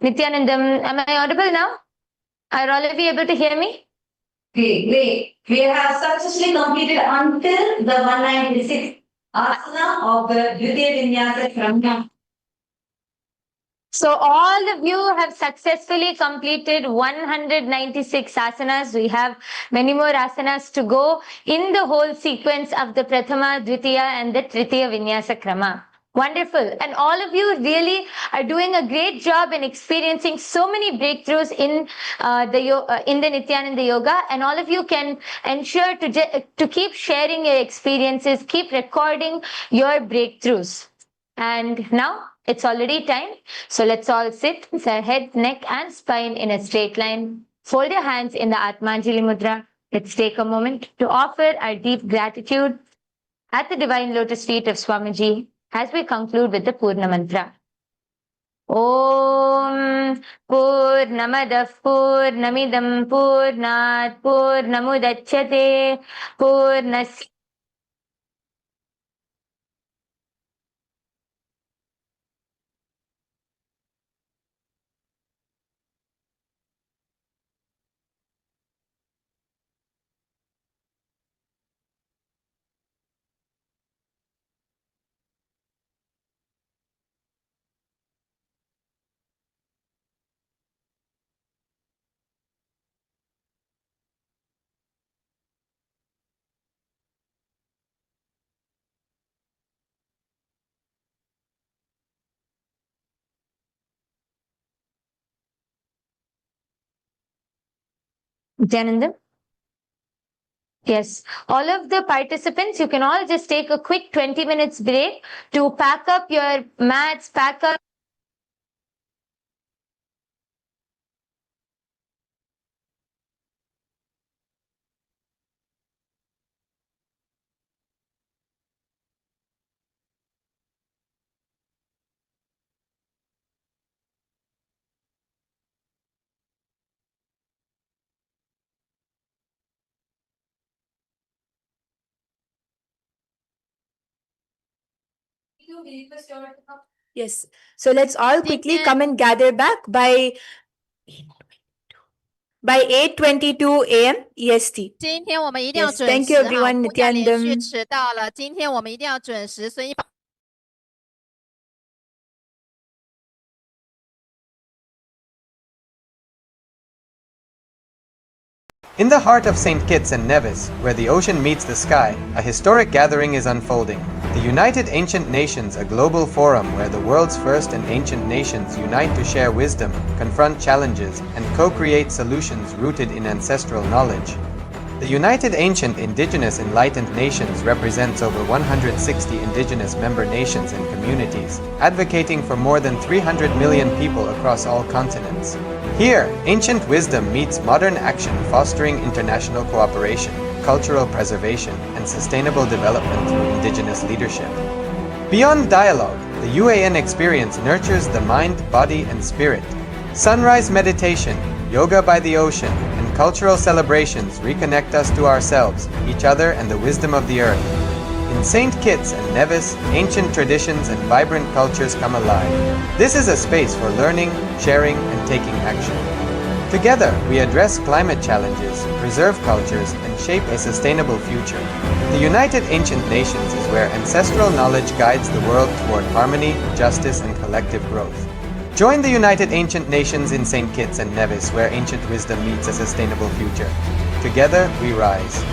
Nithyanandam, am I audible now? Are all of you able to hear me? Great. We have successfully completed until the 196th asana of the Dvitiya vinyasa Krama. So all of you have successfully completed 196 asanas. We have many more asanas to go in the whole sequence of the Prathama, Dvitiya and the Tritiya Vinyasa Krama. Wonderful. And all of you really are doing a great job in experiencing so many breakthroughs in the Nithyananda Yoga. And all of you can ensure to keep sharing your experiences, keep recording your breakthroughs. And now it's already time. So let's all sit with our head, neck and spine in a straight line. Fold your hands in the Atmanjali Mudra. Let's take a moment to offer our deep gratitude at the divine lotus feet of Swamiji as we conclude with the Purna Mantra. Om Purnamadah Purnamidam Purnat Purnamudachyate Purnasya Nithyanandam? Yes. All of the participants, you can all just take a quick 20 minutes break to pack up your mats, pack up Yes. So let's all quickly come and gather back by 8:22 a.m. EST. 今天我们一定要 Yes, 准 thank 时 you 哈， everyone. 不要连续 Nithyanandam. 迟到了。今天我们一定要准时，所以 In the heart of St. Kitts and Nevis, where the ocean meets the sky, a historic gathering is unfolding. The United Ancient Nations, a global forum where the world's first and ancient nations unite to share wisdom, confront challenges, and co-create solutions rooted in ancestral knowledge. The United Ancient Indigenous Enlightened Nations represents over 160 indigenous member nations and communities, advocating for more than 300 million people across all continents. Here, ancient wisdom meets modern action, fostering international cooperation, cultural preservation, and sustainable development through indigenous leadership. Beyond dialogue, the UAN experience nurtures the mind, body, and spirit. Sunrise meditation, yoga by the ocean, and cultural celebrations reconnect us to ourselves, each other, and the wisdom of the earth. In St. Kitts and Nevis, ancient traditions and vibrant cultures come alive. This is a space for learning, sharing, and taking action. Together, we address climate challenges, preserve cultures, and shape a sustainable future. The United Ancient Nations is where ancestral knowledge guides the world toward harmony, justice, and collective growth. Join the United Ancient Nations in St. Kitts and Nevis, where ancient wisdom meets a sustainable future. Together, we rise.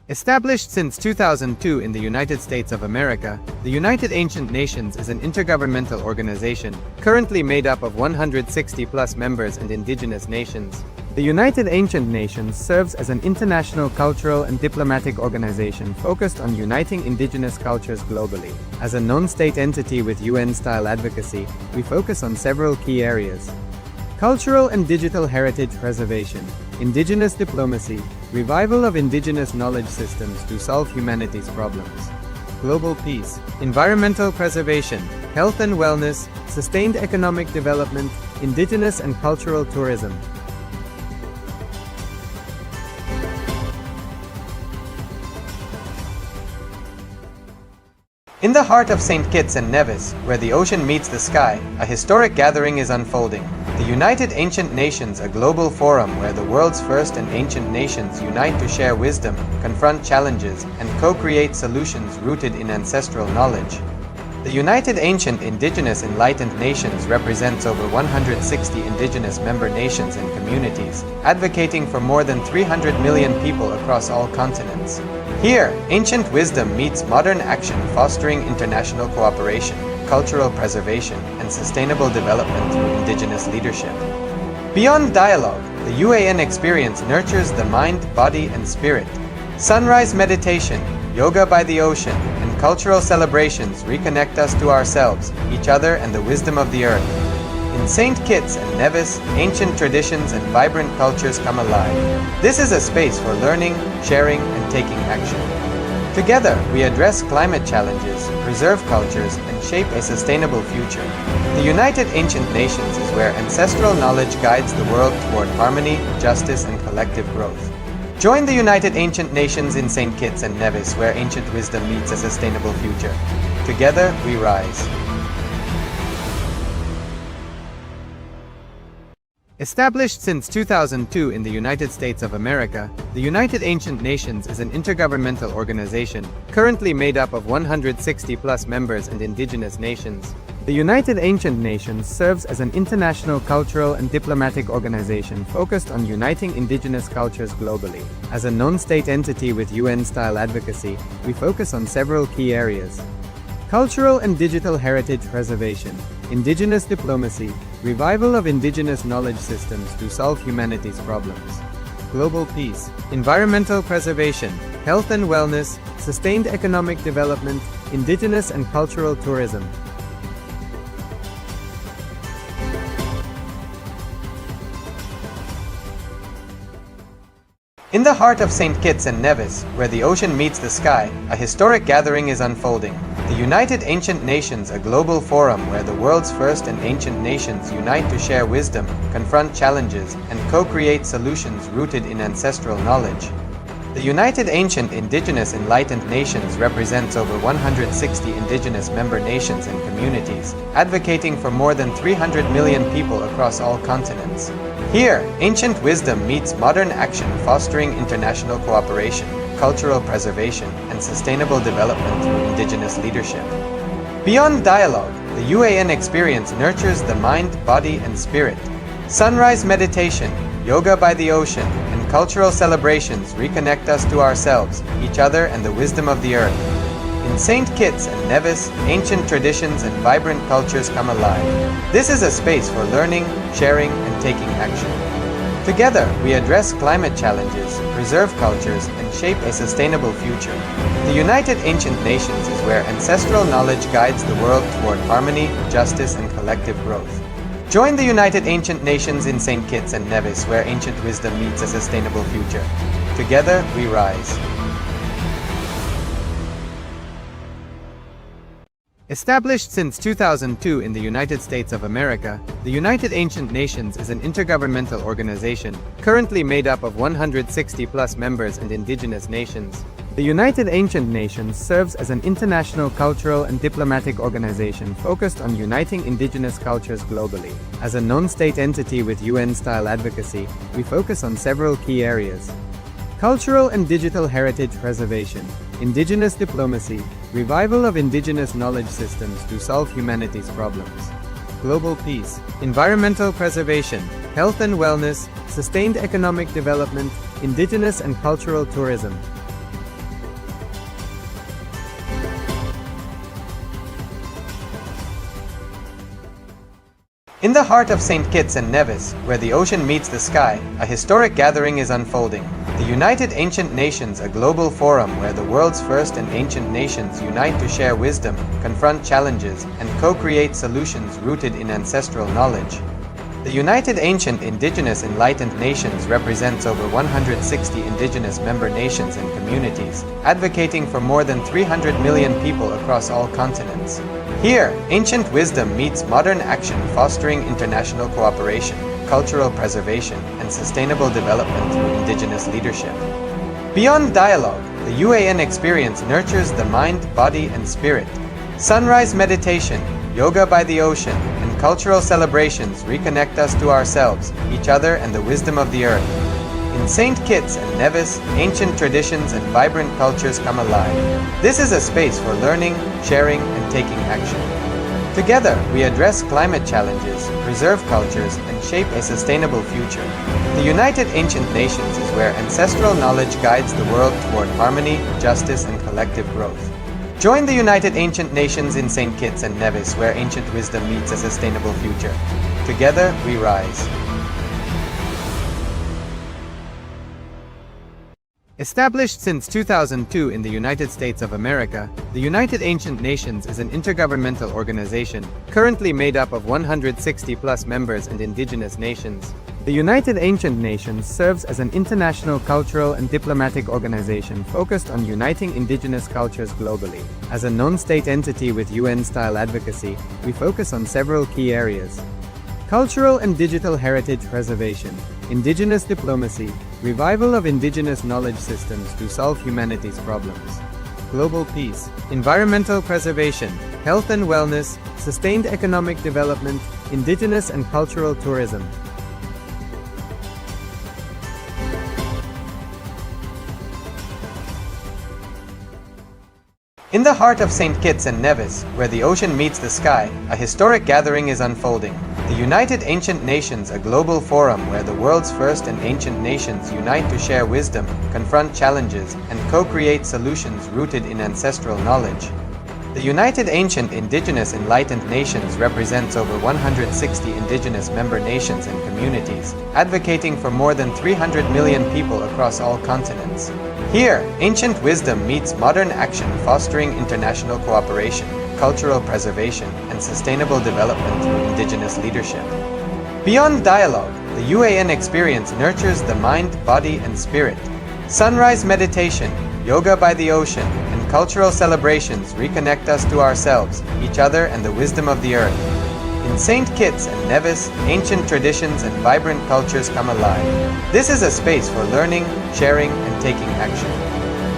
Established since 2002 in the United States of America, the United Ancient Nations is an intergovernmental organization currently made up of 160+ members and indigenous nations. The United Ancient Nations serves as an international cultural and diplomatic organization focused on uniting indigenous cultures globally. As a non-state entity with UN-style advocacy, we focus on several key areas: cultural and digital heritage preservation, indigenous diplomacy, revival of indigenous knowledge systems to solve humanity's problems, global peace, environmental preservation, health and wellness, sustained economic development, indigenous and cultural tourism. In the heart of St. Kitts and Nevis, where the ocean meets the sky, a historic gathering is unfolding. The United Ancient Nations, a global forum where the world's first and ancient nations unite to share wisdom, confront challenges, and co-create solutions rooted in ancestral knowledge. The United Ancient Indigenous Enlightened Nations represents over 160 indigenous member nations and communities, advocating for more than 300 million people across all continents. Here, ancient wisdom meets modern action, fostering international cooperation, cultural preservation, and sustainable development through indigenous leadership. Beyond dialogue, the UAN experience nurtures the mind, body, and spirit. Sunrise meditation, yoga by the ocean, and cultural celebrations reconnect us to ourselves, each other, and the wisdom of the earth. In St. Kitts and Nevis, ancient traditions and vibrant cultures come alive. This is a space for learning, sharing, and taking action. Together, we address climate challenges, preserve cultures, and shape a sustainable future. The United Ancient Nations is where ancestral knowledge guides the world toward harmony, justice, and collective growth. Join the United Ancient Nations in St. Kitts and Nevis, where ancient wisdom meets a sustainable future. Together, we rise. Established since 2002 in the United States of America, the United Ancient Nations is an intergovernmental organization currently made up of 160+ members and indigenous nations. The United Ancient Nations serves as an international cultural and diplomatic organization focused on uniting indigenous cultures globally. As a non-state entity with UN-style advocacy, we focus on several key areas: cultural and digital heritage preservation, indigenous diplomacy, revival of indigenous knowledge systems to solve humanity's problems, global peace, environmental preservation, health and wellness, sustained economic development, indigenous and cultural tourism. In the heart of St. Kitts and Nevis, where the ocean meets the sky, a historic gathering is unfolding. The United Ancient Nations, a global forum where the world's first and ancient nations unite to share wisdom, confront challenges, and co-create solutions rooted in ancestral knowledge. The United Ancient Indigenous Enlightened Nations represents over 160 indigenous member nations and communities, advocating for more than 300 million people across all continents. Here, ancient wisdom meets modern action, fostering international cooperation, cultural preservation, and sustainable development through indigenous leadership. Beyond dialogue, the UAN experience nurtures the mind, body, and spirit. Sunrise meditation, yoga by the ocean, and cultural celebrations reconnect us to ourselves, each other, and the wisdom of the earth. In St. Kitts and Nevis, ancient traditions and vibrant cultures come alive. This is a space for learning, sharing, and taking action. Together, we address climate challenges, preserve cultures, and shape a sustainable future. The United Ancient Nations is where ancestral knowledge guides the world toward harmony, justice, and collective growth. Join the United Ancient Nations in St. Kitts and Nevis, where ancient wisdom meets a sustainable future. Together, we rise. Established since 2002 in the United States of America, the United Ancient Nations is an intergovernmental organization currently made up of 160+ members and indigenous nations. The United Ancient Nations serves as an international cultural and diplomatic organization focused on uniting indigenous cultures globally. As a non-state entity with UN-style advocacy, we focus on several key areas: cultural and digital heritage preservation, indigenous diplomacy, revival of indigenous knowledge systems to solve humanity's problems, global peace, environmental preservation, health and wellness, sustained economic development, indigenous and cultural tourism. In the heart of St. Kitts and Nevis, where the ocean meets the sky, a historic gathering is unfolding. The United Ancient Nations, a global forum where the world's first and ancient nations unite to share wisdom, confront challenges, and co-create solutions rooted in ancestral knowledge. The United Ancient Indigenous Enlightened Nations represents over 160 indigenous member nations and communities, advocating for more than 300 million people across all continents. Here, ancient wisdom meets modern action, fostering international cooperation, cultural preservation, and sustainable development through indigenous leadership. Beyond dialogue, the UAN experience nurtures the mind, body, and spirit. Sunrise meditation, yoga by the ocean, and cultural celebrations reconnect us to ourselves, each other, and the wisdom of the earth. In St. Kitts and Nevis, ancient traditions and vibrant cultures come alive. This is a space for learning, sharing, and taking action. Together, we address climate challenges, preserve cultures, and shape a sustainable future. The United Ancient Nations is where ancestral knowledge guides the world toward harmony, justice, and collective growth. Join the United Ancient Nations in St. Kitts and Nevis, where ancient wisdom meets a sustainable future. Together, we rise. Established since 2002 in the United States of America, the United Ancient Nations is an intergovernmental organization currently made up of 160+ members and indigenous nations. The United Ancient Nations serves as an international cultural and diplomatic organization focused on uniting indigenous cultures globally. As a non-state entity with UN-style advocacy, we focus on several key areas: cultural and digital heritage preservation, indigenous diplomacy, revival of indigenous knowledge systems to solve humanity's problems, global peace, environmental preservation, health and wellness, sustained economic development, indigenous and cultural tourism. In the heart of St. Kitts and Nevis, where the ocean meets the sky, a historic gathering is unfolding. The United Ancient Nations, a global forum where the world's first and ancient nations unite to share wisdom, confront challenges, and co-create solutions rooted in ancestral knowledge. The United Ancient Indigenous Enlightened Nations represents over 160 indigenous member nations and communities, advocating for more than 300 million people across all continents. Here, ancient wisdom meets modern action, fostering international cooperation, cultural preservation, and sustainable development through indigenous leadership. Beyond dialogue, the UAN experience nurtures the mind, body, and spirit. Sunrise meditation, yoga by the ocean, and cultural celebrations reconnect us to ourselves, each other, and the wisdom of the earth. In St. Kitts and Nevis, ancient traditions and vibrant cultures come alive. This is a space for learning, sharing, and taking action.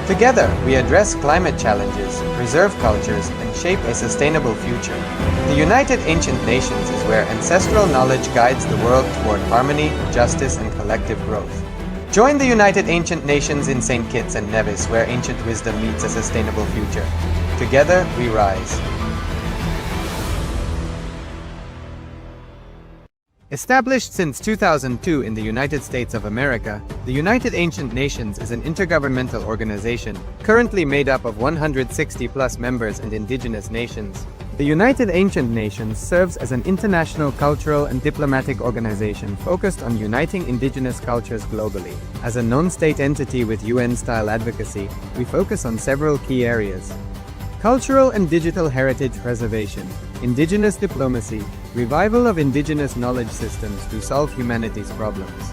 Together, we address climate challenges, preserve cultures, and shape a sustainable future. The United Ancient Nations is where ancestral knowledge guides the world toward harmony, justice, and collective growth. Join the United Ancient Nations in St. Kitts and Nevis, where ancient wisdom meets a sustainable future. Together, we rise. Established since 2002 in the United States of America, the United Ancient Nations is an intergovernmental organization currently made up of 160+ members and indigenous nations. The United Ancient Nations serves as an international cultural and diplomatic organization focused on uniting indigenous cultures globally. As a non-state entity with UN-style advocacy, we focus on several key areas: cultural and digital heritage preservation, indigenous diplomacy, revival of indigenous knowledge systems to solve humanity's problems,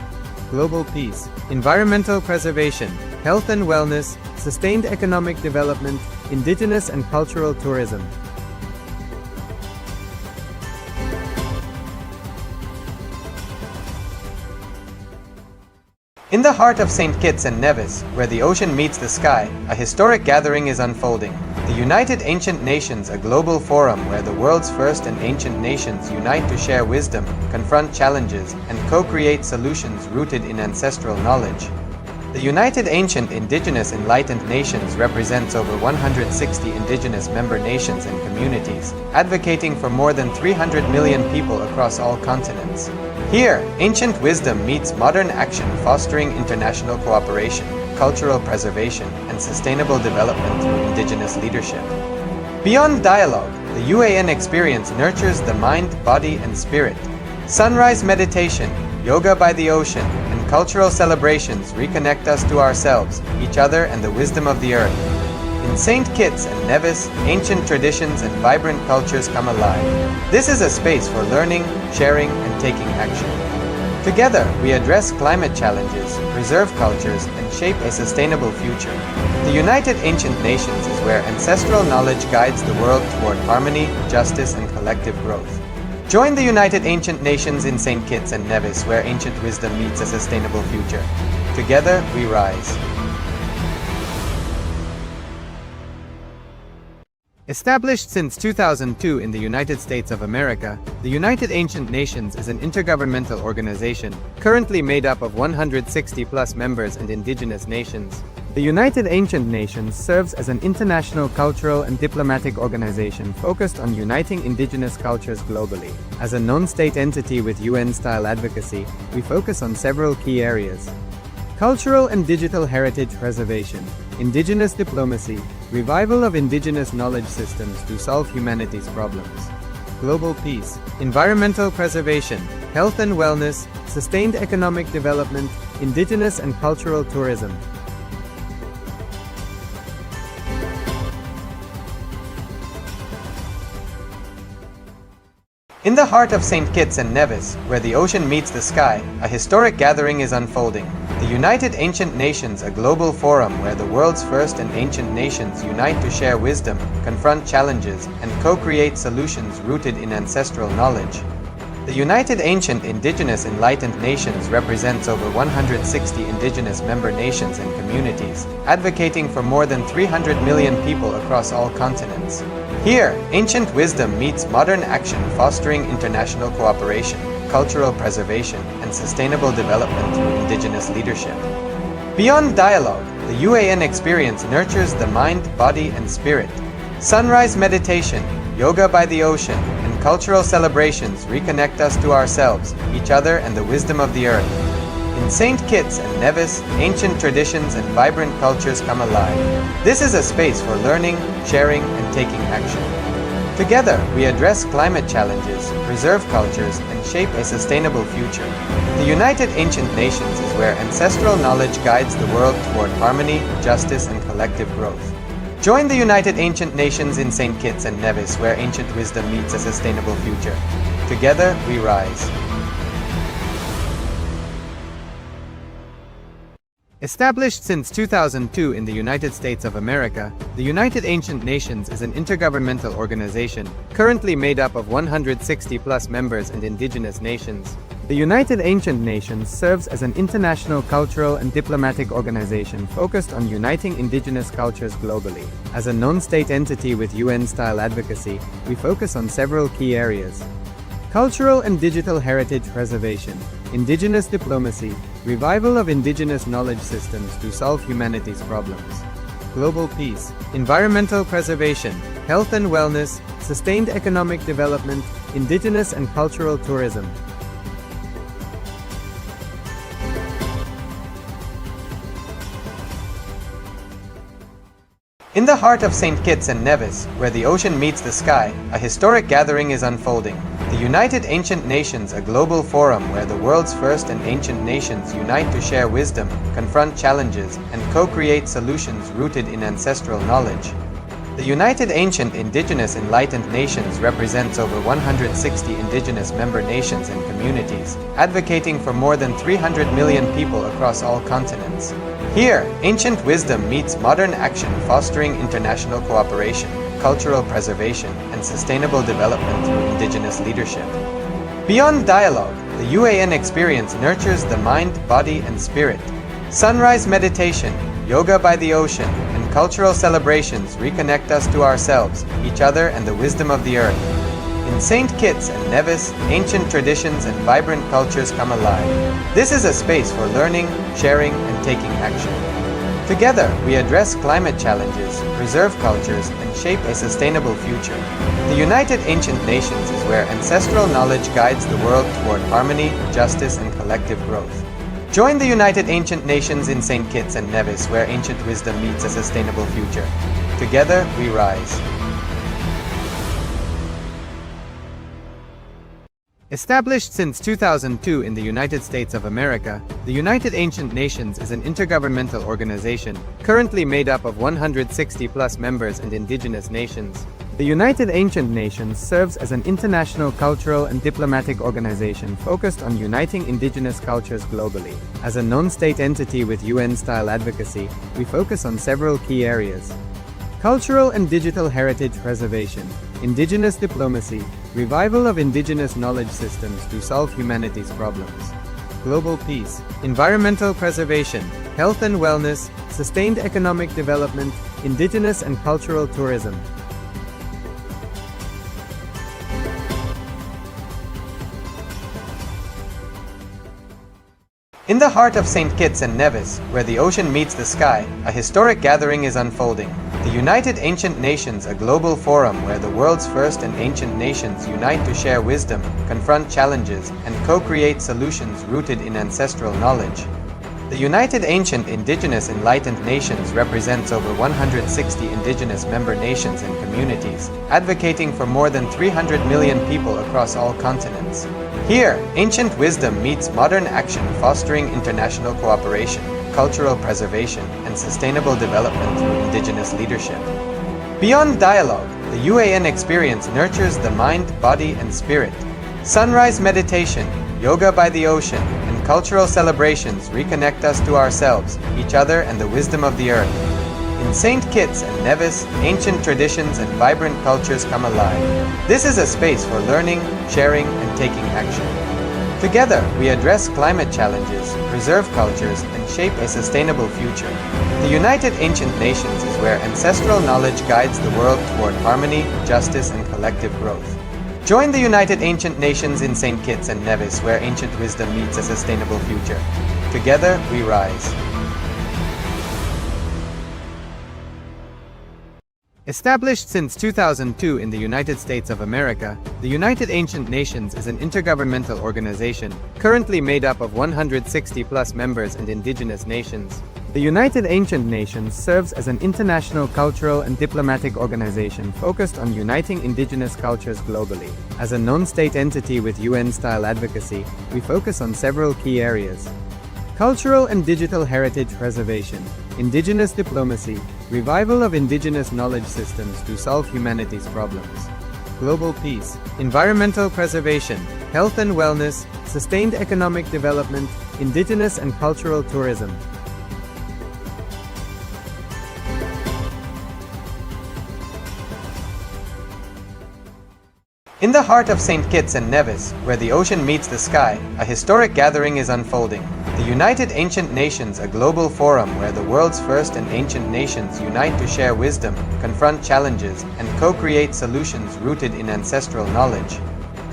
global peace, environmental preservation, health and wellness, sustained economic development, indigenous and cultural tourism. In the heart of St. Kitts and Nevis, where the ocean meets the sky, a historic gathering is unfolding. The United Ancient Nations, a global forum where the world's first and ancient nations unite to share wisdom, confront challenges, and co-create solutions rooted in ancestral knowledge. The United Ancient Indigenous Enlightened Nations represents over 160 indigenous member nations and communities, advocating for more than 300 million people across all continents. Here, ancient wisdom meets modern action, fostering international cooperation, cultural preservation, and sustainable development through indigenous leadership. Beyond dialogue, the UAN experience nurtures the mind, body, and spirit. Sunrise meditation, yoga by the ocean, and cultural celebrations reconnect us to ourselves, each other, and the wisdom of the earth. In St. Kitts and Nevis, ancient traditions and vibrant cultures come alive. This is a space for learning, sharing, and taking action. Together, we address climate challenges, preserve cultures, and shape a sustainable future. The United Ancient Nations is where ancestral knowledge guides the world toward harmony, justice, and collective growth. Join the United Ancient Nations in St. Kitts and Nevis, where ancient wisdom meets a sustainable future. Together, we rise. Established since 2002 in the United States of America, the United Ancient Nations is an intergovernmental organization, currently made up of 160+ members and indigenous nations. The United Ancient Nations serves as an international cultural and diplomatic organization focused on uniting indigenous cultures globally. As a non-state entity with UN-style advocacy, we focus on several key areas: cultural and digital heritage preservation, indigenous diplomacy, revival of indigenous knowledge systems to solve humanity's problems, global peace, environmental preservation, health and wellness, sustained economic development, indigenous and cultural tourism. In the heart of St. Kitts and Nevis, where the ocean meets the sky, a historic gathering is unfolding. The United Ancient Nations, a global forum where the world's first and ancient nations unite to share wisdom, confront challenges, and co-create solutions rooted in ancestral knowledge. The United Ancient Indigenous Enlightened Nations represents over 160 indigenous member nations and communities, advocating for more than 300 million people across all continents. Here, ancient wisdom meets modern action, fostering international cooperation, cultural preservation, and sustainable development through indigenous leadership. Beyond dialogue, the UAN experience nurtures the mind, body, and spirit. Sunrise meditation, yoga by the ocean, and cultural celebrations reconnect us to ourselves, each other, and the wisdom of the earth. In St. Kitts and Nevis, ancient traditions and vibrant cultures come alive. This is a space for learning, sharing, and taking action. Together, we address climate challenges, preserve cultures, and shape a sustainable future. The United Ancient Nations is where ancestral knowledge guides the world toward harmony, justice, and collective growth. Join the United Ancient Nations in St. Kitts and Nevis, where ancient wisdom meets a sustainable future. Together, we rise. Established since 2002 in the United States of America, the United Ancient Nations is an intergovernmental organization, currently made up of 160+ members and indigenous nations. The United Ancient Nations serves as an international cultural and diplomatic organization focused on uniting indigenous cultures globally. As a non-state entity with UN-style advocacy, we focus on several key areas: cultural and digital heritage preservation, indigenous diplomacy, revival of indigenous knowledge systems to solve humanity's problems, global peace, environmental preservation, health and wellness, sustained economic development, indigenous and cultural tourism. In the heart of St. Kitts and Nevis, where the ocean meets the sky, a historic gathering is unfolding. The United Ancient Nations, a global forum where the world's first and ancient nations unite to share wisdom, confront challenges, and co-create solutions rooted in ancestral knowledge. The United Ancient Indigenous Enlightened Nations represents over 160 indigenous member nations and communities, advocating for more than 300 million people across all continents. Here, ancient wisdom meets modern action, fostering international cooperation, cultural preservation, and sustainable development through indigenous leadership. Beyond dialogue, the UAN experience nurtures the mind, body, and spirit. Sunrise meditation, yoga by the ocean, and cultural celebrations reconnect us to ourselves, each other, and the wisdom of the earth. In St. Kitts and Nevis, ancient traditions and vibrant cultures come alive. This is a space for learning, sharing, and taking action. Together, we address climate challenges, preserve cultures, and shape a sustainable future. The United Ancient Nations is where ancestral knowledge guides the world toward harmony, justice, and collective growth. Join the United Ancient Nations in St. Kitts and Nevis, where ancient wisdom meets a sustainable future. Together, we rise. Established since 2002 in the United States of America, the United Ancient Nations is an intergovernmental organization, currently made up of 160+ members and indigenous nations. The United Ancient Nations serves as an international cultural and diplomatic organization focused on uniting indigenous cultures globally. As a non-state entity with UN-style advocacy, we focus on several key areas: cultural and digital heritage preservation, indigenous diplomacy, revival of indigenous knowledge systems to solve humanity's problems, global peace, environmental preservation, health and wellness, sustained economic development, indigenous and cultural tourism. In the heart of St. Kitts and Nevis, where the ocean meets the sky, a historic gathering is unfolding. The United Ancient Nations, a global forum where the world's first and ancient nations unite to share wisdom, confront challenges, and co-create solutions rooted in ancestral knowledge. The United Ancient Indigenous Enlightened Nations represents over 160 indigenous member nations and communities, advocating for more than 300 million people across all continents. Here, ancient wisdom meets modern action, fostering international cooperation, cultural preservation, and sustainable development through indigenous leadership. Beyond dialogue, the UAN experience nurtures the mind, body, and spirit. Sunrise meditation, yoga by the ocean, and cultural celebrations reconnect us to ourselves, each other, and the wisdom of the earth. In St. Kitts and Nevis, ancient traditions and vibrant cultures come alive. This is a space for learning, sharing, and taking action. Together, we address climate challenges, preserve cultures, and shape a sustainable future. The United Ancient Nations is where ancestral knowledge guides the world toward harmony, justice, and collective growth. Join the United Ancient Nations in St. Kitts and Nevis, where ancient wisdom meets a sustainable future. Together, we rise. Established since 2002 in the United States of America, the United Ancient Nations is an intergovernmental organization, currently made up of 160+ members and indigenous nations. The United Ancient Nations serves as an international cultural and diplomatic organization focused on uniting indigenous cultures globally. As a non-state entity with UN-style advocacy, we focus on several key areas: cultural and digital heritage preservation, indigenous diplomacy, revival of indigenous knowledge systems to solve humanity's problems, global peace, environmental preservation, health and wellness, sustained economic development, indigenous and cultural tourism. In the heart of St. Kitts and Nevis, where the ocean meets the sky, a historic gathering is unfolding. The United Ancient Nations, a global forum where the world's first and ancient nations unite to share wisdom, confront challenges, and co-create solutions rooted in ancestral knowledge.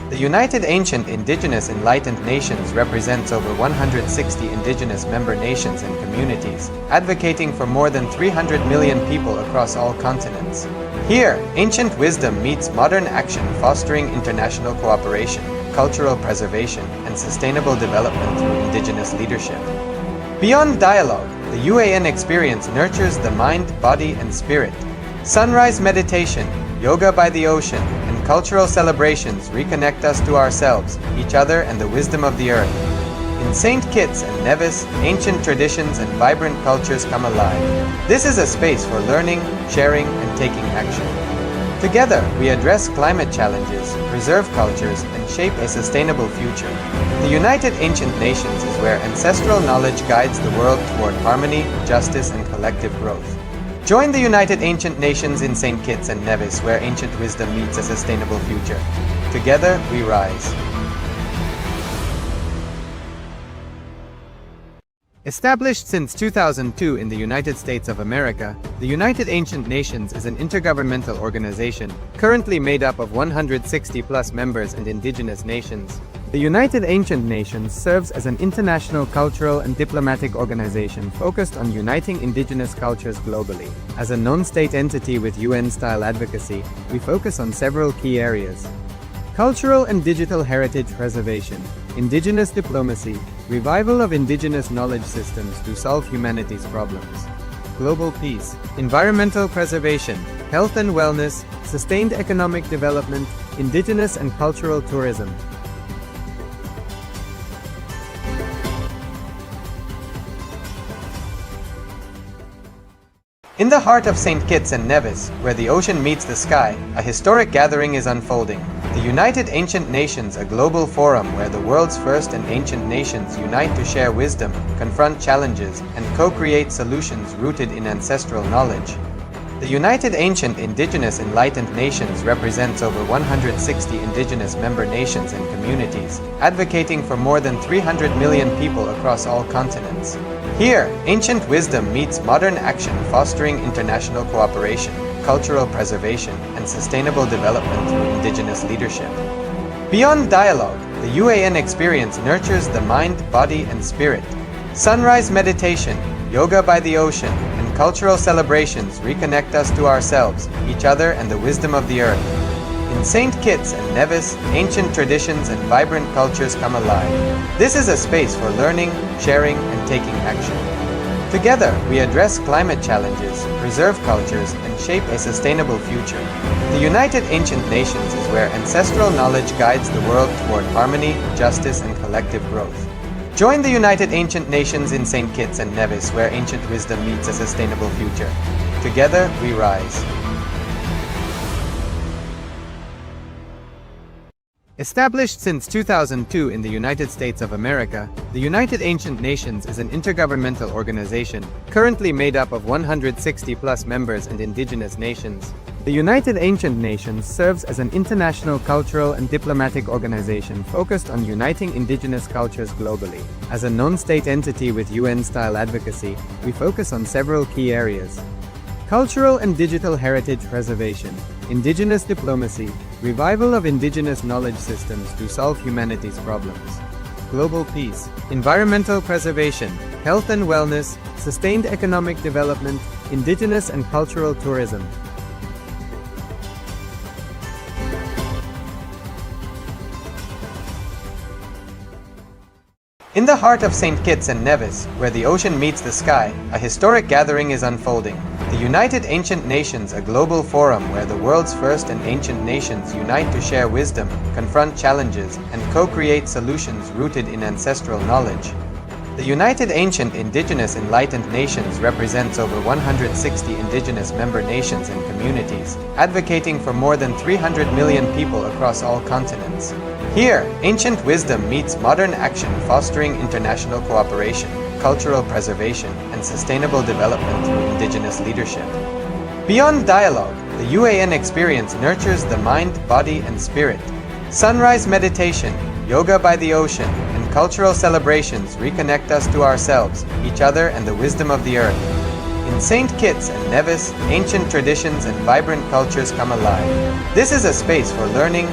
The United Ancient Indigenous Enlightened Nations represents over 160 indigenous member nations and communities, advocating for more than 300 million people across all continents. Here, ancient wisdom meets modern action, fostering international cooperation, cultural preservation, and sustainable development through indigenous leadership. Beyond dialogue, the UAN experience nurtures the mind, body, and spirit. Sunrise meditation, yoga by the ocean, and cultural celebrations reconnect us to ourselves, each other, and the wisdom of the earth. In St. Kitts and Nevis, ancient traditions and vibrant cultures come alive. This is a space for learning, sharing, and taking action. Together, we address climate challenges, preserve cultures, and shape a sustainable future. The United Ancient Nations is where ancestral knowledge guides the world toward harmony, justice, and collective growth. Join the United Ancient Nations in St. Kitts and Nevis, where ancient wisdom meets a sustainable future. Together, we rise. Established since 2002 in the United States of America, the United Ancient Nations is an intergovernmental organization, currently made up of 160+ members and indigenous nations. The United Ancient Nations serves as an international cultural and diplomatic organization focused on uniting indigenous cultures globally. As a non-state entity with UN-style advocacy, we focus on several key areas: cultural and digital heritage preservation, indigenous diplomacy, revival of indigenous knowledge systems to solve humanity's problems, global peace, environmental preservation, health and wellness, sustained economic development, indigenous and cultural tourism. In the heart of St. Kitts and Nevis, where the ocean meets the sky, a historic gathering is unfolding. The United Ancient Nations, a global forum where the world's first and ancient nations unite to share wisdom, confront challenges, and co-create solutions rooted in ancestral knowledge. The United Ancient Indigenous Enlightened Nations represents over 160 indigenous member nations and communities, advocating for more than 300 million people across all continents. Here, ancient wisdom meets modern action, fostering international cooperation, cultural preservation, and sustainable development through indigenous leadership. Beyond dialogue, the UAN experience nurtures the mind, body, and spirit. Sunrise meditation, yoga by the ocean, and cultural celebrations reconnect us to ourselves, each other, and the wisdom of the earth. In St. Kitts and Nevis, ancient traditions and vibrant cultures come alive. This is a space for learning, sharing, and taking action. Together, we address climate challenges, preserve cultures, and shape a sustainable future. The United Ancient Nations is where ancestral knowledge guides the world toward harmony, justice, and collective growth. Join the United Ancient Nations in St. Kitts and Nevis, where ancient wisdom meets a sustainable future. Together, we rise. Established since 2002 in the United States of America, the United Ancient Nations is an intergovernmental organization currently made up of 160+ members and indigenous nations. The United Ancient Nations serves as an international cultural and diplomatic organization focused on uniting indigenous cultures globally. As a non-state entity with UN-style advocacy, we focus on several key areas: cultural and digital heritage preservation, indigenous diplomacy, revival of indigenous knowledge systems to solve humanity's problems, global peace, environmental preservation, health and wellness, sustained economic development, indigenous and cultural tourism. In the heart of St. Kitts and Nevis, where the ocean meets the sky, a historic gathering is unfolding. The United Ancient Nations, a global forum where the world's first and ancient nations unite to share wisdom, confront challenges, and co-create solutions rooted in ancestral knowledge. The United Ancient Indigenous Enlightened Nations represents over 160 indigenous member nations and communities, advocating for more than 300 million people across all continents. Here, ancient wisdom meets modern action, fostering international cooperation, cultural preservation, and sustainable development through indigenous leadership. Beyond dialogue, the UAN experience nurtures the mind, body, and spirit. Sunrise meditation, yoga by the ocean, and cultural celebrations reconnect us to ourselves, each other, and the wisdom of the earth. In St. Kitts and Nevis, ancient traditions and vibrant cultures come alive. This is a space for learning,